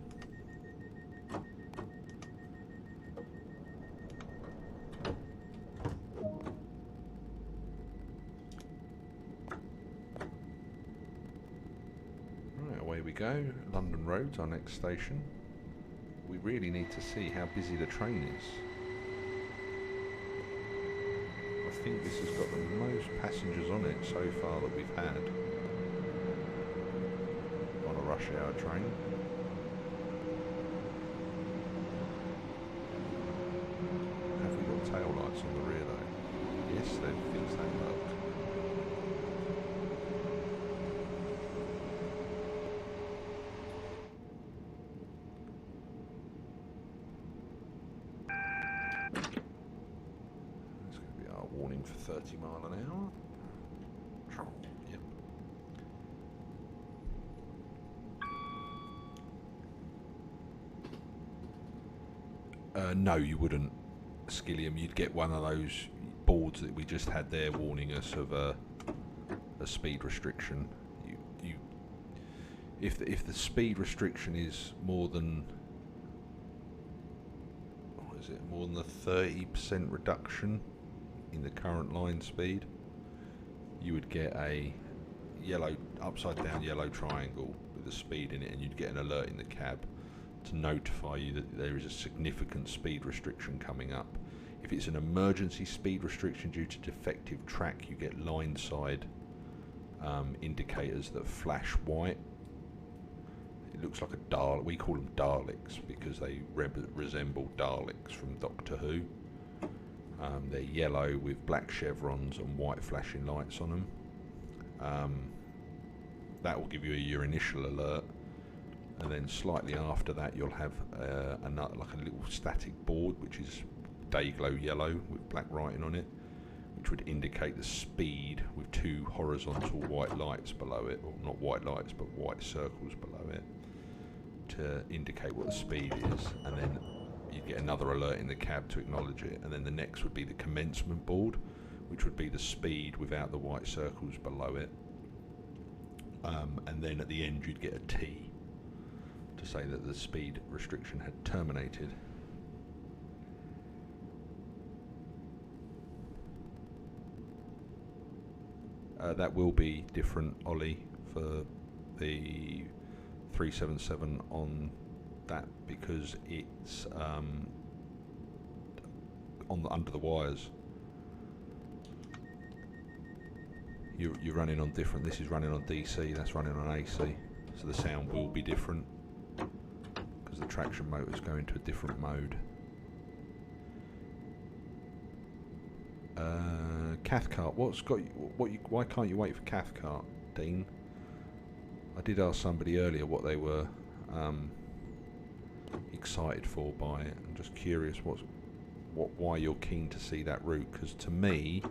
Right, away we go. London Road's our next station. We really need to see how busy the train is. I think this has got the most passengers on it so far that we've had on a rush hour train. Have we got tail lights on the rear though? Yes, then things don't work. Warning for 30 mile an hour. Yep. No, you wouldn't, Skilliam. You'd get one of those boards that we just had there warning us of a speed restriction. If the speed restriction is more than, what is it, more than the 30% reduction in the current line speed, you would get a yellow, upside down yellow triangle with the speed in it, and you'd get an alert in the cab to notify you that there is a significant speed restriction coming up. If it's an emergency speed restriction due to defective track, you get line side indicators that flash white. It looks like a Dalek. We call them Daleks because they resemble Daleks from Doctor Who. They're yellow with black chevrons and white flashing lights on them. That will give you your initial alert, and then slightly after that you'll have another, like a little static board which is day glow yellow with black writing on it, which would indicate the speed with 2 horizontal white lights below it, or not white lights but white circles below it, to indicate what the speed is, and then you'd get another alert in the cab to acknowledge it, and then the next would be the commencement board, which would be the speed without the white circles below it, and then at the end you'd get a T to say that the speed restriction had terminated. That will be different, Ollie, for the 377 on that, because it's under the wires. You're running on different. This is running on DC. That's running on AC. So the sound will be different because the traction motors go into a different mode. Cathcart. What's got you? Why can't you wait for Cathcart, Dean? I did ask somebody earlier what they were excited for by it. I'm just curious why you're keen to see that route, because to me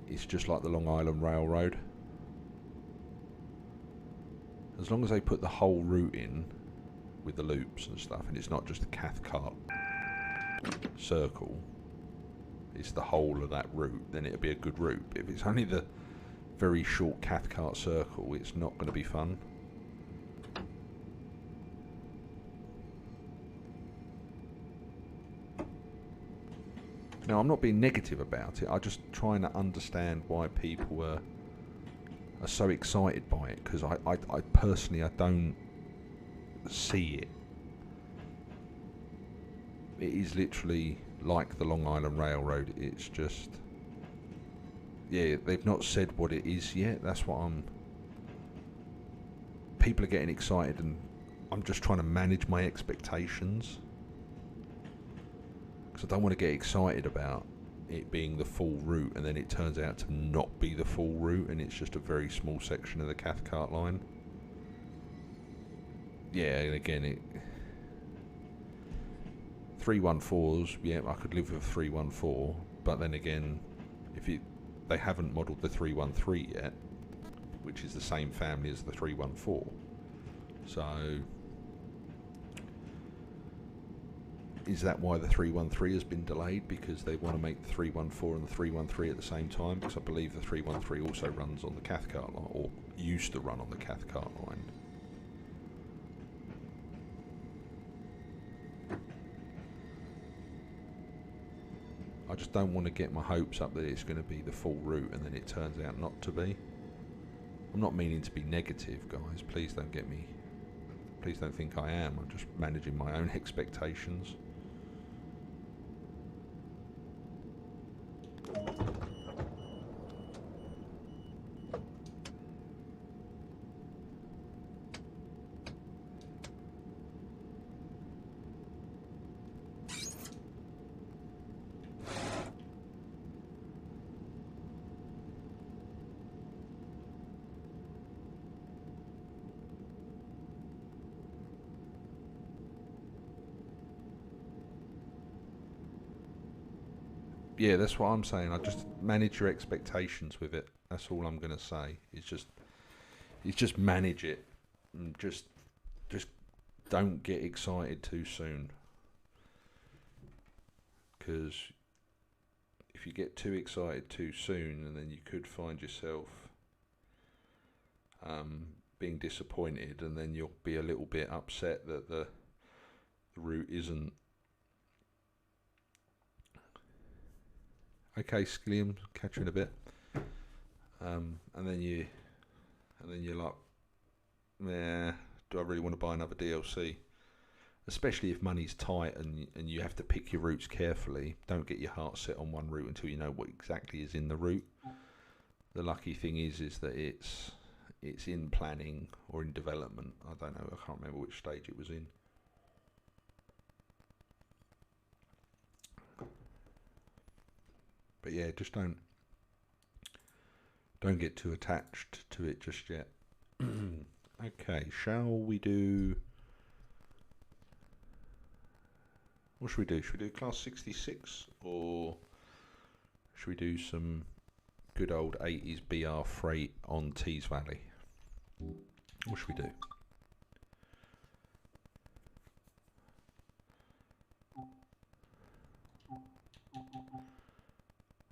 it's just like the Long Island Railroad. As long as they put the whole route in with the loops and stuff, and it's not just a Cathcart circle, it's the whole of that route, then it'll be a good route. If it's only the very short Cathcart circle, it's not going to be fun. Now, I'm not being negative about it. I'm just trying to understand why people are so excited by it, because I personally, I don't see it. It is literally like the Long Island Railroad. It's just, yeah, they've not said what it is yet. That's what people are getting excited, and I'm just trying to manage my expectations, because I don't want to get excited about it being the full route and then it turns out to not be the full route and it's just a very small section of the Cathcart line. Yeah, and again, 314s, yeah, I could live with 314, but then again, they haven't modelled the 313 yet, which is the same family as the 314. So is that why the 313 has been delayed? Because they want to make the 314 and the 313 at the same time? Because I believe the 313 also runs on the Cathcart line, or used to run on the Cathcart line. I just don't want to get my hopes up that it's going to be the full route and then it turns out not to be. I'm not meaning to be negative, guys. Please don't think I am. I'm just managing my own expectations. Yeah, that's what I'm saying. I just manage your expectations with it. That's all I'm gonna say. It's just manage it, and just don't get excited too soon. Because if you get too excited too soon, and then you could find yourself being disappointed, and then you'll be a little bit upset that the route isn't. Okay, Skilliam, catch you in a bit. And then you're like, yeah, do I really want to buy another DLC? Especially if money's tight and you have to pick your routes carefully. Don't get your heart set on one route until you know what exactly is in the route. The lucky thing is that it's in planning or in development. I don't know. I can't remember which stage it was in. But yeah, just don't get too attached to it just yet. Okay, shall we do... What should we do? Should we do Class 66, or should we do some good old 80s BR freight on Tees Valley? What should we do?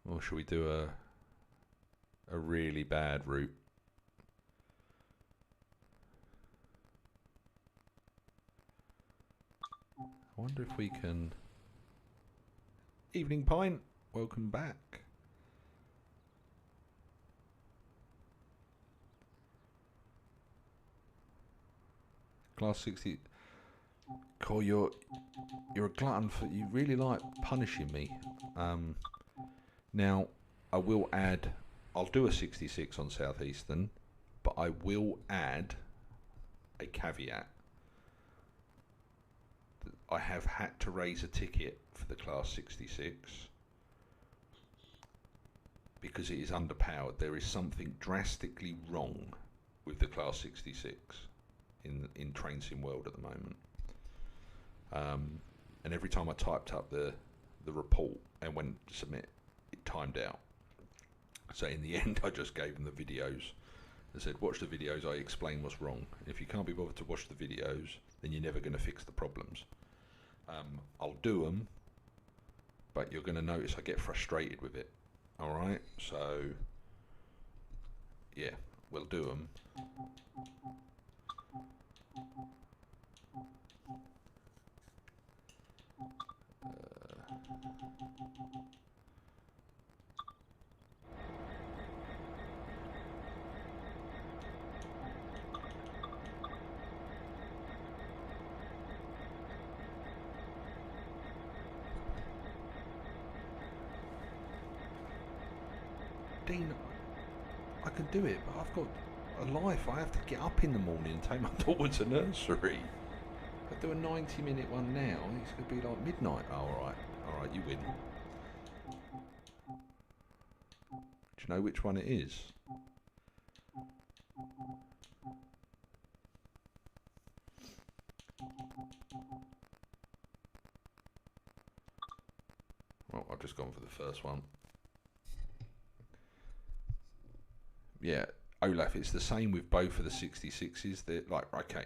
Or should we do a really bad route? I wonder if we can... Evening Pint, welcome back. Class 60... Cole, you're a glutton for... You really like punishing me. Now, I will add... I'll do a 66 on Southeastern, but I will add a caveat. I have had to raise a ticket for the Class 66 because it is underpowered. There is something drastically wrong with the Class 66 in Train Sim World at the moment. And every time I typed up the report and went to submit, it timed out. So in the end, I just gave them the videos. I said, watch the videos, I explain what's wrong. If you can't be bothered to watch the videos, then you're never going to fix the problems. I'll do them, but you're going to notice I get frustrated with it. Alright, so yeah, we'll do them. Dean, I can do it, but I've got a life. I have to get up in the morning and take my daughter to nursery. If I do a 90-minute one now, it's going to be like midnight. Oh, alright, you win. Do you know which one it is? Well, I've just gone for the first one. Yeah, Olaf, it's the same with both of the 66s. They're like, okay,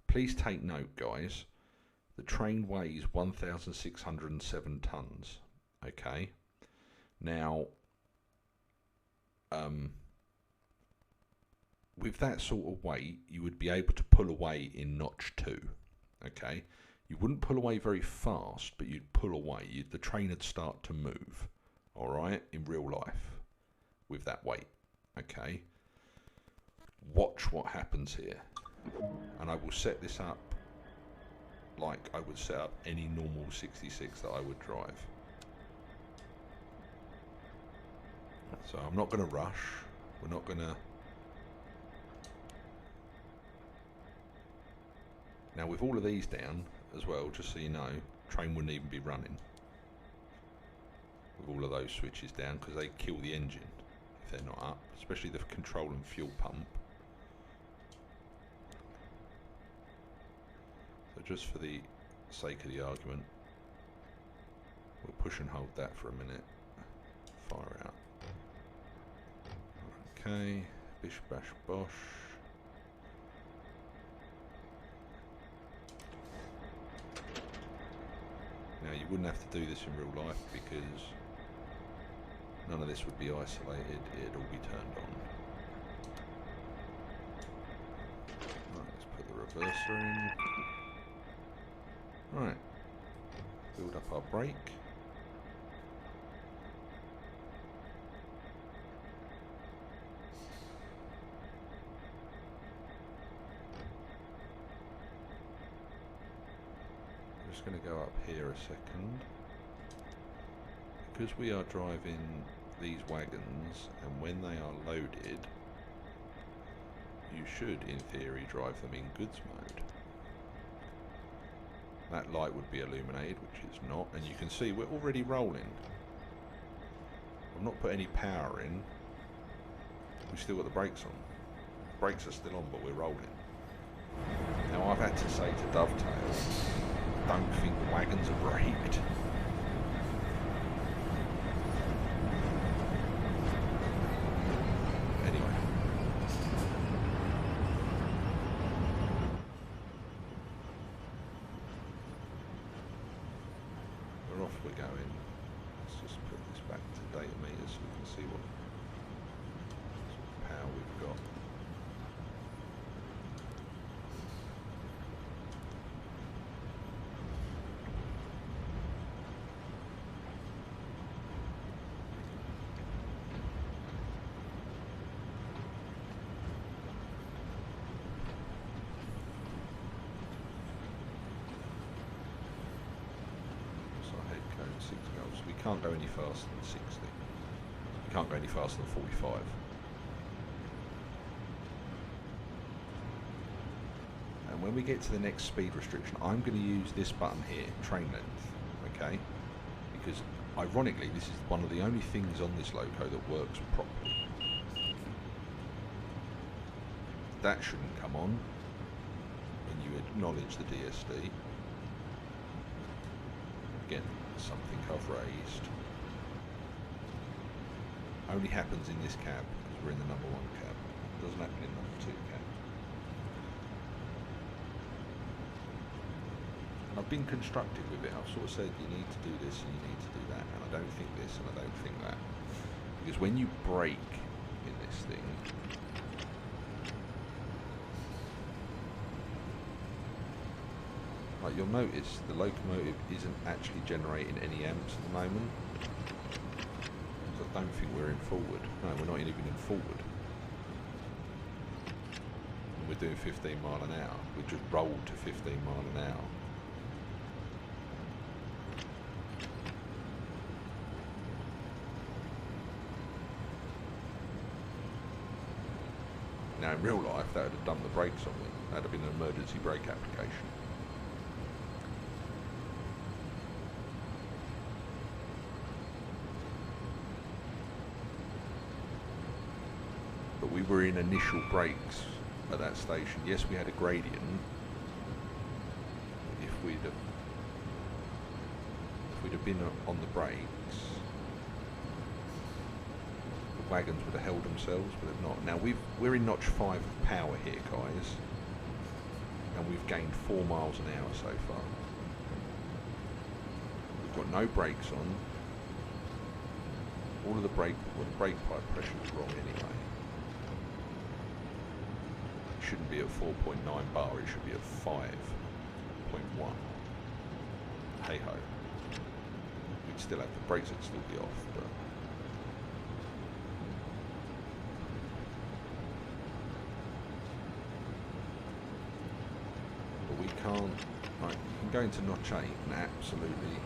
please take note, guys. The train weighs 1,607 tonnes. Okay. Now, with that sort of weight, you would be able to pull away in notch 2. Okay. You wouldn't pull away very fast, but you'd pull away. The train would start to move. All right, in real life, with that weight. Okay, watch what happens here, and I will set this up like I would set up any normal 66 that I would drive. So I'm not going to rush, we're not going to... Now with all of these down as well, just so you know, train wouldn't even be running with all of those switches down, because they kill the engine if they're not up, especially the control and fuel pump. So just for the sake of the argument, we'll push and hold that for a minute. Fire out. Okay, bish bash bosh. Now you wouldn't have to do this in real life because none of this would be isolated, it'd all be turned on. Right, let's put the reverser in. Right, build up our brake. I'm just going to go up here a second. Because we are driving these wagons, and when they are loaded, you should, in theory, drive them in goods mode. That light would be illuminated, which it's not, and you can see we're already rolling. I've not put any power in. We've still got the brakes on. Brakes are still on, but we're rolling. Now I've had to say to Dovetail, don't think the wagons are braked. We can't go any faster than 60. We can't go any faster than 45. And when we get to the next speed restriction, I'm going to use this button here, train length, okay? Because ironically, this is one of the only things on this loco that works properly. that shouldn't come on when you acknowledge the DSD. Again, something I've raised. Only happens in this cab because we're in the number 1 cab. It doesn't happen in number 2 cab. And I've been constructive with it. I've sort of said you need to do this and you need to do that, and I don't think this and I don't think that. Because when you brake in this thing, like you'll notice the locomotive isn't actually generating any amps at the moment. So I don't think we're in forward. No, we're not even in forward. And we're doing 15 mile an hour. We just rolled to 15 mile an hour. Now in real life that would have dumped the brakes on me. That would have been an emergency brake application. But we were in initial brakes at that station. Yes, we had a gradient. If we'd have been on the brakes, the wagons would have held themselves, but they've not. Now we're in notch 5 of power here, guys, and we've gained 4 miles an hour so far. We've got no brakes on. All of the brake pipe pressure is wrong anyway. It shouldn't be at 4.9 bar, it should be at 5.1. Hey ho. We'd still have the brakes would still be off, but we can't. Right, you can go into notch 8 and absolutely.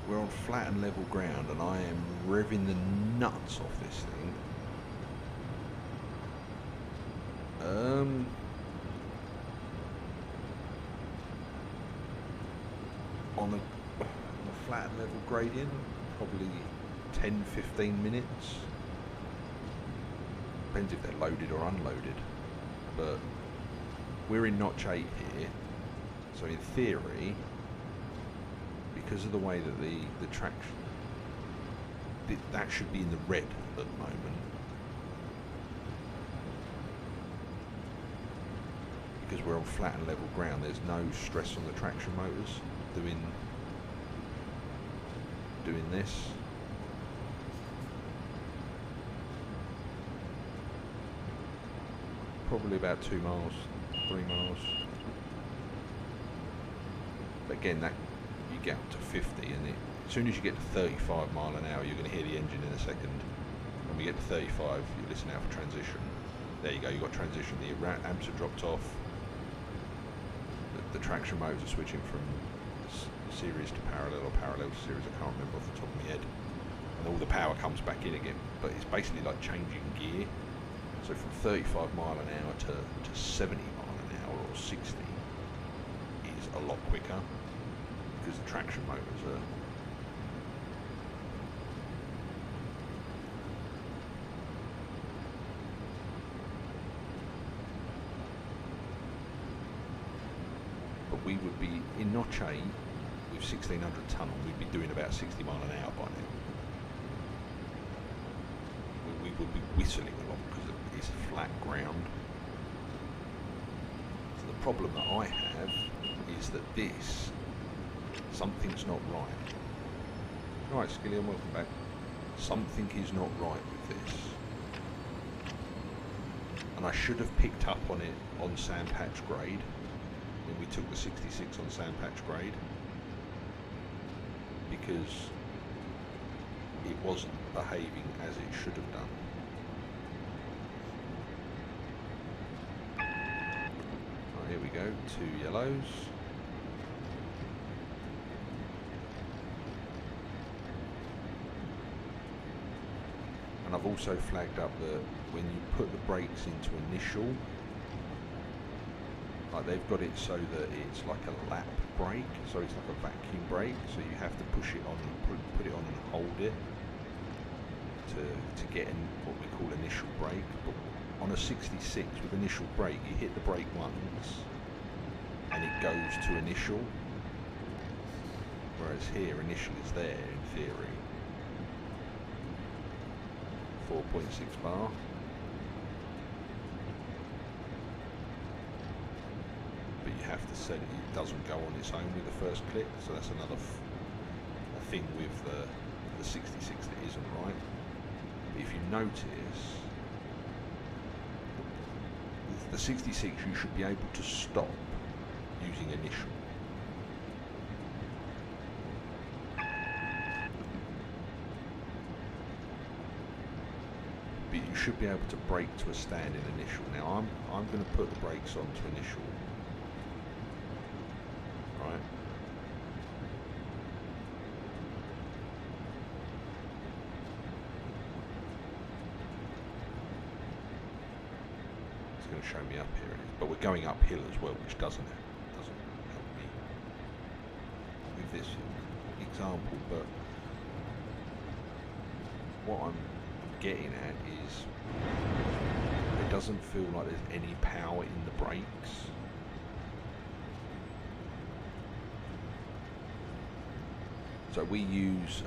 We're on flat and level ground, and I am revving the nuts off this thing. On a flat and level gradient, probably 10-15 minutes. Depends if they're loaded or unloaded. But we're in notch 8 here, so in theory, because of the way that the traction, that should be in the red at the moment. Because we're on flat and level ground, there's no stress on the traction motors doing this. Probably about 2 miles, 3 miles. But again, that you get up to 50, and as soon as you get to 35 mile an hour, you're going to hear the engine in a second. When we get to 35, you listen out for transition. There you go, you've got transition. The amps are dropped off. The traction motors are switching from series to parallel or parallel to series. I can't remember off the top of my head. And all the power comes back in again. But it's basically like changing gear. So from 35 mile an hour to 70 mile an hour or 60 is a lot quicker because the traction motors are. But we would be in notch 8 with 1600 tonne, we'd be doing about 60 mile an hour by now. We would be whistling along because it's flat ground. So the problem that I have is that something's not right. Alright, Skillian, welcome back. Something is not right with this. And I should have picked up on it on sandpatch grade when we took the 66 on sandpatch grade, because it wasn't behaving as it should have done. Right, here we go, 2 yellows. And I've also flagged up that when you put the brakes into initial, like they've got it so that it's like a lap brake, so it's like a vacuum brake, so you have to push it on and put it on and hold it to get in what we call initial brake. But on a 66 with initial brake, you hit the brake once and it goes to initial, whereas here initial is there in theory. 4.6 bar. But you have to set it, it doesn't go on its own with the first click, so that's another a thing with the 66 that isn't right. But if you notice, the 66 you should be able to stop using initial. But you should be able to brake to a stand in initial. Now I'm going to put the brakes on to initial. Right. It's going to show me up here, but we're going uphill as well, which doesn't help me with this example. But what I'm getting at is it doesn't feel like there's any power in the brakes. So we use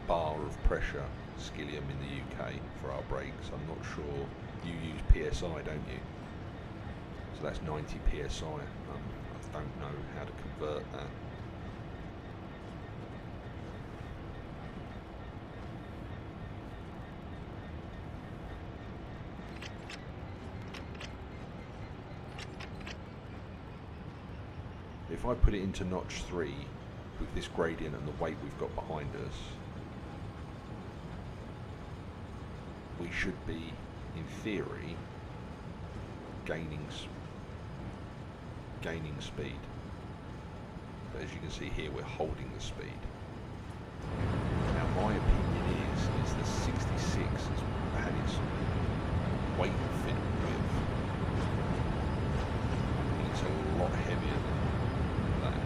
bar of pressure skillium in the UK for our brakes. I'm not sure, you use PSI, don't you? So that's 90 PSI. I don't know how to convert that. If I put it into notch 3 with this gradient and the weight we've got behind us, we should be, in theory, gaining speed. But as you can see here, we're holding the speed. Now my opinion is the 66 has had its weight fiddled with. It's a lot heavier than that.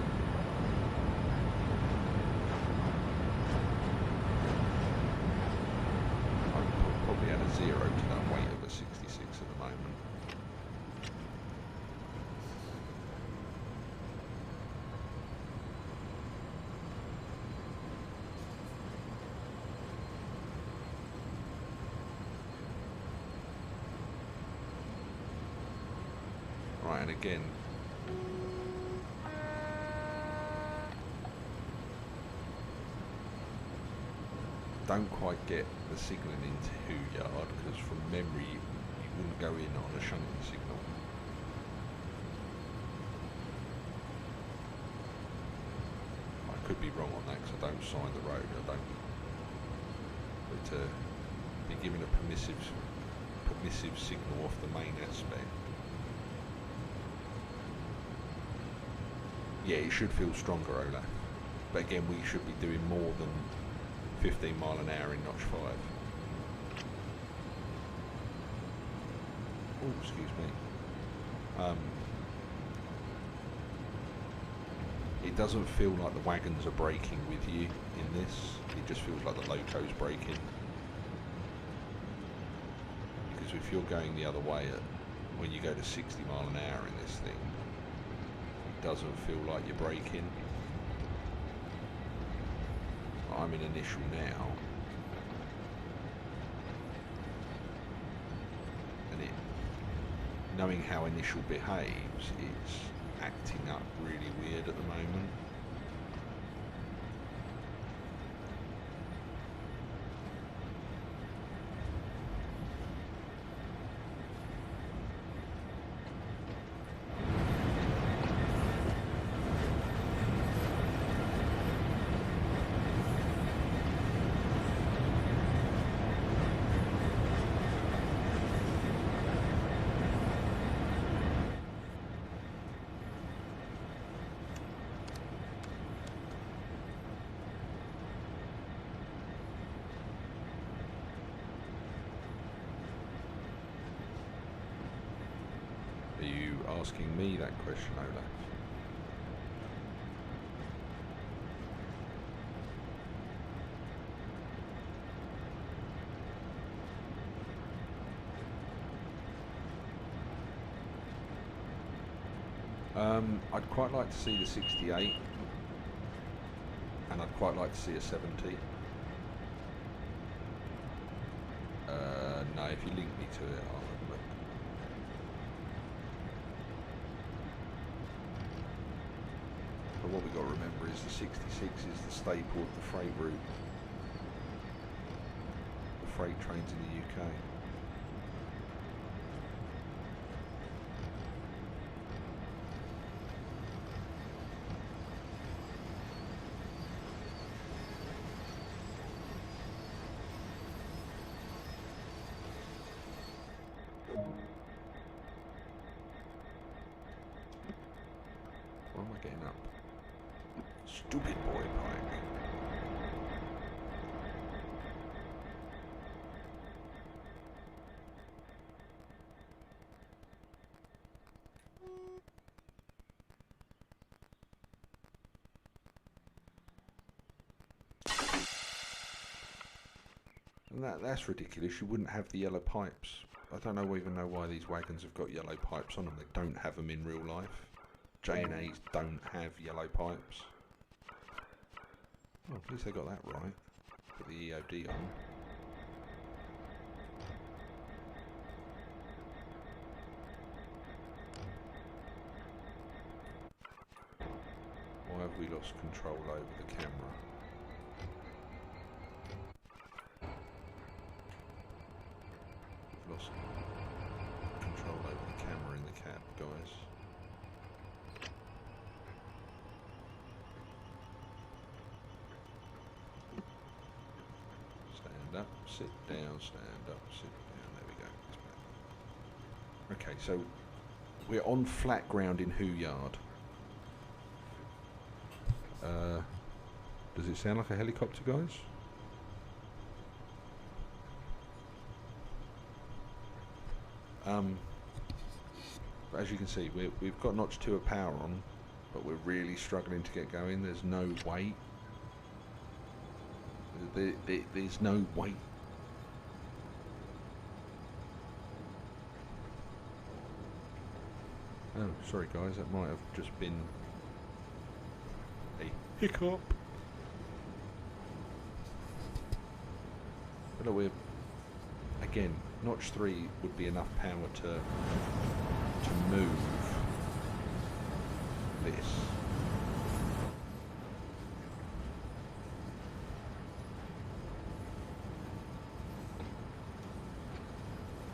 I'd probably add a 0 to that weight of a 66 at the moment. Right, and again, don't quite get the signalling into yard, because from memory you wouldn't go in on a shunting signal. I could be wrong on that because I don't sign the road, but to be given a permissive signal off the main aspect. Yeah, it should feel stronger, Olaf. But again, we should be doing more than 15 mile an hour in notch 5. Oh, excuse me. It doesn't feel like the wagons are braking with you in this. It just feels like the loco's braking. Because if you're going the other way when you go to 60 mile an hour in this thing, doesn't feel like you're braking. I'm in initial now, and knowing how initial behaves, it's acting up really weird at the moment. Are you asking me that question, Olaf? I'd quite like to see the 68, and I'd quite like to see a 70. No, if you link me to it, I'll have a look. But what we've got to remember is the 66 is the staple of the freight route. The freight trains in the UK. Why am I getting up? Stupid boy Pike. And that's ridiculous. You wouldn't have the yellow pipes. I don't even know why these wagons have got yellow pipes on them. They don't have them in real life. J&As don't have yellow pipes. Oh, at least they got that right. Put the EOD on. Why have we lost control over the camera? We've lost control over the camera in the cab, guys. Up, sit down, stand up, sit down. There we go. Okay, so we're on flat ground in Who Yard. Does it sound like a helicopter, guys? As you can see, we've got notch 2 of power on, but we're really struggling to get going. There's no weight. There's no weight. Oh, sorry guys, that might have just been a hiccup. But look, we're again, notch 3 would be enough power to move this.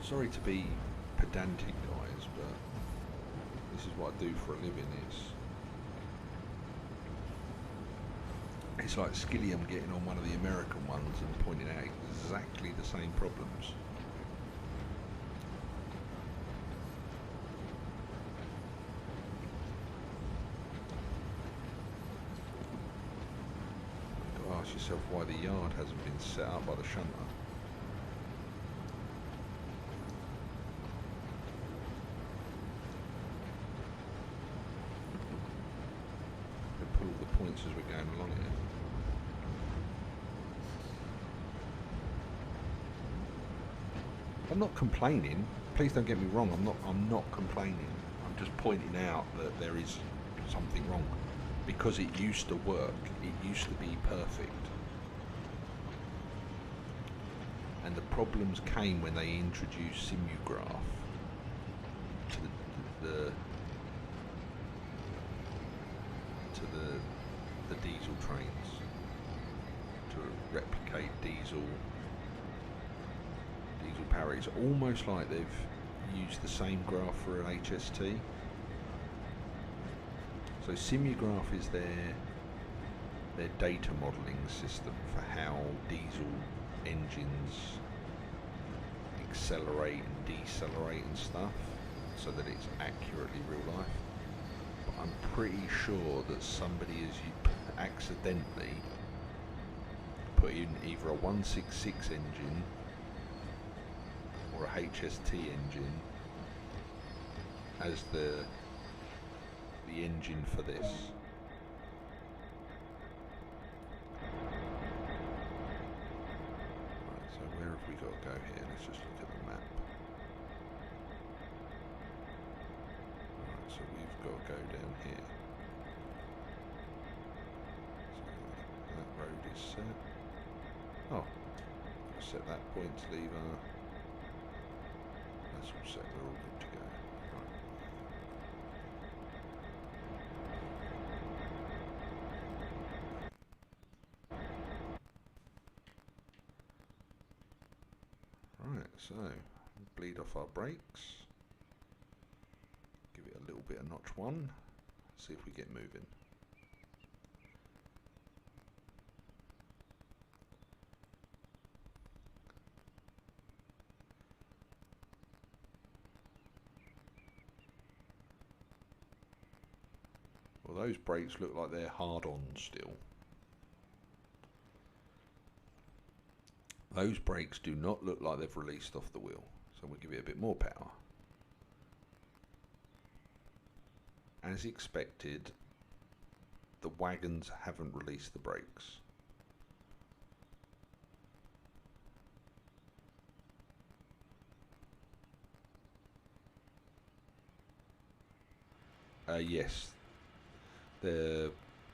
Sorry to be pedantic, guys, but this is what I do for a living. It's like Skilliam getting on one of the American ones and pointing out exactly the same problems. You've got to ask yourself why the yard hasn't been set up by the shunter. As we're going along here. I'm not complaining. Please don't get me wrong. I'm not complaining. I'm just pointing out that there is something wrong because it used to work. It used to be perfect. And the problems came when they introduced simulgraph to the diesel trains to replicate diesel power. It's almost like they've used the same graph for an HST. So simulgraph is their data modelling system for how diesel engines accelerate and decelerate and stuff, so that it's accurately real life. But I'm pretty sure that somebody has accidentally put in either a 166 engine or a HST engine as the engine for this. Right, so where have we got to go here? Let's just look at the map. Right, so we've got to go down here. So that road is set. Oh, I'll set that points lever. That's all set, we're all good to go. Right, so bleed off our brakes, give it a little bit of notch one, see if we get moving. Well, those brakes look like they're hard on still. Those brakes do not look like they've released off the wheel, so we'll give it a bit more power. As expected, the wagons haven't released the brakes. Yes,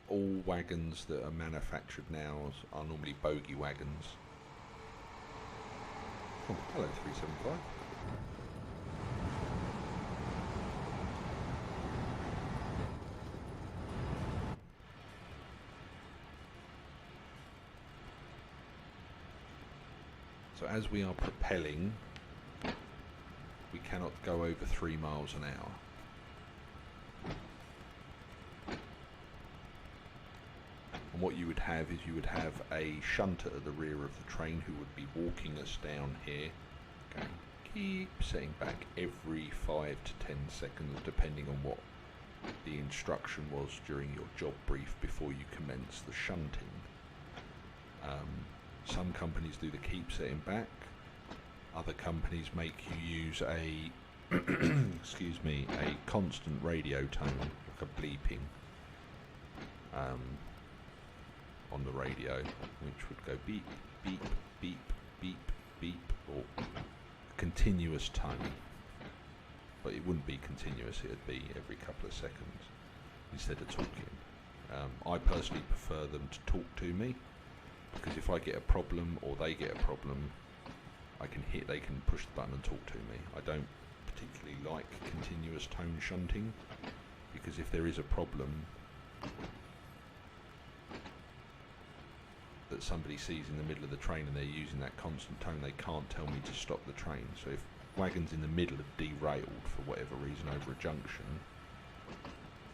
all wagons that are manufactured now are normally bogie wagons. Oh, hello 375. So as we are propelling, we cannot go over 3 miles an hour. And what you would have is you would have a shunter at the rear of the train who would be walking us down here, going, keep setting back every 5 to 10 seconds, depending on what the instruction was during your job brief before you commence the shunting. Some companies do the keep setting back. Other companies make you use a excuse me, a constant radio tone, like a bleeping on the radio, which would go beep, beep, beep, beep, beep, or continuous tone. But it wouldn't be continuous, it would be every couple of seconds instead of talking. I personally prefer them to talk to me, because if I get a problem or they get a problem, they can push the button and talk to me. I don't particularly like continuous tone shunting, because if there is a problem that somebody sees in the middle of the train and they're using that constant tone, they can't tell me to stop the train. So if wagons in the middle have derailed for whatever reason over a junction,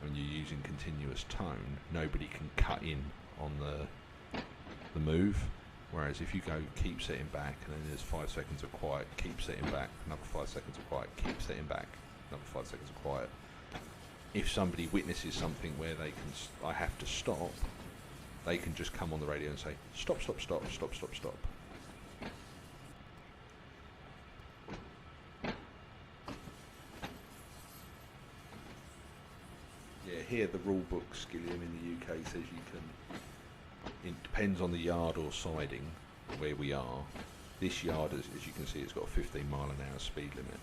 when you're using continuous tone, nobody can cut in on the move. Whereas if you go keep setting back, and then there's 5 seconds of quiet, keep setting back, another 5 seconds of quiet, keep setting back, another 5 seconds of quiet. If somebody witnesses something where I have to stop, they can just come on the radio and say, stop, stop, stop, stop, stop, stop. Yeah, here the rule book, Skillian, in the UK says you can, it depends on the yard or siding where we are. This yard, as you can see, it's got a 15 mile an hour speed limit.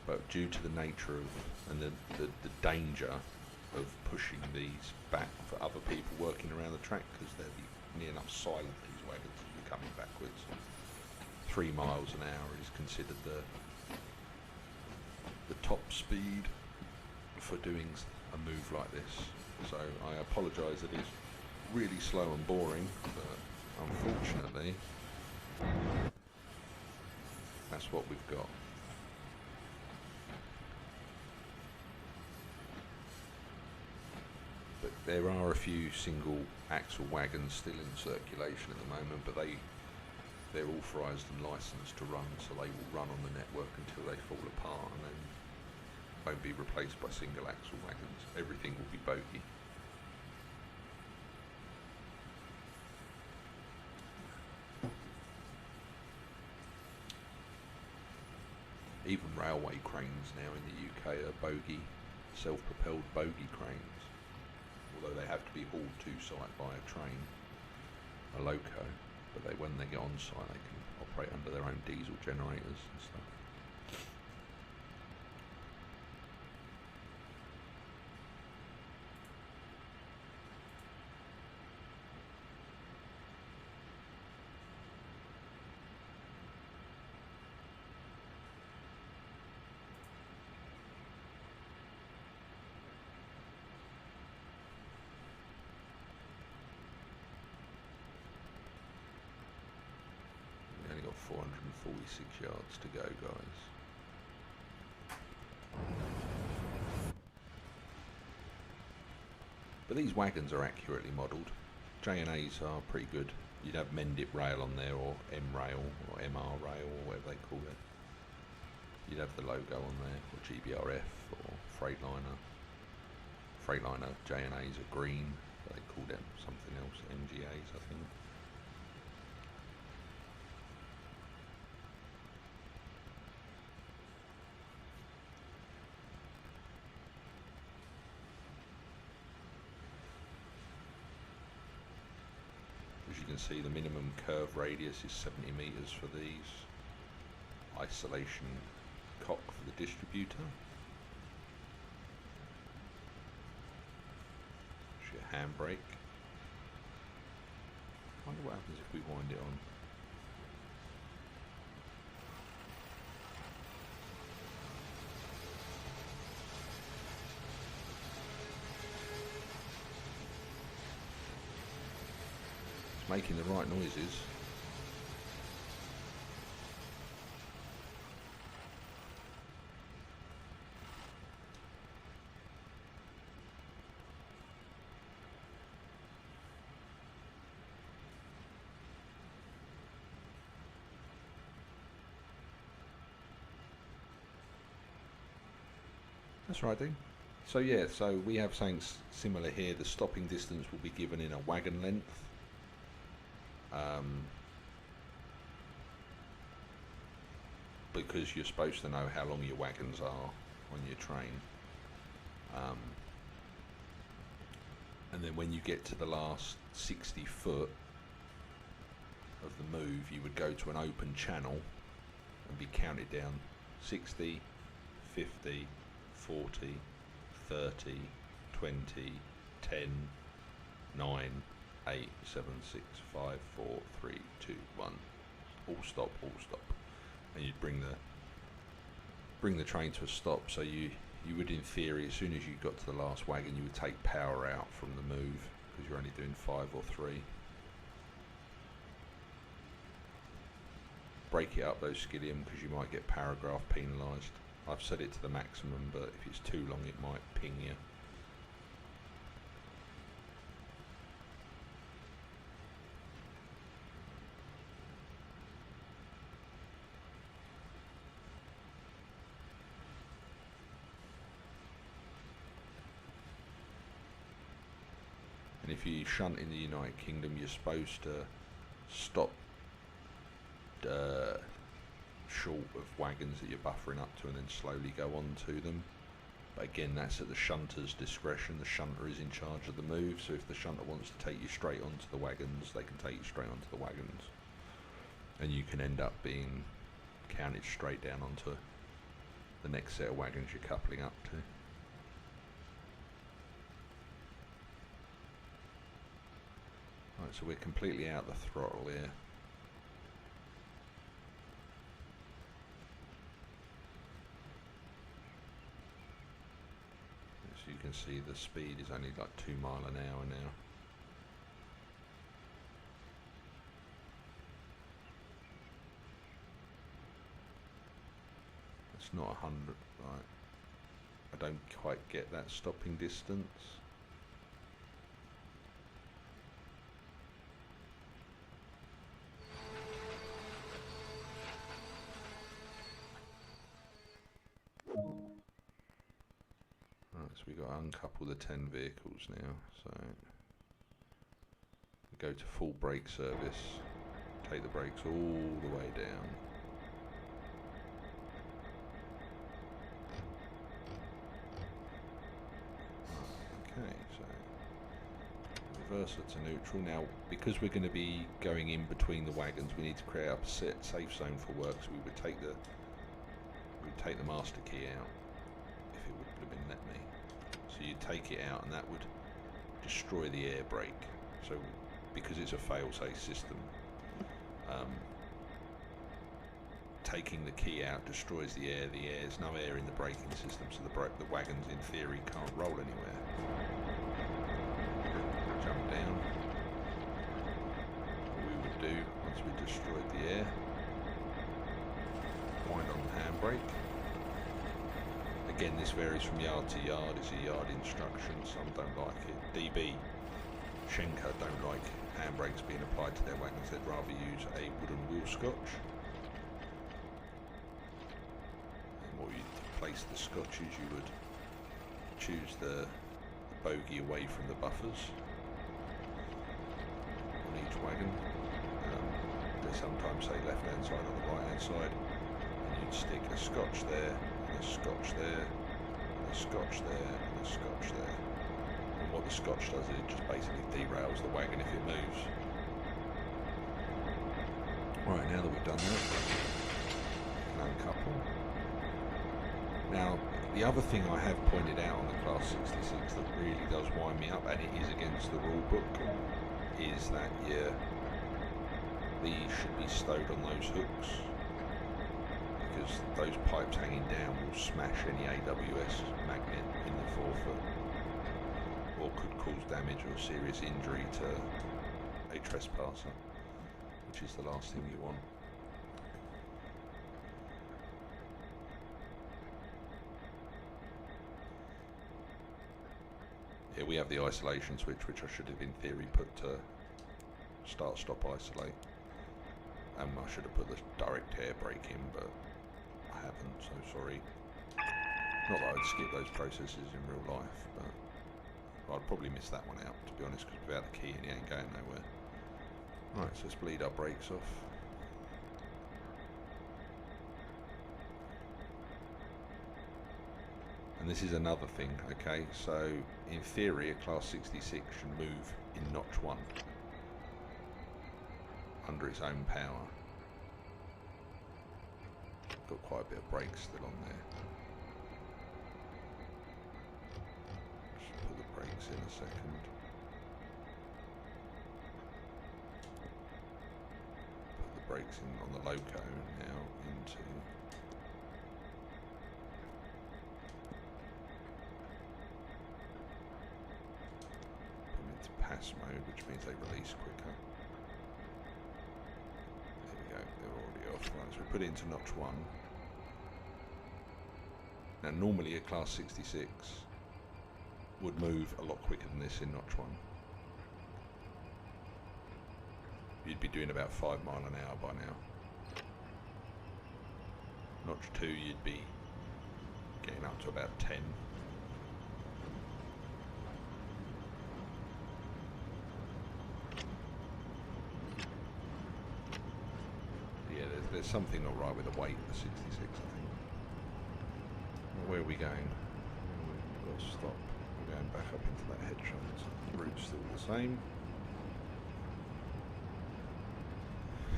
But due to the nature of and the danger of pushing these back for other people working around the track, because they'll be near enough silent, these wagons, as you're coming backwards, 3 miles an hour is considered the top speed for doing a move like this. So I apologise that it's really slow and boring, but unfortunately that's what we've got. But there are a few single axle wagons still in circulation at the moment, but they're authorised and licensed to run, so they will run on the network until they fall apart and then won't be replaced by single axle wagons. Everything will be bogie. Even railway cranes now in the UK are bogie, self-propelled bogie cranes, although they have to be hauled to site by a train, a loco, but when they get on site they can operate under their own diesel generators and stuff. 36 yards to go, guys. But these wagons are accurately modelled. J&As are pretty good. You'd have Mendip rail on there, or M-rail, or MR rail, or whatever they call it. You'd have the logo on there, or GBRF, or Freightliner. Freightliner J&As are green, but they call them something else, MGAs I think. As you can see, the minimum curve radius is 70 metres for these. Isolation cock for the distributor. There's your handbrake. I wonder what happens if we wind it on. It's making the right noises. That's right, Dean. So yeah, so we have something similar here. The stopping distance will be given in a wagon length. Because you're supposed to know how long your wagons are on your train. And then when you get to the last 60 foot of the move, you would go to an open channel and be counted down 60, 50, 40, 30, 20, 10, 9, 8, 7, 6, 5, 4, 3, 2, 1. All stop, all stop. And you'd bring the train to a stop. So you would, in theory, as soon as you got to the last wagon, you would take power out from the move because you're only doing 5 or 3. Break it up though, Skillium, because you might get paragraph penalised. I've set it to the maximum, but if it's too long it might ping you. And if you shunt in the United Kingdom, you're supposed to stop short of wagons that you're buffering up to and then slowly go on to them. But again, that's at the shunter's discretion. The shunter is in charge of the move, so if the shunter wants to take you straight onto the wagons, they can take you straight onto the wagons. And you can end up being counted straight down onto the next set of wagons you're coupling up to. Right, so we're completely out the throttle here. So you can see the speed is only like 2 miles an hour now. It's not 100, right? I don't quite get that stopping distance. So we've got to uncouple the 10 vehicles now, so we go to full brake service, take the brakes all the way down. Okay, so reverser to neutral. Now, because we're going to be going in between the wagons, we need to create a safe zone for work, so we would take the master key out, if it would have been let me. So you take it out and that would destroy the air brake. So because it's a fail-safe system, taking the key out destroys the air. There's no air in the braking system, so the wagons in theory can't roll anywhere. Jump down. What we would do once we destroyed the air, wind on the handbrake. Again, this varies from yard to yard. It's a yard instruction. Some don't like it. DB Schenker don't like handbrakes being applied to their wagons. They'd rather use a wooden wheel scotch. And what you place the scotches, you would choose the bogey away from the buffers on each wagon. They sometimes say left hand side or the right hand side, and you'd stick a scotch there, and a scotch there, and a scotch there, and a scotch there. And what the scotch does is it just basically derails the wagon if it moves. Right, now that we've done that, we can uncouple. Now, the other thing I have pointed out on the Class 66 that really does wind me up, and it is against the rule book, is that these should be stowed on those hooks, because those pipes hanging down will smash any AWS magnet in the forefoot, or could cause damage or serious injury to a trespasser, which is the last thing you want. Here we have the isolation switch, which I should have in theory put to start, stop, isolate. I should have put the direct air brake in, but I haven't, so sorry. Not that I'd skip those processes in real life, but I'd probably miss that one out, to be honest, because without the key in, it ain't going nowhere. Right, so let's bleed our brakes off. And this is another thing, okay, so in theory a Class 66 should move in notch 1 under its own power. Got quite a bit of brakes still on there. Just put the brakes in a second. Put the brakes in on the loco now into pass mode, which means they release quicker. There we go, they're already off. Right, so we put it into notch 1. Now normally a Class 66 would move a lot quicker than this in notch 1. You'd be doing about 5 miles an hour by now. Notch 2 you'd be getting up to about 10. There's something not right with the weight of the 66, I think. Where are we going? We'll stop. We're going back up into that head shunt. The route's still the same.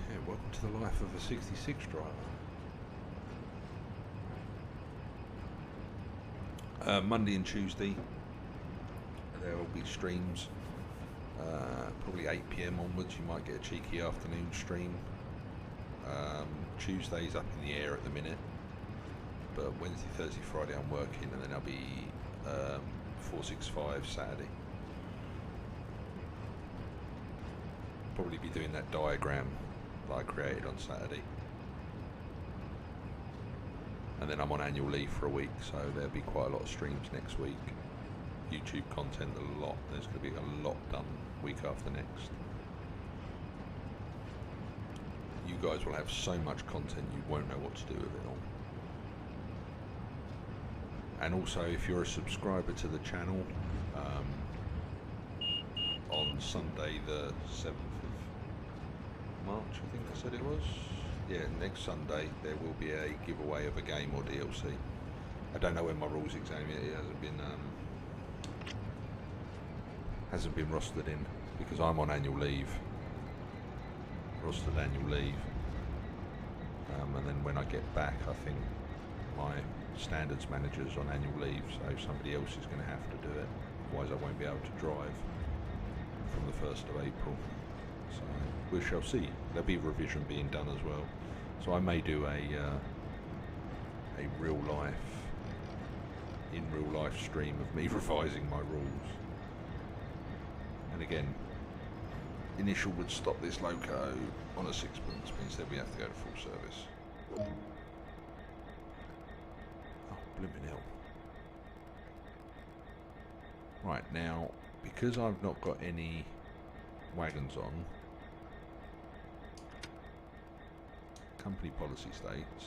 Yeah, welcome to the life of a 66 driver. Monday and Tuesday, there will be streams. Probably 8 PM onwards, you might get a cheeky afternoon stream. Tuesday's up in the air at the minute, but Wednesday, Thursday, Friday I'm working, and then I'll be 465 Saturday. Probably be doing that diagram that I created on Saturday, and then I'm on annual leave for a week, so there'll be quite a lot of streams next week. YouTube content a lot. There's going to be a lot done week after next. You guys will have so much content you won't know what to do with it all. And also, if you're a subscriber to the channel, on Sunday the 7th of March, I think I said it was. Yeah, next Sunday there will be a giveaway of a game or DLC. I don't know when my rules exam yet. It hasn't been rostered in because I'm on annual leave. Rostered annual leave, and then when I get back, I think my standards manager's on annual leave, so somebody else is going to have to do it. Otherwise, I won't be able to drive from the 1st of April. So we shall see. There'll be revision being done as well. So I may do a in real life stream of me revising my rules. And again, initial would stop this loco on a 6-pence, means that we have to go to full service. Blimmin' hell. Right, now, because I've not got any wagons on, company policy states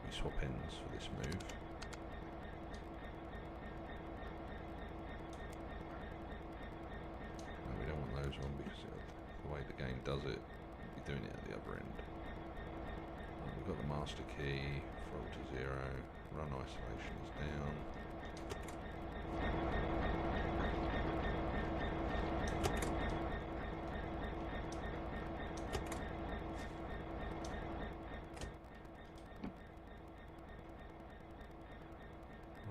we swap ends for this move. No, we don't want those on because the way the game does it, we'll be doing it at the other end. Right, we've got the master key, throttle to 0, run isolation is down.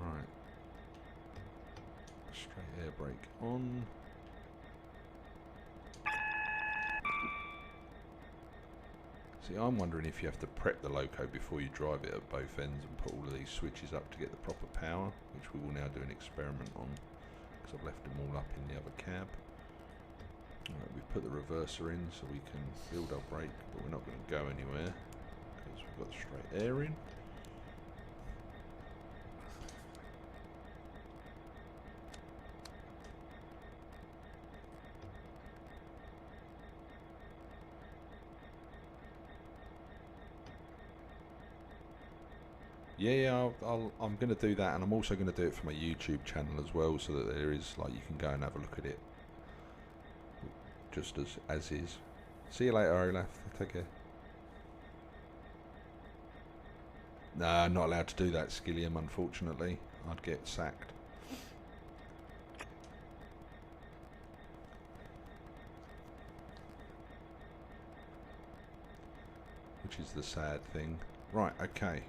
Right, straight air brake on. See, I'm wondering if you have to prep the loco before you drive it at both ends and put all of these switches up to get the proper power, which we will now do an experiment on, because I've left them all up in the other cab. Alright, we've put the reverser in so we can build our brake, but we're not going to go anywhere, because we've got the straight air in. Yeah, I'm going to do that, and I'm also going to do it for my YouTube channel as well, so that there is, like, you can go and have a look at it just as is. See you later, Olaf. Take care. Nah, I'm not allowed to do that, Skilliam, unfortunately. I'd get sacked. Which is the sad thing. Right, okay.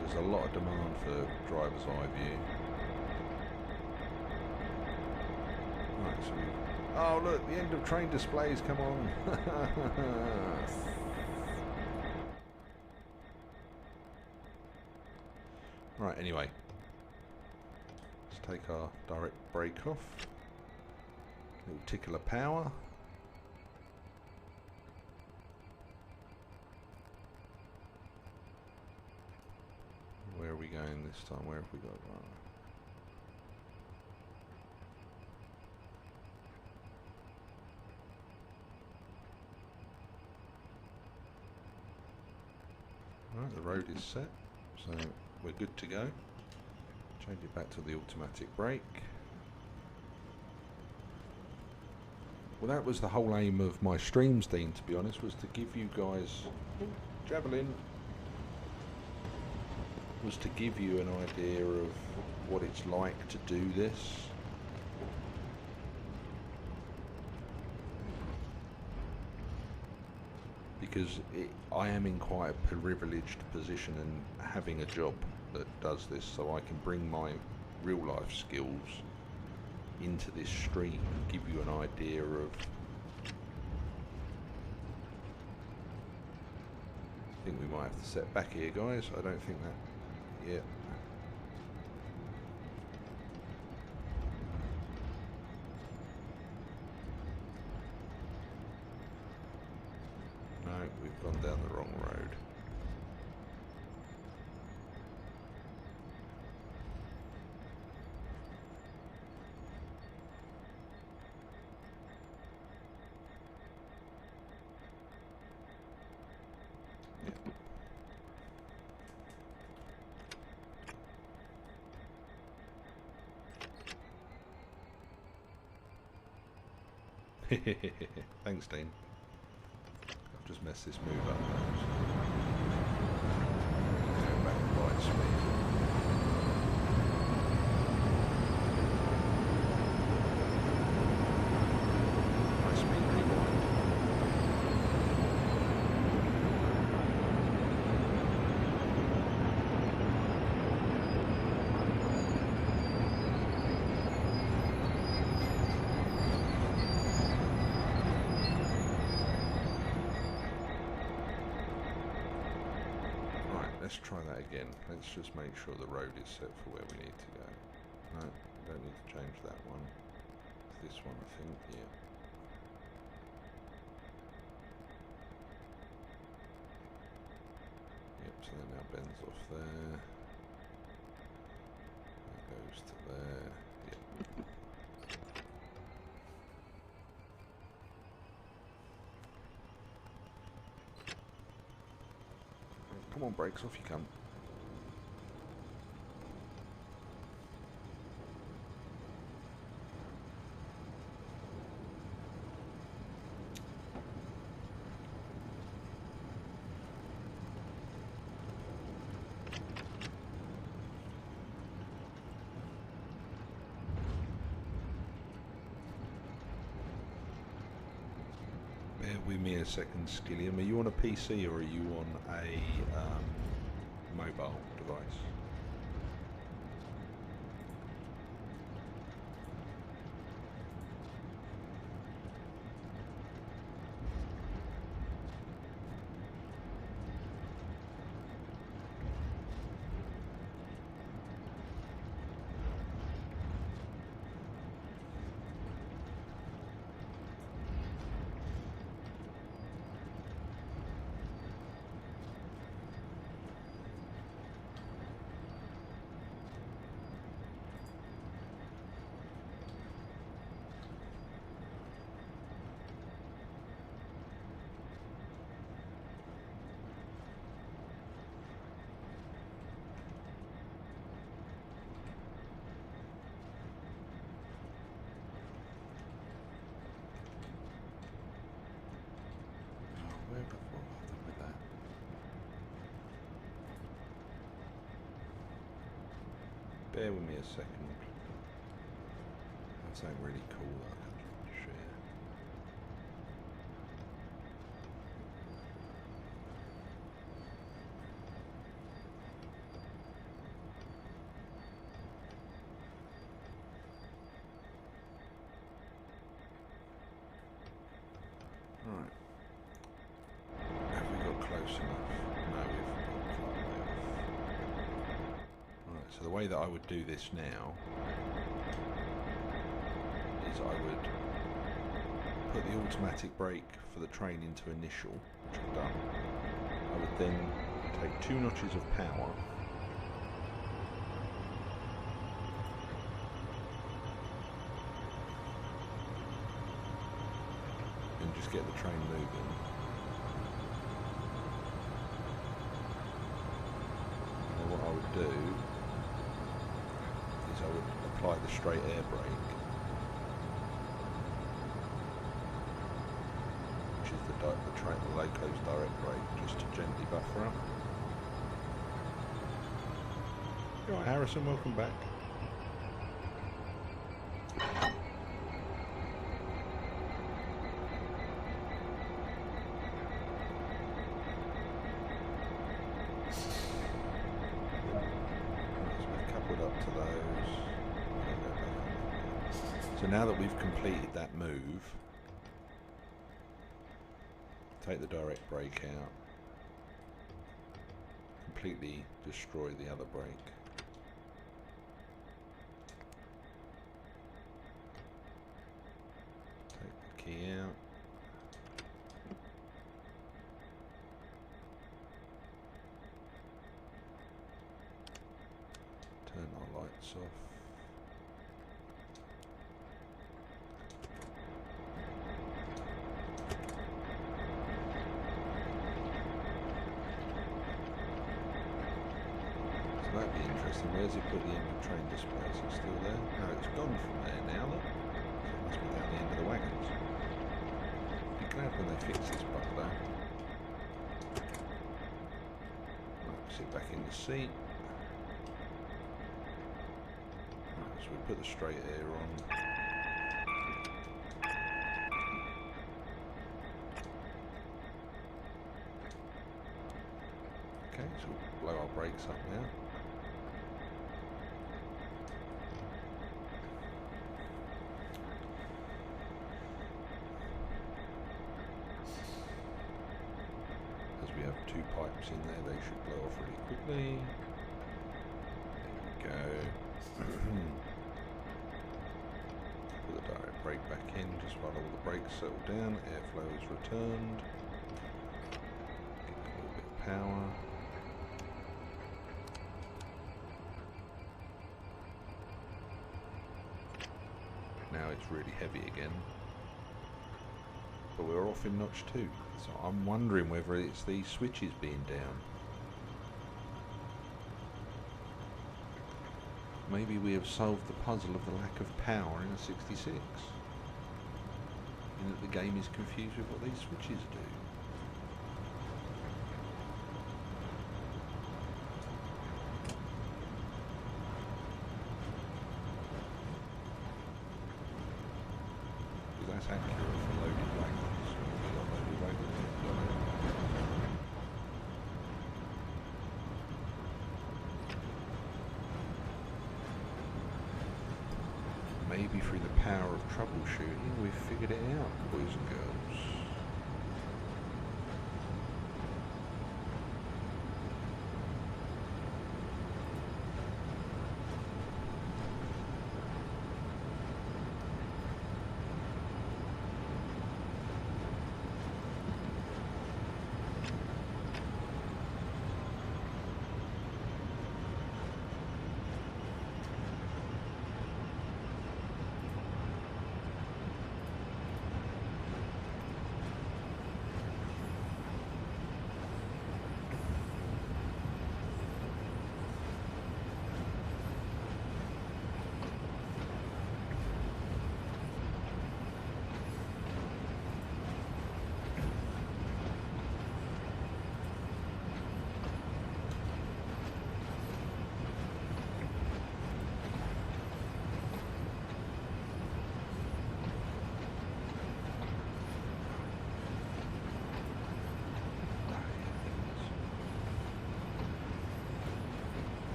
There's a lot of demand for driver's eye view. Right, so we... Oh, look, the end of train displays, come on. Right, anyway. Let's take our direct brake off. Little tickle of power. Where are we going this time? Where have we got? Right, the road is set, so we're good to go. Change it back to the automatic brake. Well, that was the whole aim of my streams, Dean, to be honest, was to give you guys... Javelin! Was to give you an idea of what it's like to do this. Because I am in quite a privileged position in having a job that does this, so I can bring my real life skills into this stream and give you an idea of... I think we might have to set back here, guys. I don't think that... Yeah. No, we've gone down the wrong road. Thanks, Dean. I've just messed this move up now. Go back to light speed. High speed rewind. Let's try that again. Let's just make sure the road is set for where we need to go. No, we don't need to change that one. It's this one, I think, yeah. Yep, so that now bends off there. Come on, brakes, off you come. Bear with me a second, Skilliam. Are you on a PC or are you on a mobile device? Where before with that? Bear with me a second. That's something really cool that I can share. Right. Have we got close enough? No, we've got quite a way off. Right, so the way that I would do this now is I would put the automatic brake for the train into initial, which I've done. I would then take 2 notches of power and just get the train moving. And what I would do is I would apply the straight air brake, which is the loco's direct brake, just to gently buffer up. You alright, Harrison? Welcome back. So now that we've completed that move, take the direct brake out, completely destroy the other brake. Take the key out. Turn our lights off. That'd be interesting. Where's it put the end of train display? Is it still there? No, it's gone from there now, look. So it must be down the end of the wagons. Be glad when they fix this bug though. Right, sit back in the seat. Right, so we put the straight air on. Okay, so we'll blow our brakes up now. We have 2 pipes in there, they should blow off really quickly. There we go. Put the direct brake back in just while all the brakes settle down, airflow is returned. Get a little bit of power. Now it's really heavy again. But we're off in notch 2, so I'm wondering whether it's these switches being down. Maybe we have solved the puzzle of the lack of power in a 66. In that the game is confused with what these switches do. Because that's accurate for loaded wagons. We got loaded wagons. Maybe through the power of troubleshooting, we've figured it out, boys and girls.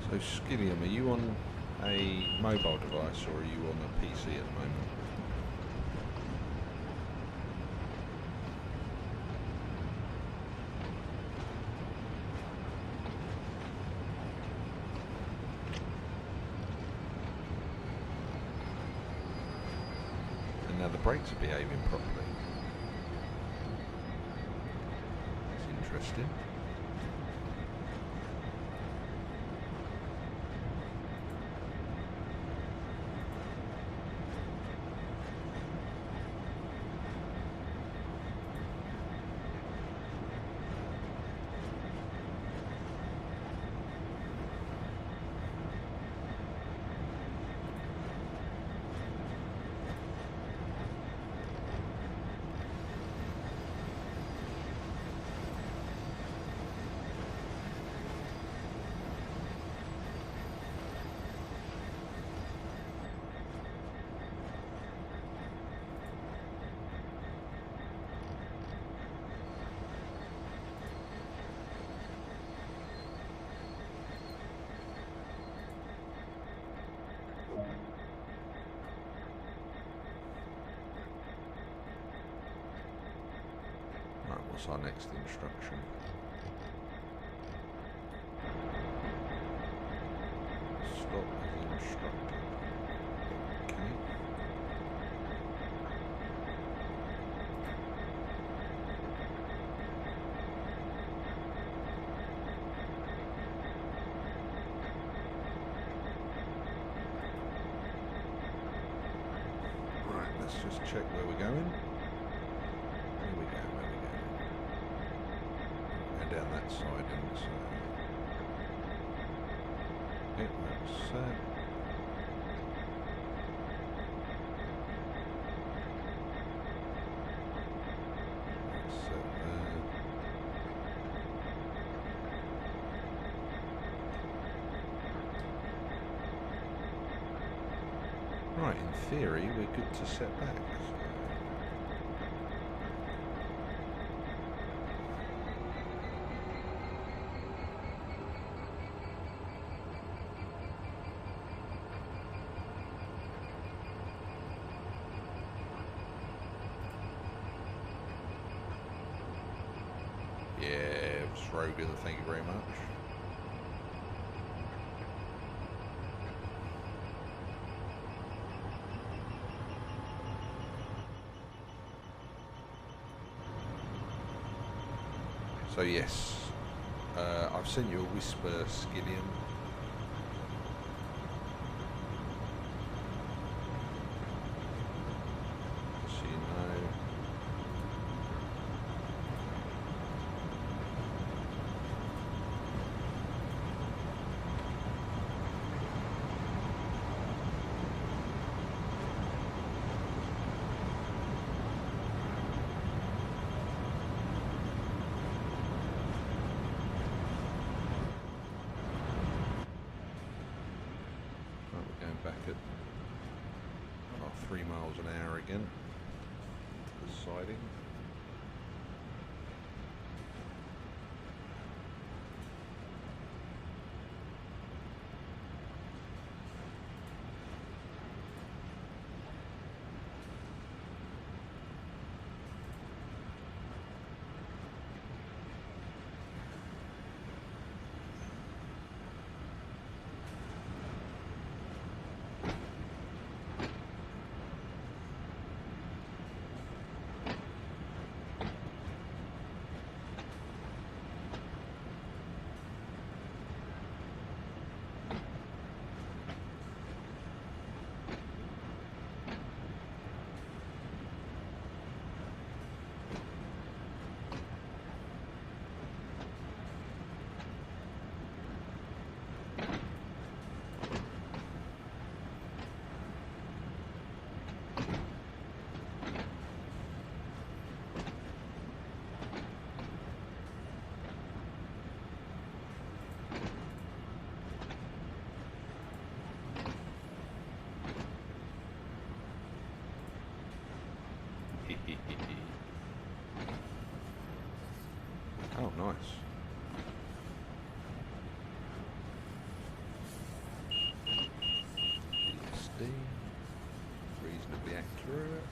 So Skilliam, are you on a mobile device or are you on a PC at the moment? And now the brakes are behaving properly. That's interesting. Right, what's our next instruction? Stop as instructed. Okay. Right, let's just check where we're going. Where we go, where we go. And down that side, and so. Yep, that's set. That's set there. Right, in theory, we're good to set back. Yeah, Rogan, thank you very much. So yes, I've sent you a whisper, Skillian. Just so you know. miles an hour again. The siding. Oh, nice. Steam. Reasonably accurate.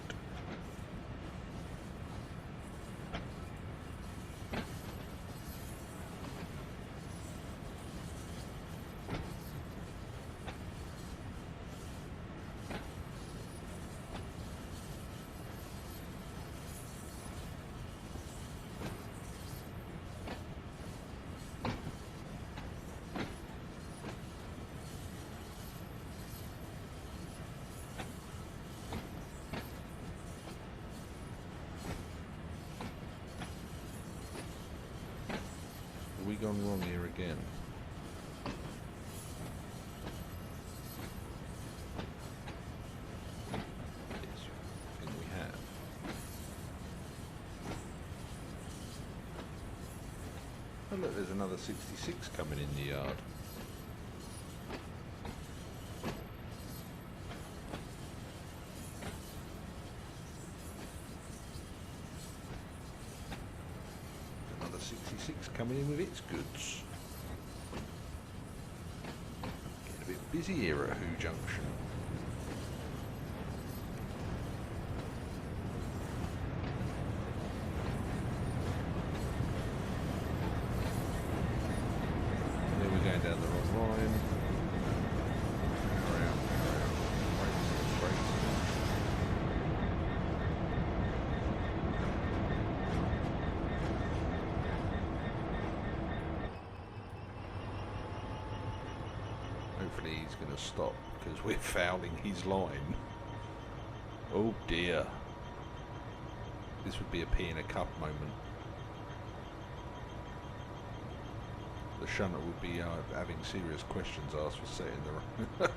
Have we gone wrong here again? Yes, I think we have. Oh look, there's another 66 coming in the yard. Another 66 coming in with its goods. Getting a bit busy here at Who Junction. There we're going down the wrong line. Round, racing, racing. Hopefully he's going to stop because we're fouling his line. Oh dear. This would be a pea in a cup moment. The shunter would be having serious questions asked for setting the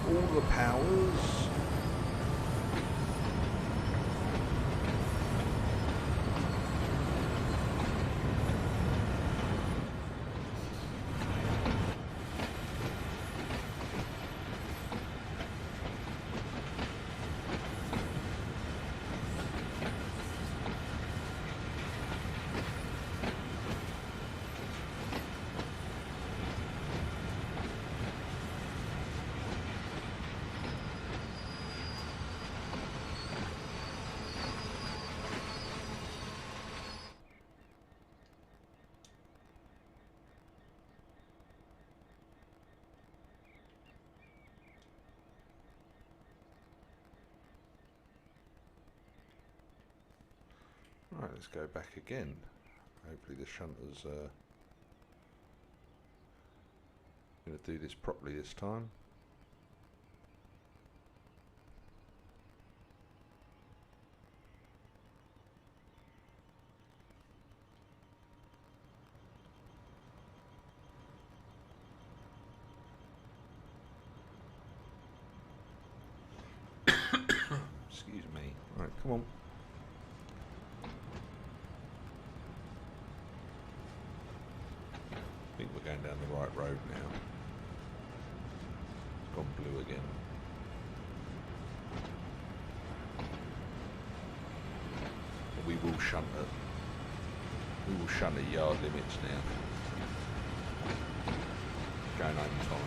all the powers. Right, let's go back again. Hopefully the shunter's going to do this properly this time. Excuse me. Right, come on. I think we're going going down the right road now. It's gone blue again. We will shunt at yard limits now. Going home time.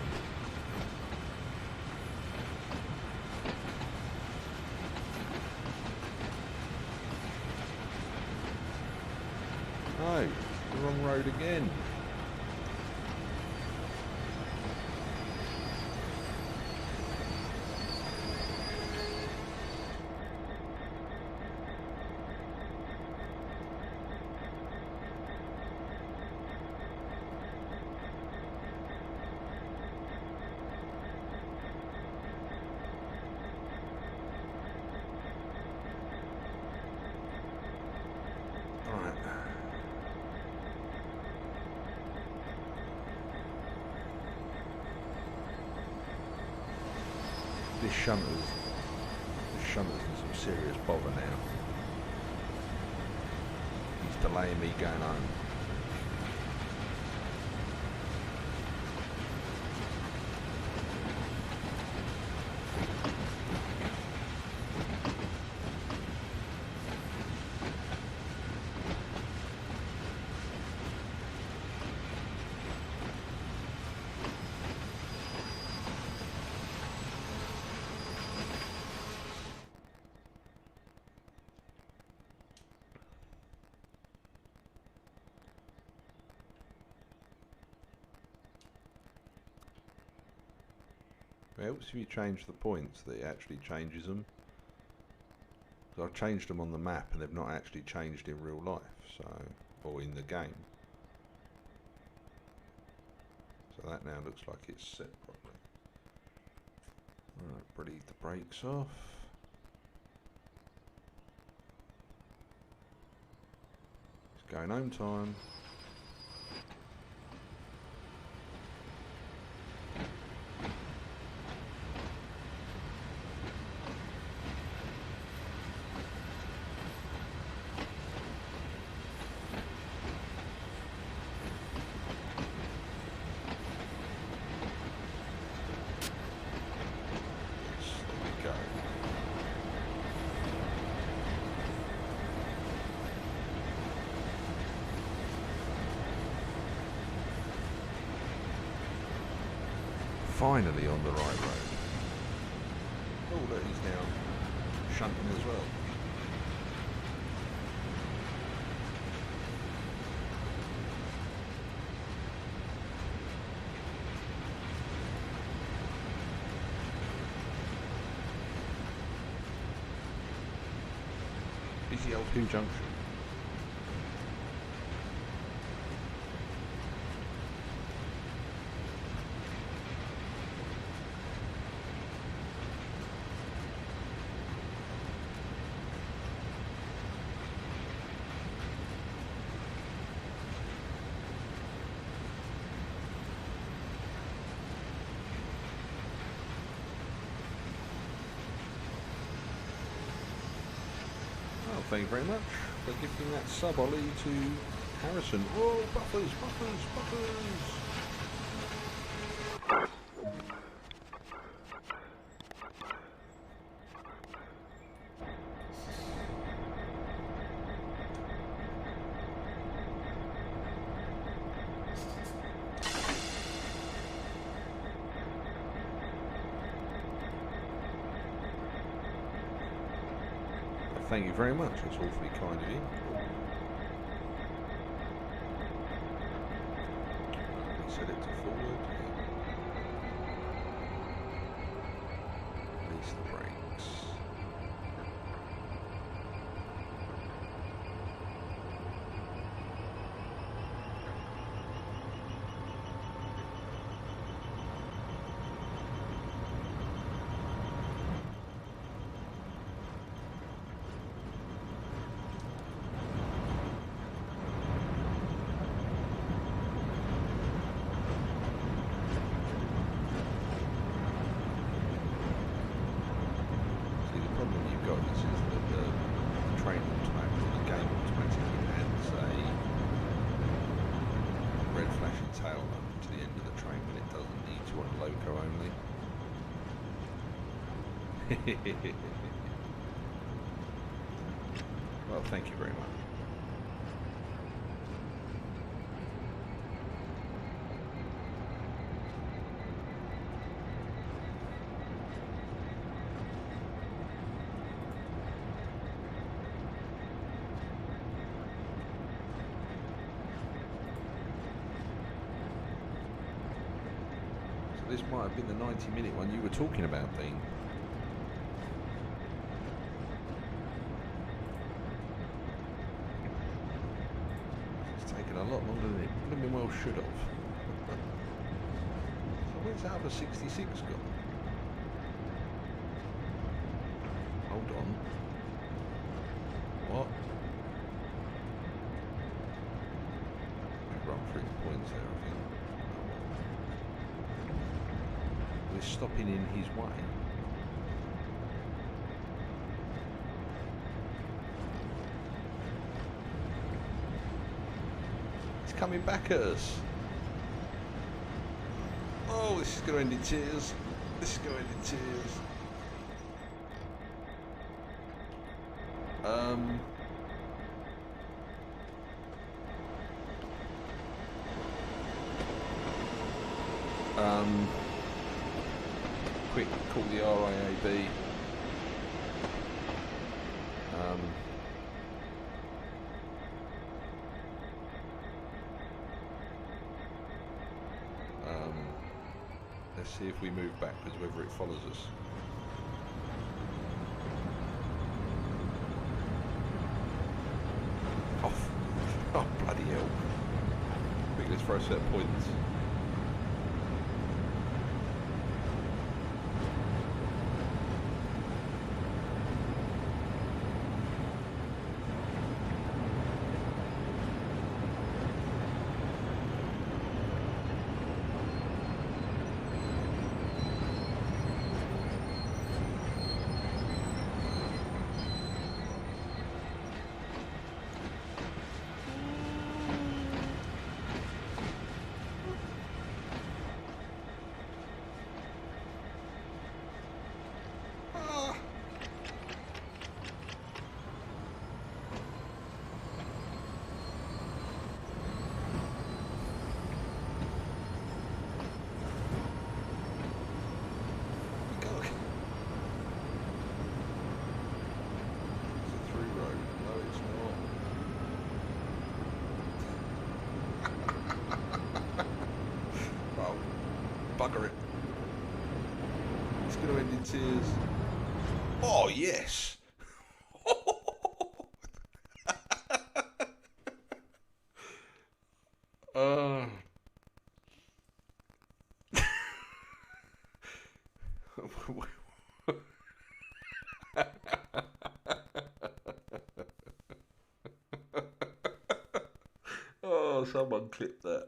No, the wrong road again. This shunter's in some serious bother now. He's delaying me going home. It helps if you change the points that it actually changes them. So I've changed them on the map and they've not actually changed in real life, so, or in the game. So that now looks like it's set properly. Alright, breathe the brakes off. It's going home time. Finally on the right road. Oh look, he's now shunting as well. Busy L2 junction. Thank you very much for gifting that sub ollie to Harrison. Oh, buffers, buffers, buffers! Thank you very much, that's awfully kind of you. Set it to forward. Release the brakes. loco only. Well, thank you very much. So this might have been the 90-minute one you were talking about, Dean. A lot longer than it blooming well should have. So where's out of 66 gone? Hold on. What? We've run through the points there, I think. We're stopping in his way. Coming back at us. Oh, this is going to end in tears. This is going to end in tears. Quick, call the RIAB. Let's see if we move backwards, whether it follows us. Oh, bloody hell. I think let's throw a set of points. Bugger it. It's going to end in tears. Oh, yes. Oh, someone clipped that.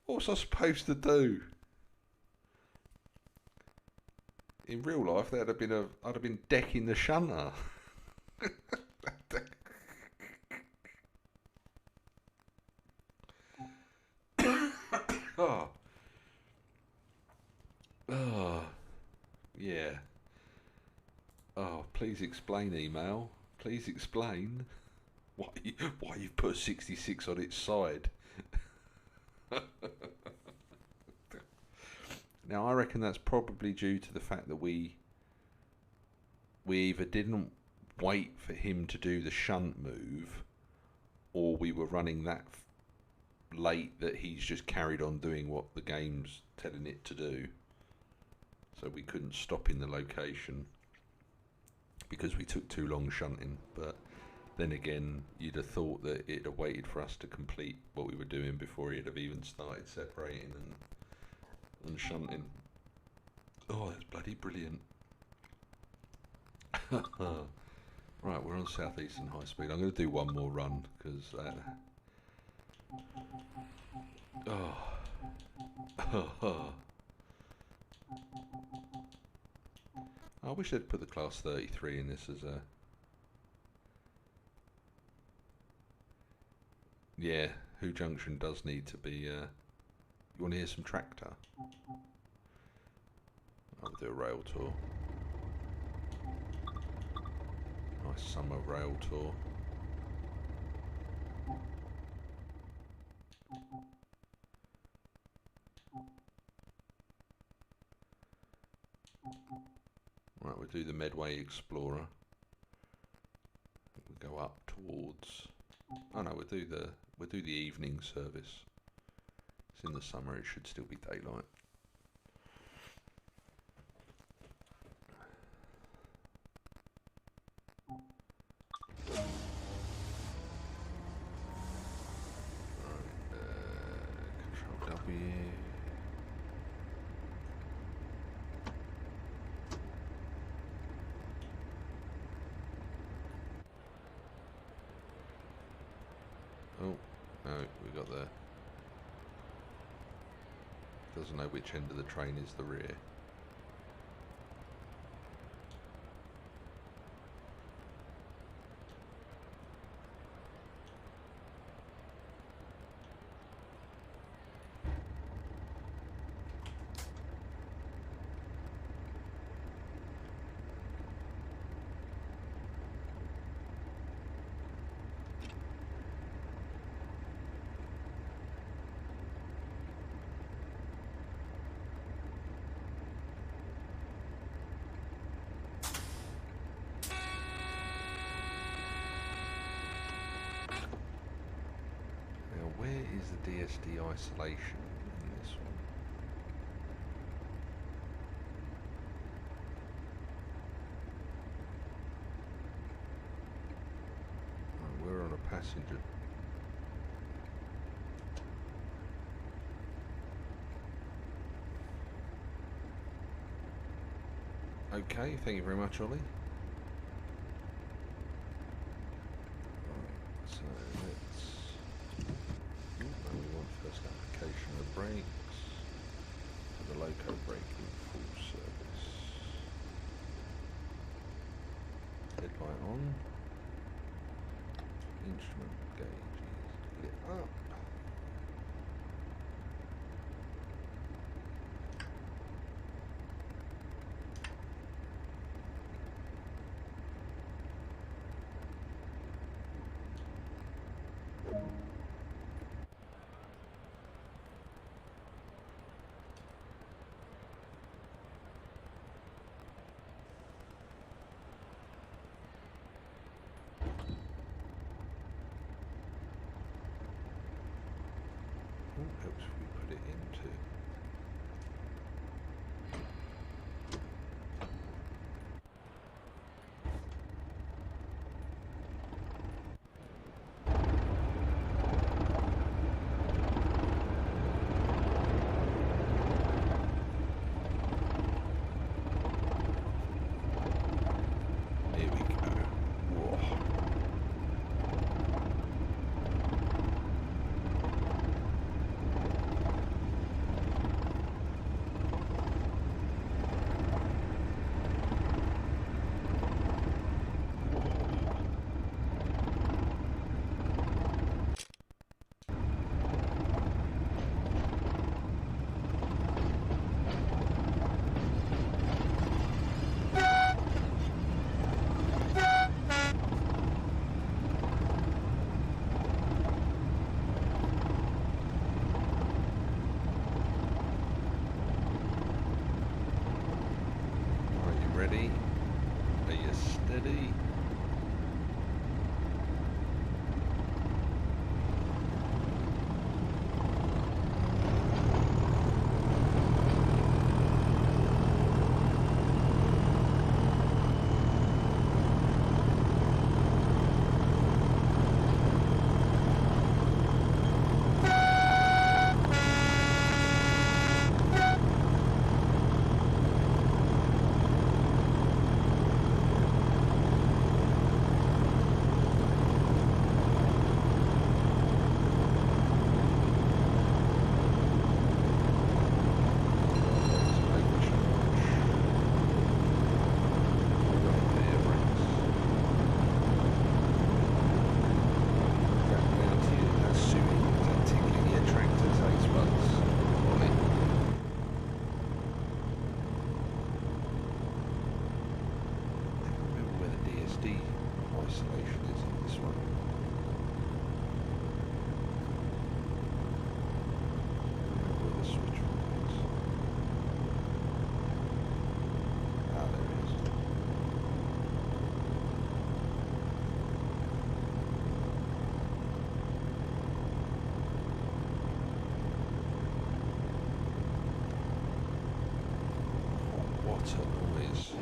What's I supposed to do? In real life, I'd have been decking the shunter. Oh. Oh. Yeah. Oh, please explain, email. Please explain why you've put 66 on its side. Now, I reckon that's probably due to the fact that we either didn't wait for him to do the shunt move, or we were running that late that he's just carried on doing what the game's telling it to do. So we couldn't stop in the location because we took too long shunting. But then again, you'd have thought that it'd have waited for us to complete what we were doing before he'd have even started separating and shunting. Oh, that's bloody brilliant. Right, we're on Southeastern Highspeed. I'm going to do one more run because I wish they'd put the class 33 in this as a... Yeah, Who Junction does need to be. You want to hear some tractor? I'll do a rail tour. Nice summer rail tour. Right, we'll do the Medway Explorer. We'll go up towards. Oh no, we'll do the evening service. It's in the summer; it should still be daylight. Control W. Oh, no, we got there. Doesn't know which end of the train is the rear. Where is the DSD isolation in this one? Oh, we're on a passenger. Okay, thank you very much, Ollie. So let's. We want first application of brakes for the loco braking full service. Headlight on. Instrument gauges lit up. Helps if we put it into here we go. Whoa. motor noise.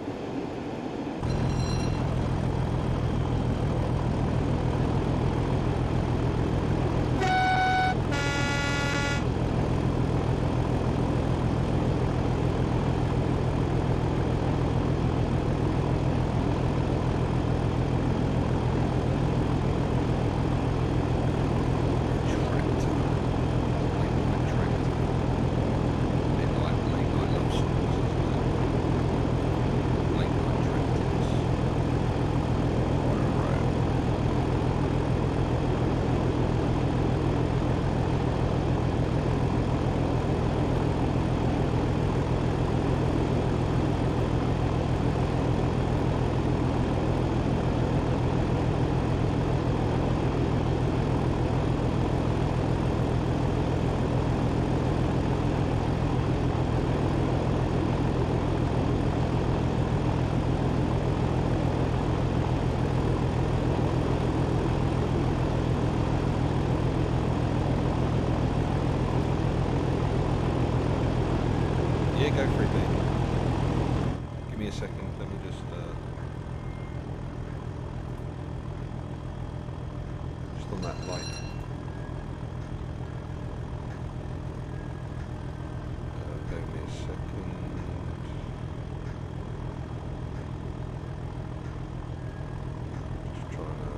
Yeah, go for it, mate. Give me a second, let me just on that light. Give me a second. Just trying to...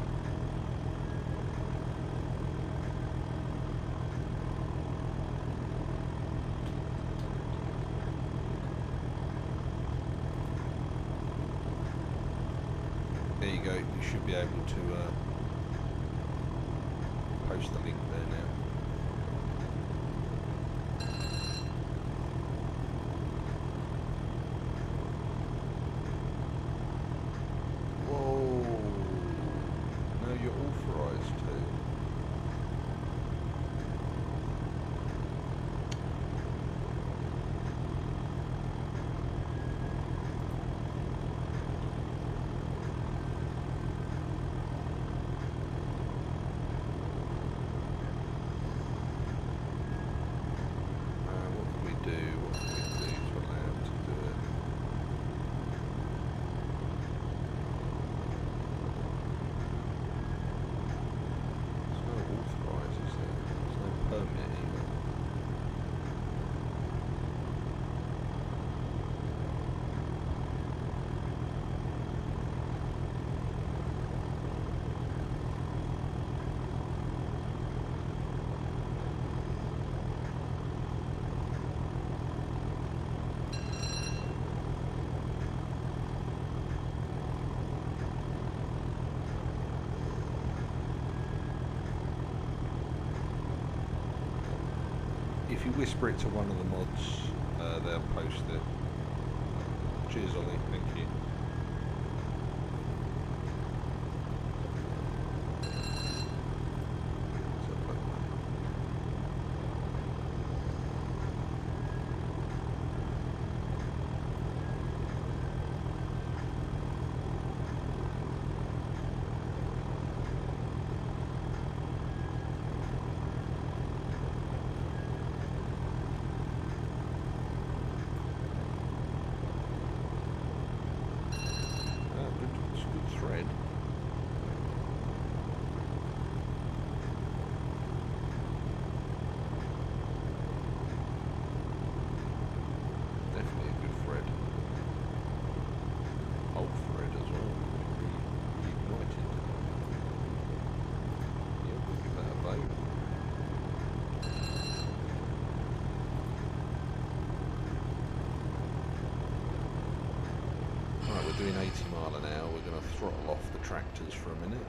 There you go, you should be able to post the link there now. Whoa, no, you're authorised to. If you whisper it to one of the mods, they'll post it. Cheers, Ollie. Thank you. Doing 80 mile an hour, we're going to throttle off the tractors for a minute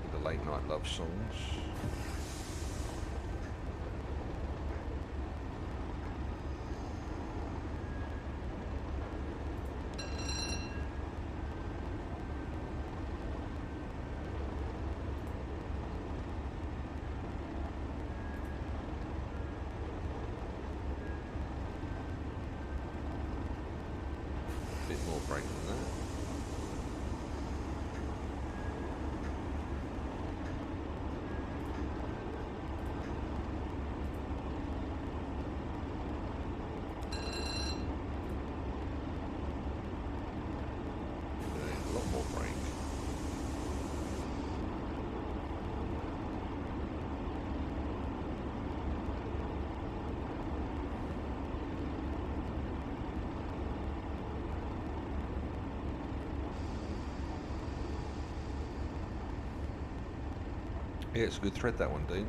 with the late night love songs. More brake than that. Yeah, it's a good thread, that one, Dean.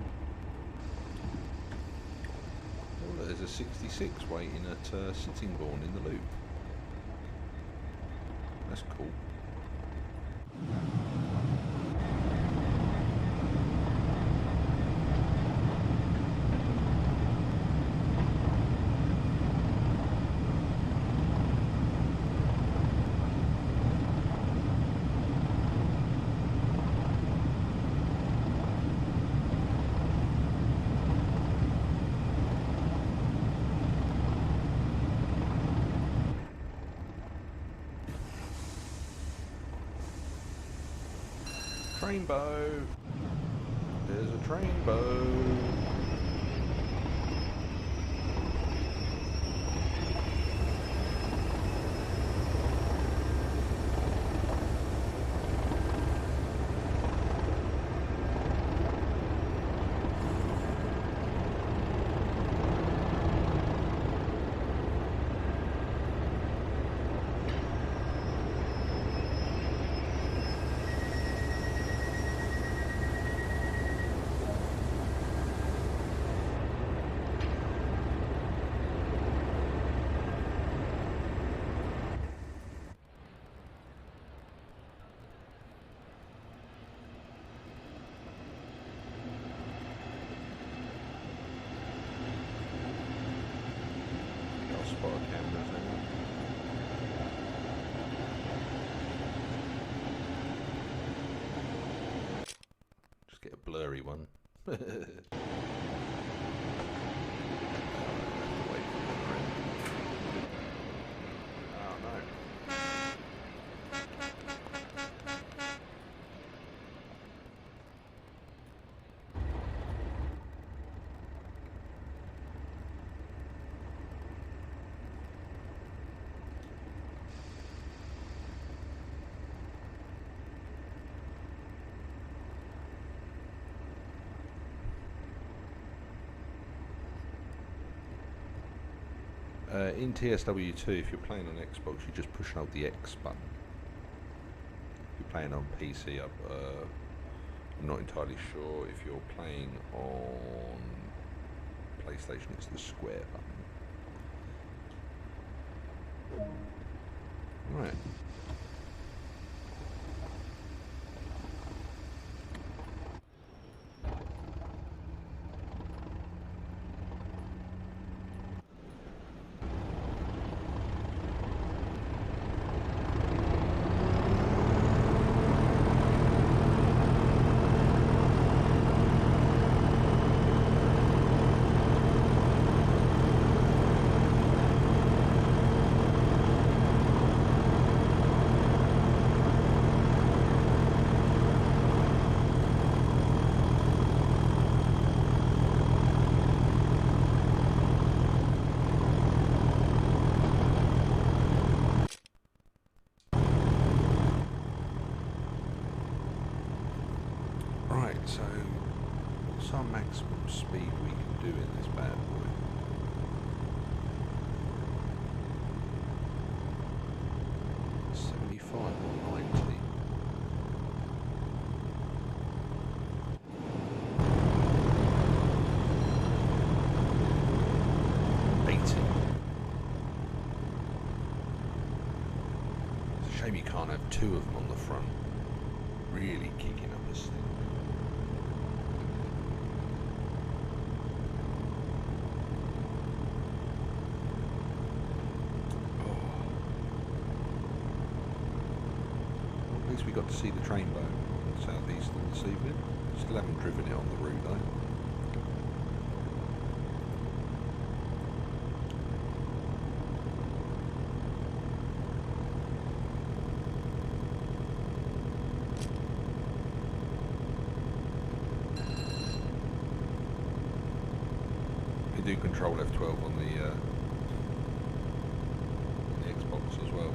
Oh, look, there's a 66 waiting at Sittingbourne in the loop. That's cool. Trainbow! There's a trainbow! Spot a camera thing. Just get a blurry one. In TSW2, if you're playing on Xbox, you just push and hold the X button. If you're playing on PC, I'm not entirely sure. If you're playing on PlayStation, it's the square button. Right. So, what's our maximum speed we can do in this bad boy? $75 or $90? $80. It's a shame you can't have two of them on the front, really kicking up this thing. We got to see the trainbow in Southeastern this evening. Still haven't driven it on the route though. You do control F12 on the Xbox as well.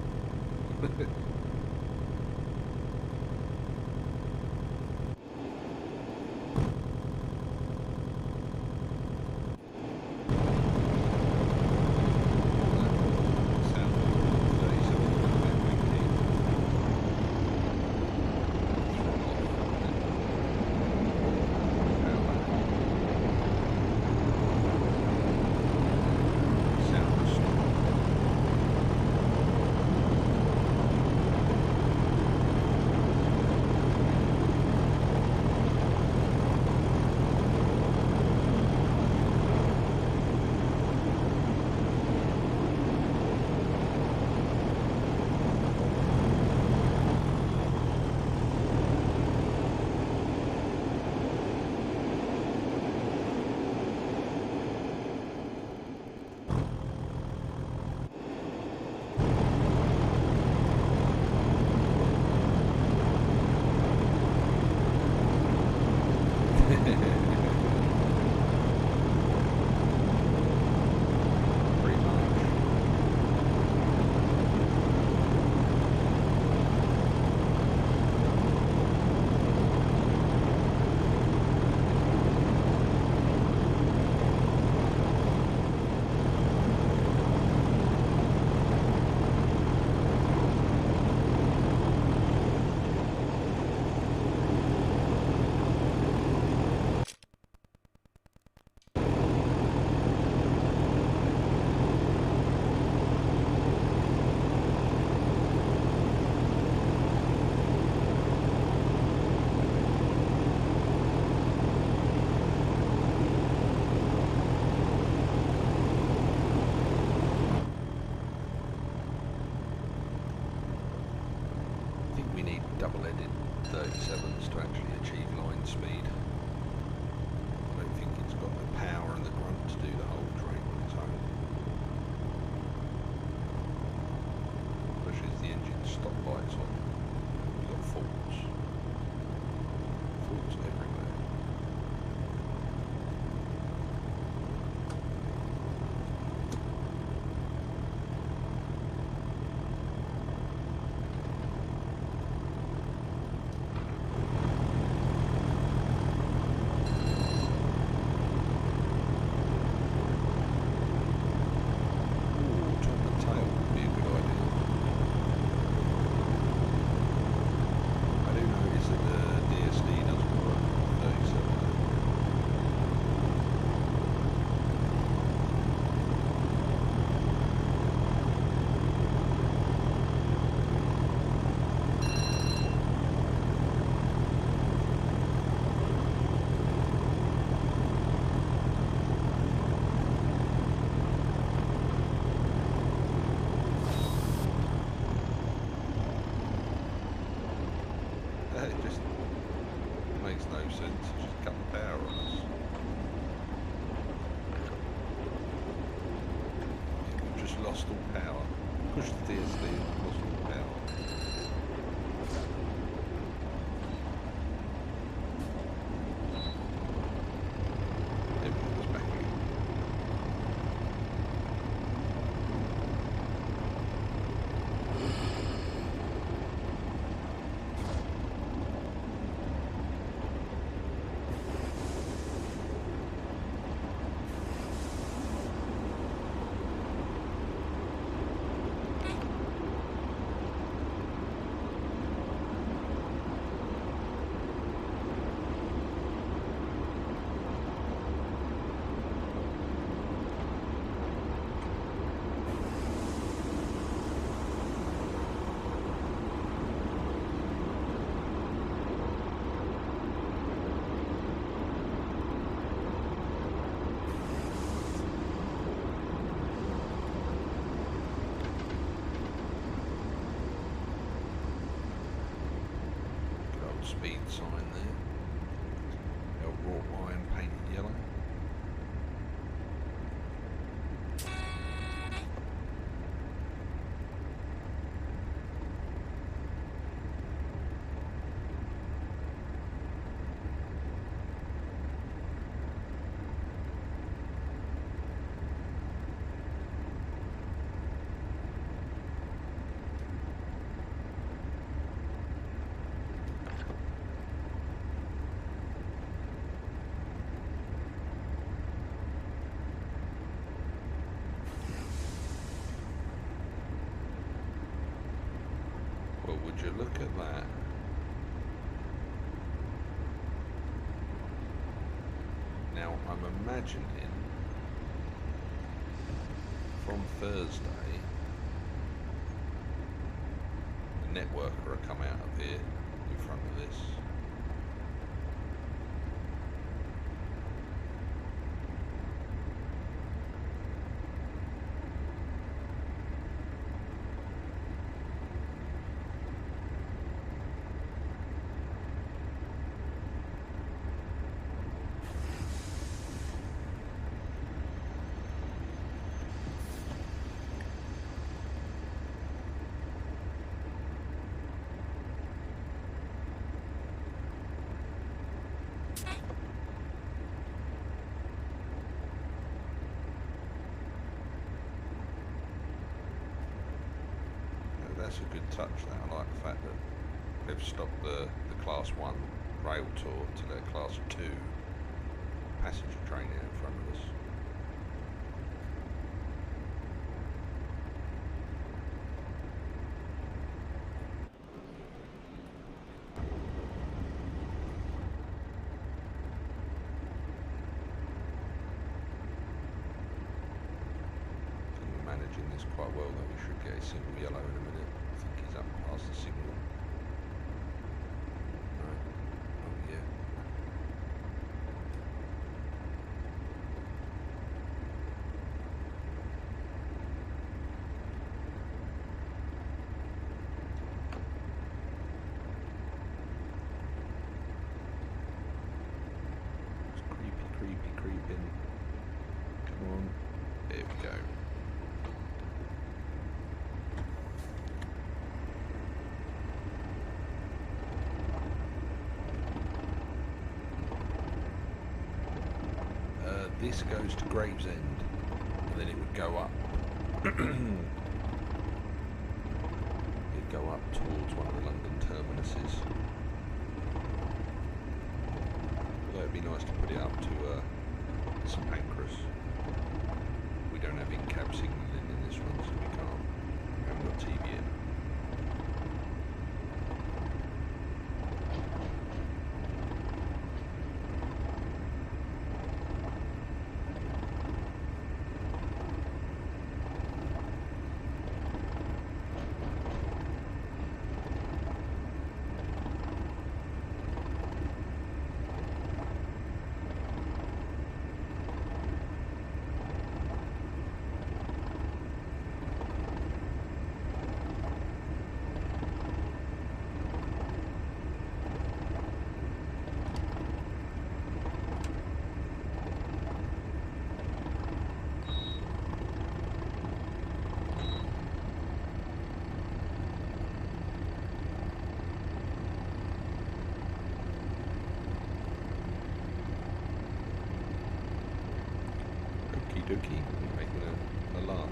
lost all power. Push the DSD and lost all power. Everything was back again. Speed sign there. Our wrought iron painted yellow. Would you look at that? Now I'm imagining from Thursday the networker will come out of here in front of this. That's a good touch there. I like the fact that they've stopped the Class 1 rail tour to their Class 2 passenger train out in front of us. I'm managing this quite well, though. We should get a single yellow in a minute. I think he's up past the signal. No. Oh, yeah. It's creeping. Come on. There we go. This goes to Gravesend, and then it would go up. It'd go up towards one of the London terminuses. Although it'd be nice to put it up to St Pancras. We don't have in-cab signalling in this one, so we can't. We haven't got TV in. dookie. I'm making a latte.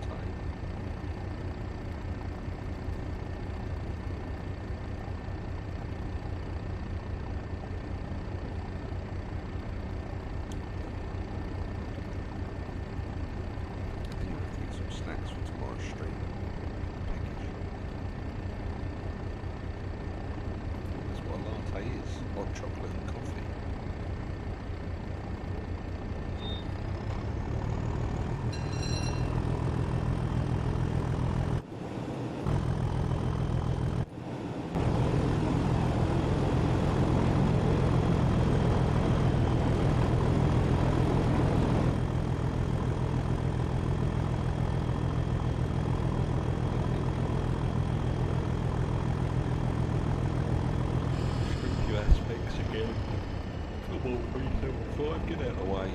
Snacks for tomorrow's stream. Package. That's what a latte is. Hot chocolate and coffee. Get out of the way.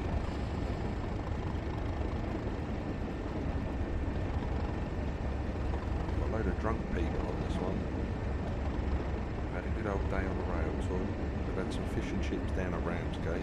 Got a load of drunk people on this one. Had a good old day on the rail tour. We've had some fish and chips down at Ramsgate.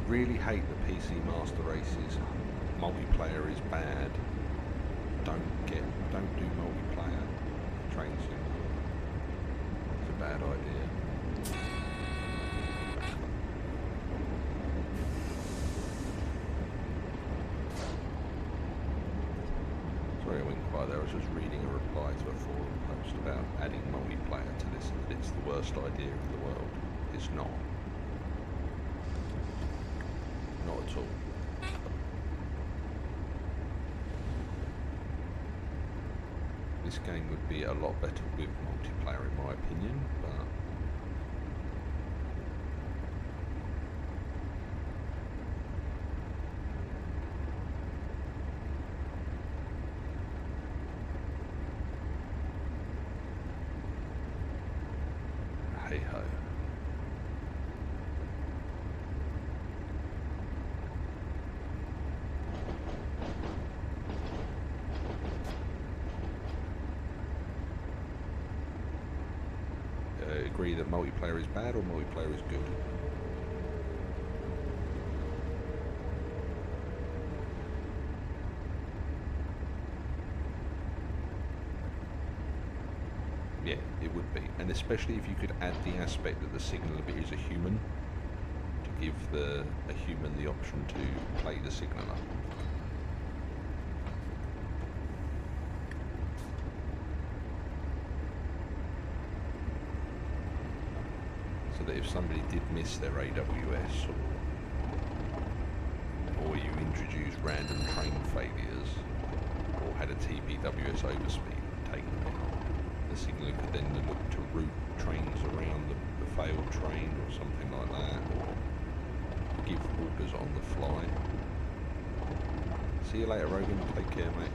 Really hate the PC Master Races. Multiplayer is bad. Don't do multiplayer train sim. It's a bad idea. Sorry I went quiet there. I was just reading a reply to a forum post about adding multiplayer to this, and it's the worst idea in the world. It's not. Not at all. This game would be a lot better with multiplayer in my opinion, but hey ho. Agree that multiplayer is bad or multiplayer is good? Yeah, it would be, and especially if you could add the aspect that the signaller bit is a human, to give a human the option to play the signaller. That if somebody did miss their AWS or you introduced random train failures or had a TPWS overspeed taken out, the signaller could then look to route trains around the failed train or something like that, or give orders on the fly. See you later, Rogan. Take care, mate.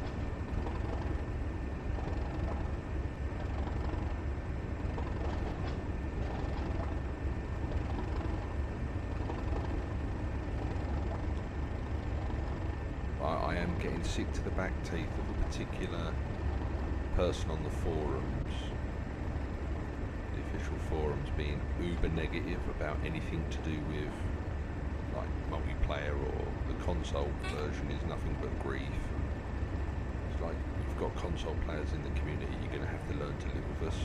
I am getting sick to the back teeth of a particular person on the forums, the official forums, being uber negative about anything to do with like multiplayer, or the console version is nothing but grief. It's like, you've got console players in the community, you're going to have to learn to live with us.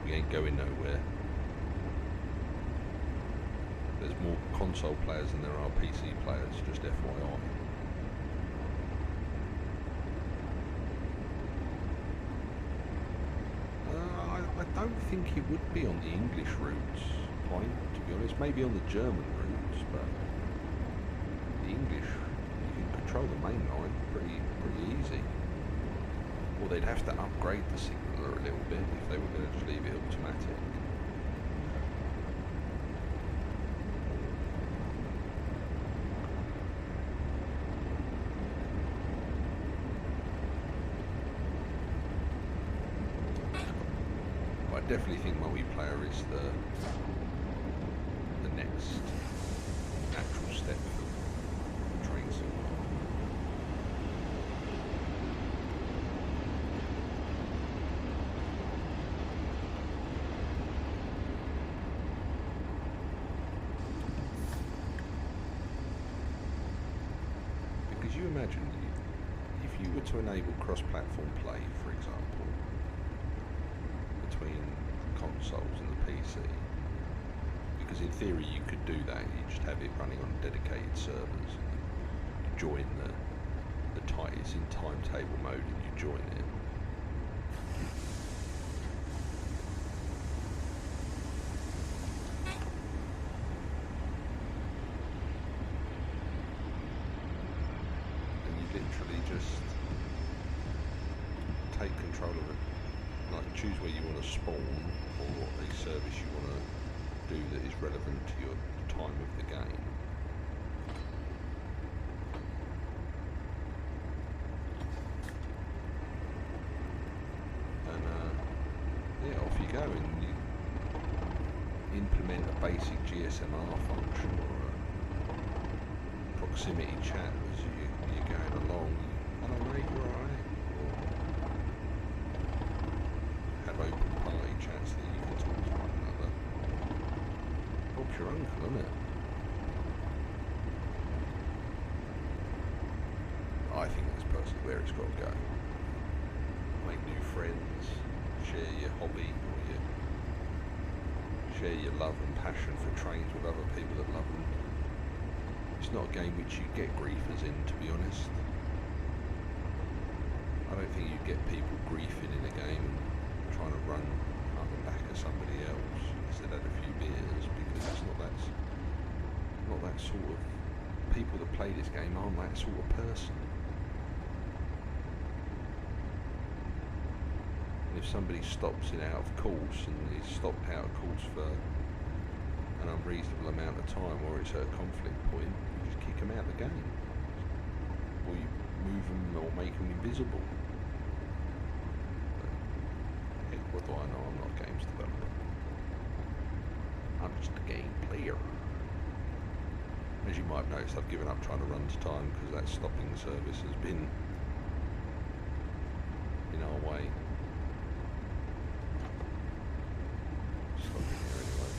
We ain't going nowhere. There's more console players than there are PC players, just FYI. I don't think it would be on the English routes, point, to be honest. Maybe on the German routes, but the English, you can control the main line pretty easy. Or they'd have to upgrade the signaller a little bit if they were going to just leave it automatic. I definitely think multiplayer is the next natural step for train simulator. Because you imagine, if you were to enable cross-platform play, for example, between consoles and the PC, because in theory you could do that, you just have it running on dedicated servers, you join the it's in timetable mode and you join it. And you literally just take control of it. Like, choose where you want to spawn, or a service you want to do that is relevant to your time of the game. And yeah, off you go, and you implement a basic GSMR function or a proximity chat as you're going along. Hello mate, you alright? Open party chats that you can talk to one another. Bob's your uncle, isn't it? I think that's personally where it's got to go. Make new friends, share your hobby, or share your love and passion for trains with other people that love them. It's not a game which you get griefers in, to be honest. I don't think you get people griefing in a game trying to run up the back of somebody else as they'd had a few beers, because it's not that sort of people that play this game aren't that sort of person. And if somebody stops it out of course and is stopped out of course for an unreasonable amount of time, or it's at a conflict point, you just kick them out of the game, or you move them or make them invisible. What do I know? I'm not a games developer. I'm just a game player. As you might have noticed, I've given up trying to run to time because that stopping service has been in our way. Stopping here anyway.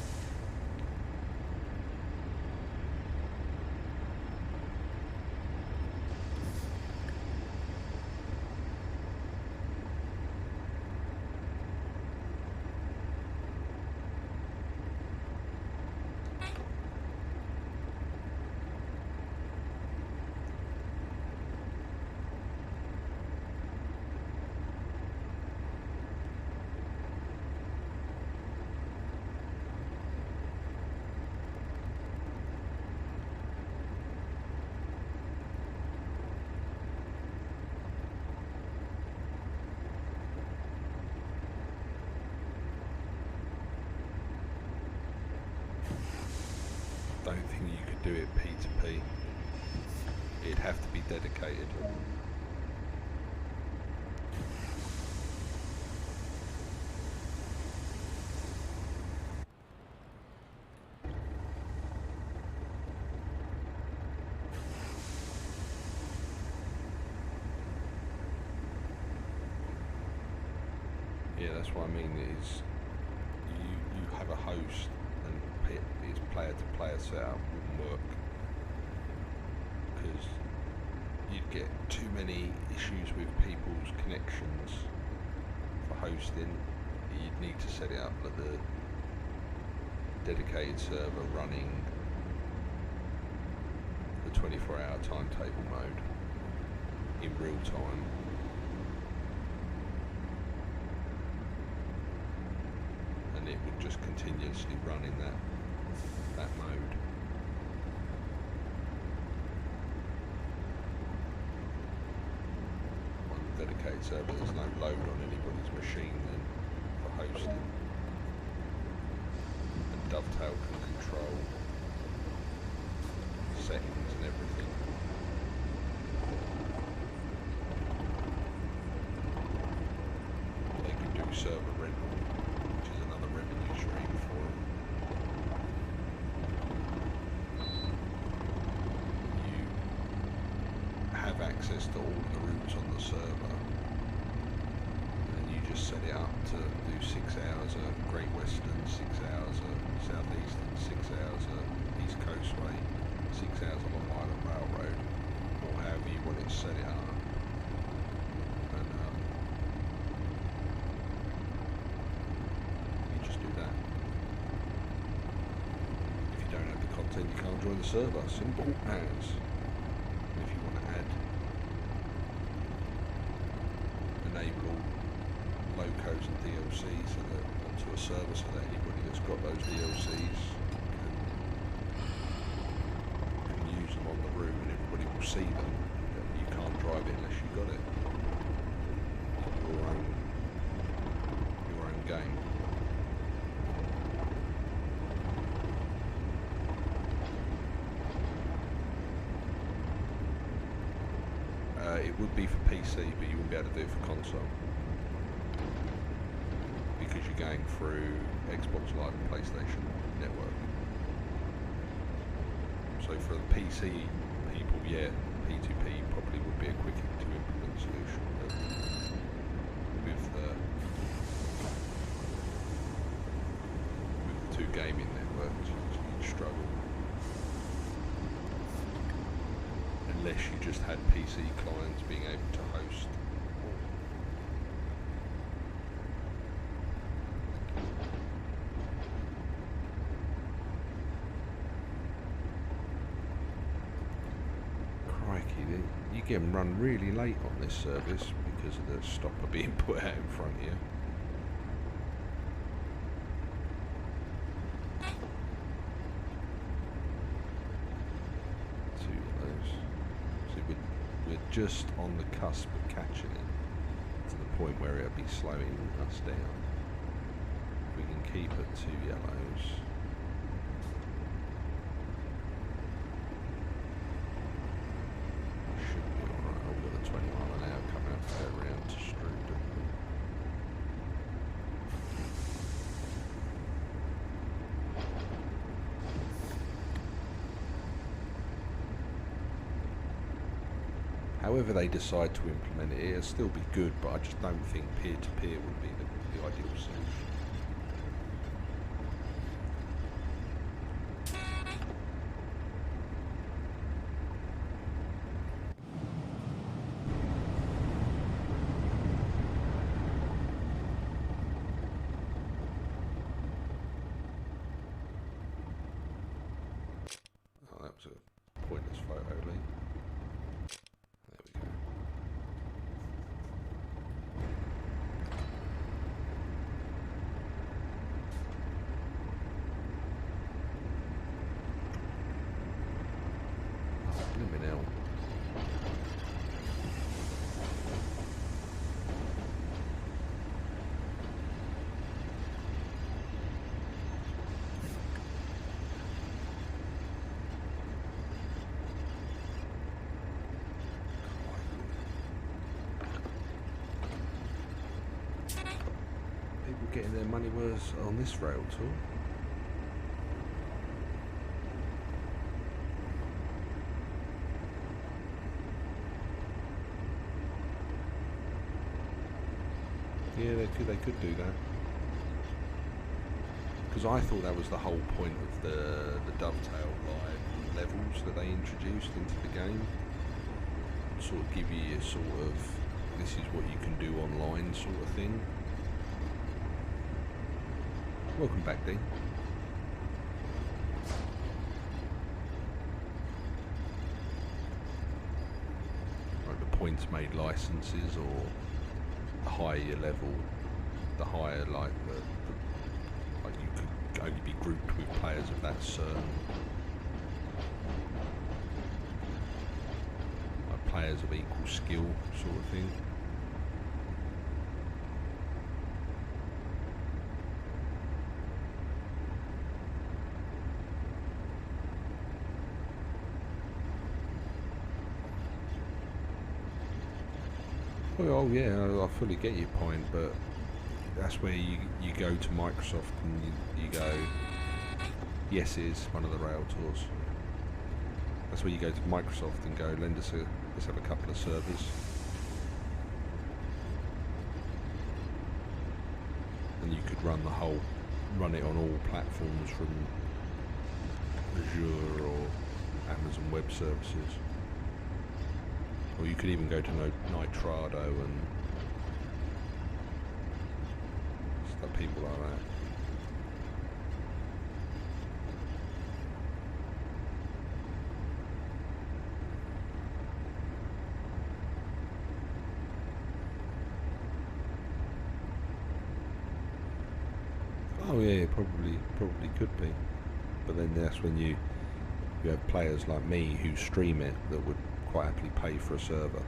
Don't think you could do it P2P. It'd have to be dedicated. Yeah, that's what I mean. Is you have a host and it's player to player setup wouldn't work because you'd get too many issues with people's connections for hosting. You'd need to set it up like the dedicated server running the 24-hour timetable mode in real time. And it would just continuously run in that mode. On the dedicated server there's no load on anybody's machine then for hosting. And Dovetail can control settings and everything. They can do server rental, which is another revenue stream for them. You have access to all the routes on the server, and you just set it up to do 6 hours at Great Western, 6 hours at Southeastern, 6 hours at East Coastway, 6 hours on Long Island Railroad, or however you want it set it up. And you just do that. If you don't have the content, you can't join the server. Simple as. If you want to enable all locos and DLCs onto a server so that anybody that's got those DLCs can use them on the route and everybody will see them. You can't drive it unless you got it. Your own game. It would be for PC, but you wouldn't be able to do it for console because you're going through Xbox Live and PlayStation Network. So for the PC people, yeah, P2P probably would be a quick to implement solution, but with the two gaming networks, you'd struggle. Unless you just had PC clients being able to host. Crikey, you get them run really late on this service because of the stopper being put out in front of you. Just on the cusp of catching it to the point where it'll be slowing us down. If we can keep at 2 yellows, we should be alright. Oh, we've got the 20 mile an hour coming up there around to Strood, don't we? However they decide to implement it, it'll still be good, but I just don't think peer-to-peer would be the ideal solution. Oh, that was a pointless photo, Lee. Getting their money worth on this rail tour. Yeah, they could do that. Because I thought that was the whole point of the dovetail live levels that they introduced into the game. Sort of give you a sort of, this is what you can do online sort of thing. Welcome back, Dean. Like the points made licenses, or the higher your level, the higher like like you could only be grouped with players of that certain like players of equal skill sort of thing. Oh yeah, I fully get your point, but that's where you go to Microsoft and you go, yes, is one of the rail tours. That's where you go to Microsoft and go, let's have a couple of servers. And you could run it on all platforms from Azure or Amazon Web Services. Or you could even go to Nitrado and stuff, people like that. Oh yeah, probably could be. But then that's when you have players like me who stream it that would quite happily pay for a server.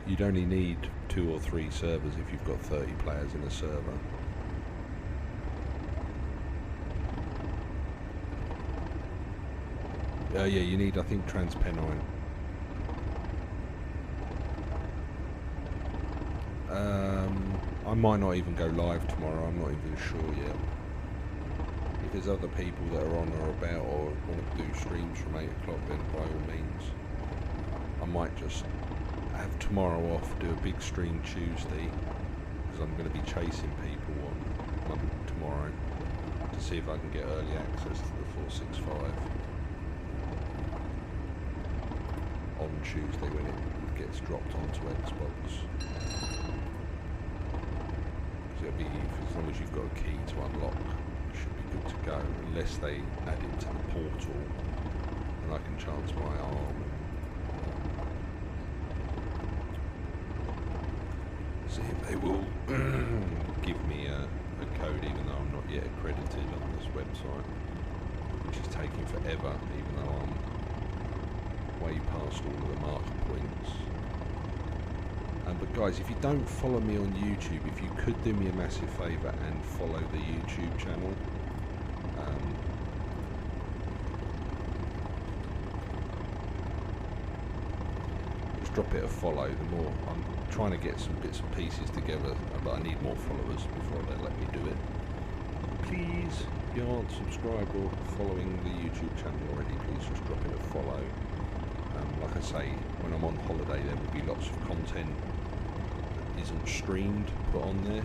You'd only need 2 or 3 servers if you've got 30 players in a server. Yeah, you need, I think, Transpennine. I might not even go live tomorrow, I'm not even sure yet. If there's other people that are on or about or want to do streams from 8 o'clock, then by all means. I might just have tomorrow off, do a big stream Tuesday, because I'm going to be chasing people on tomorrow to see if I can get early access to the 465 on Tuesday when it gets dropped onto Xbox. It'll be, as long as you've got a key to unlock, it should be good to go, unless they add it to the portal and I can chance my arm and see if they will give me a code, even though I'm not yet accredited on this website, which is taking forever, even though I'm way past all of the marker points. But guys, if you don't follow me on YouTube, if you could do me a massive favour and follow the YouTube channel. Just drop it a follow. The more, I'm trying to get some bits and pieces together, but I need more followers before they let me do it. Please, if you aren't subscribed or following the YouTube channel already, please just drop it a follow. Like I say, when I'm on holiday there will be lots of content that isn't streamed put on there.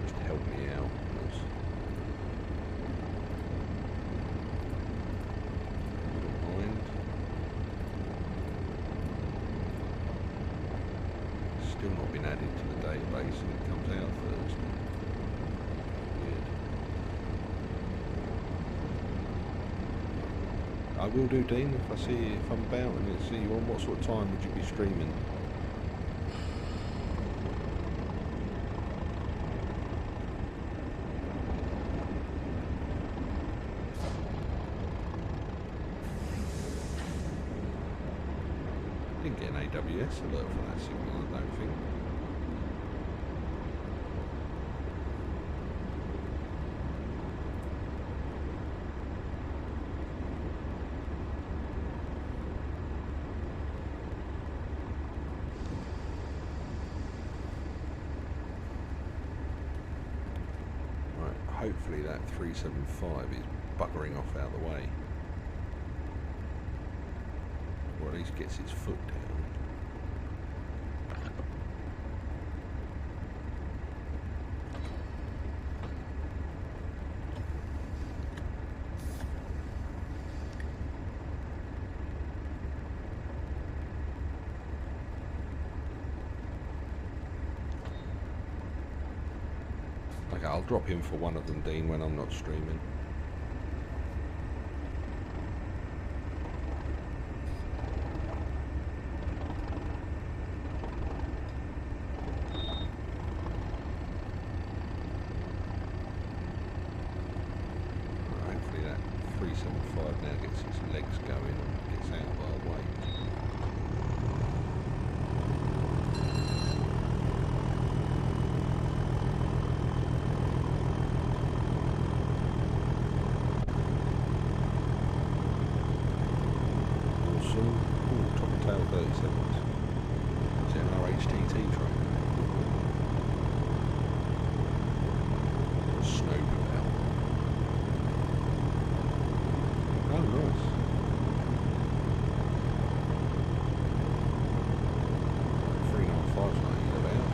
Just help me out. Still not been added to the database and it comes out Thursday. Weird. I will do, Dean, if I'm about and see you on. What sort of time would you be streaming? Didn't get an AWS alert for that signal, I don't think. hopefully that 375 is buggering off out of the way. Or at least gets its foot down. Okay, I'll drop in for one of them, Dean, when I'm not streaming. Hopefully that 375 now gets its legs going and gets out of our way. Top of tail 30 seconds. Is it an RHTT train? Snowmobile. Oh, nice. 395's not even about.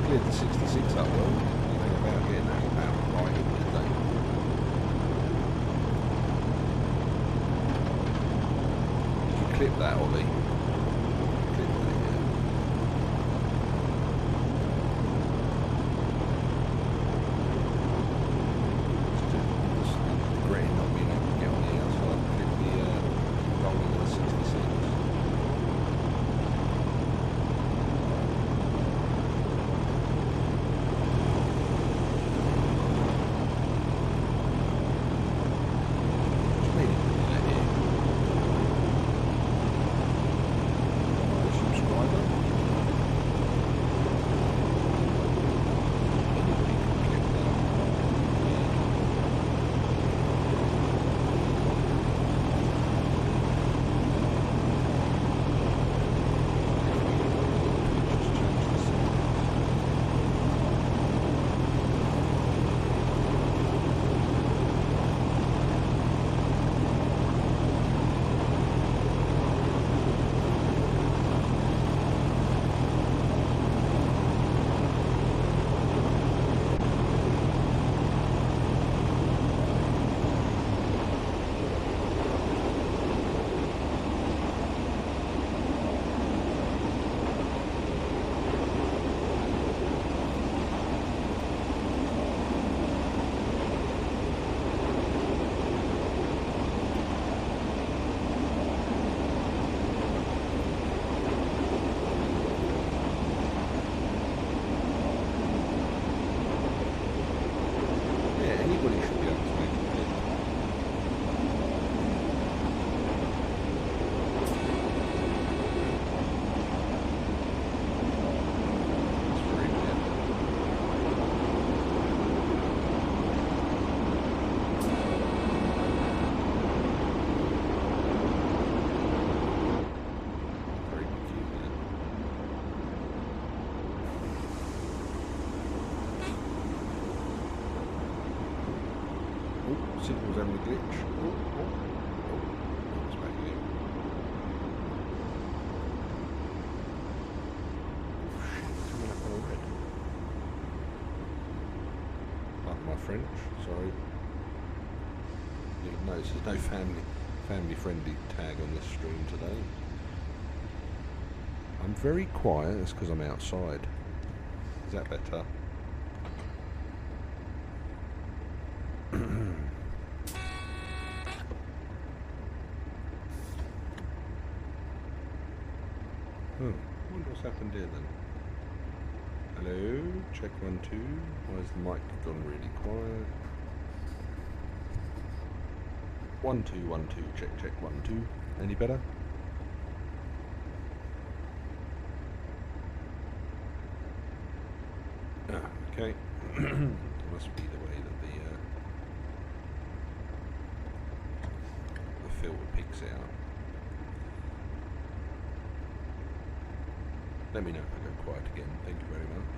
Cleared the 66 up well. You think about getting that out right in today. Did you clip that, Ollie? Clip that, yeah. Just regretting not being able to get on the outside and clip the rolling of the 66. signal's having a glitch. It's back again. Oh shit, it's coming up on a red. Pardon my French, sorry. You'll notice there's no family friendly tag on this stream today. I'm very quiet, that's because I'm outside. Is that better? Oh, I wonder what's happened here then. Hello, check 1 2. Why has the mic gone really quiet? 1 2 1 2. Check 1 2. Any better? Ah, okay. Must be the way that the filter picks it out. Let me know if I go quiet again. Thank you very much.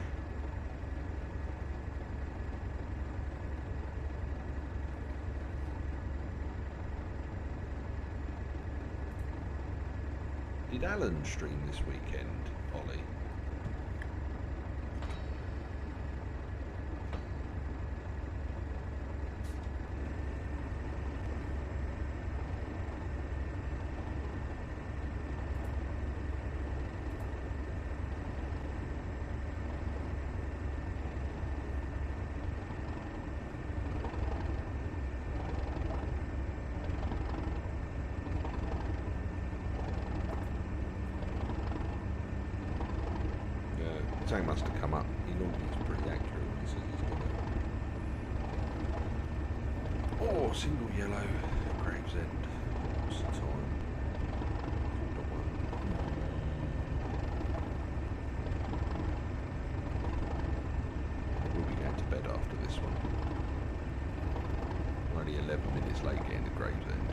Did Alan stream this weekend, Ollie? Tank must have come up. He normally is pretty accurate when he says he's going to. Oh, single yellow, Gravesend. What's the time? We'll be going to bed after this one. We're only 11 minutes late getting to Gravesend.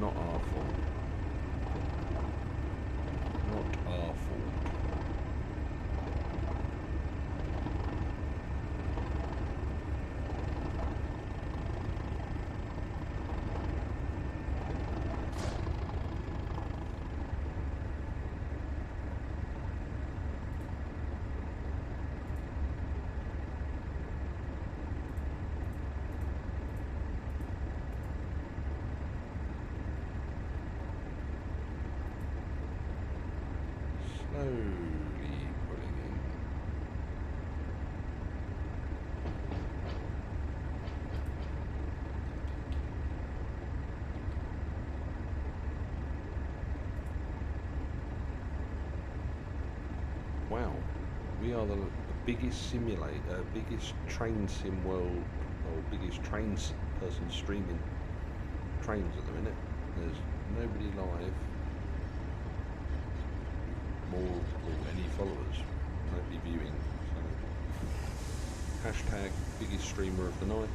Not our fault. Not our fault. Slowly pulling in. Wow, we are the biggest simulator, biggest train sim world, or biggest person streaming trains at the minute. There's nobody live. Or any followers, nobody viewing. So hashtag biggest streamer of the night.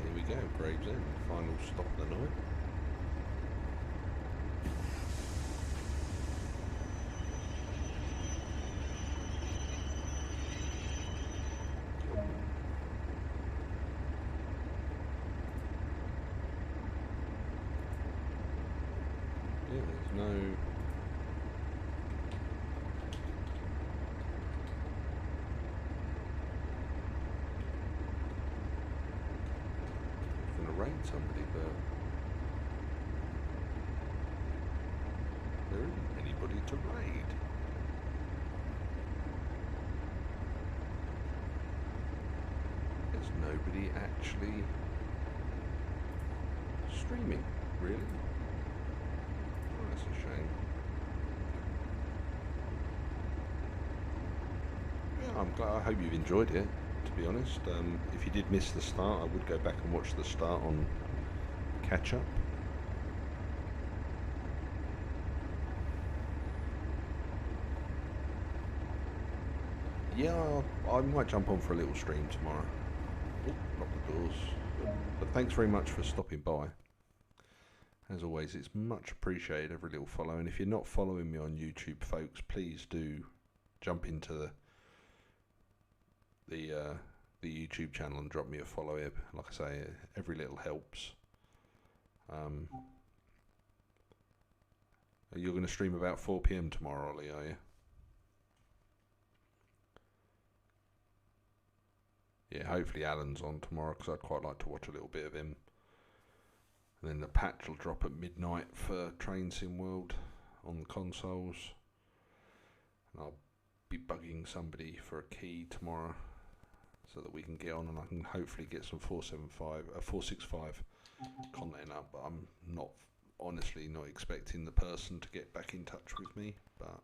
Here we go, Gravesend, final stop of the night. Yeah, there's no... raid somebody, but there isn't anybody to raid. There's nobody actually streaming, really. Oh, that's a shame. Yeah, I'm glad. I hope you've enjoyed it. To be honest, if you did miss the start, I would go back and watch the start on catch up. yeah, I might jump on for a little stream tomorrow. Oh, lock the doors. But thanks very much for stopping by. As always, it's much appreciated, every little follow. And if you're not following me on YouTube, folks, please do jump into the YouTube channel and drop me a follow. Like I say, every little helps. You're going to stream about 4 PM tomorrow, Ollie, are you? Yeah, hopefully Alan's on tomorrow, because I'd quite like to watch a little bit of him. And then the patch will drop at midnight for Train Sim World on the consoles. And I'll be bugging somebody for a key tomorrow so that we can get on, and I can hopefully get some 465 content up. But I'm honestly not expecting the person to get back in touch with me, but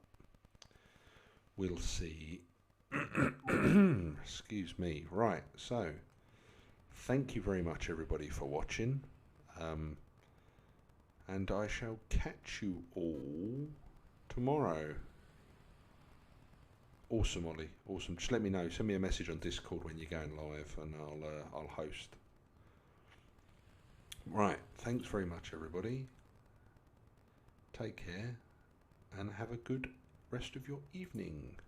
we'll see. Excuse me. Right, so thank you very much everybody for watching, and I shall catch you all tomorrow. Awesome, Ollie, awesome. Just let me know, send me a message on Discord when you're going live, and I'll host. Right, thanks very much everybody, take care and have a good rest of your evening.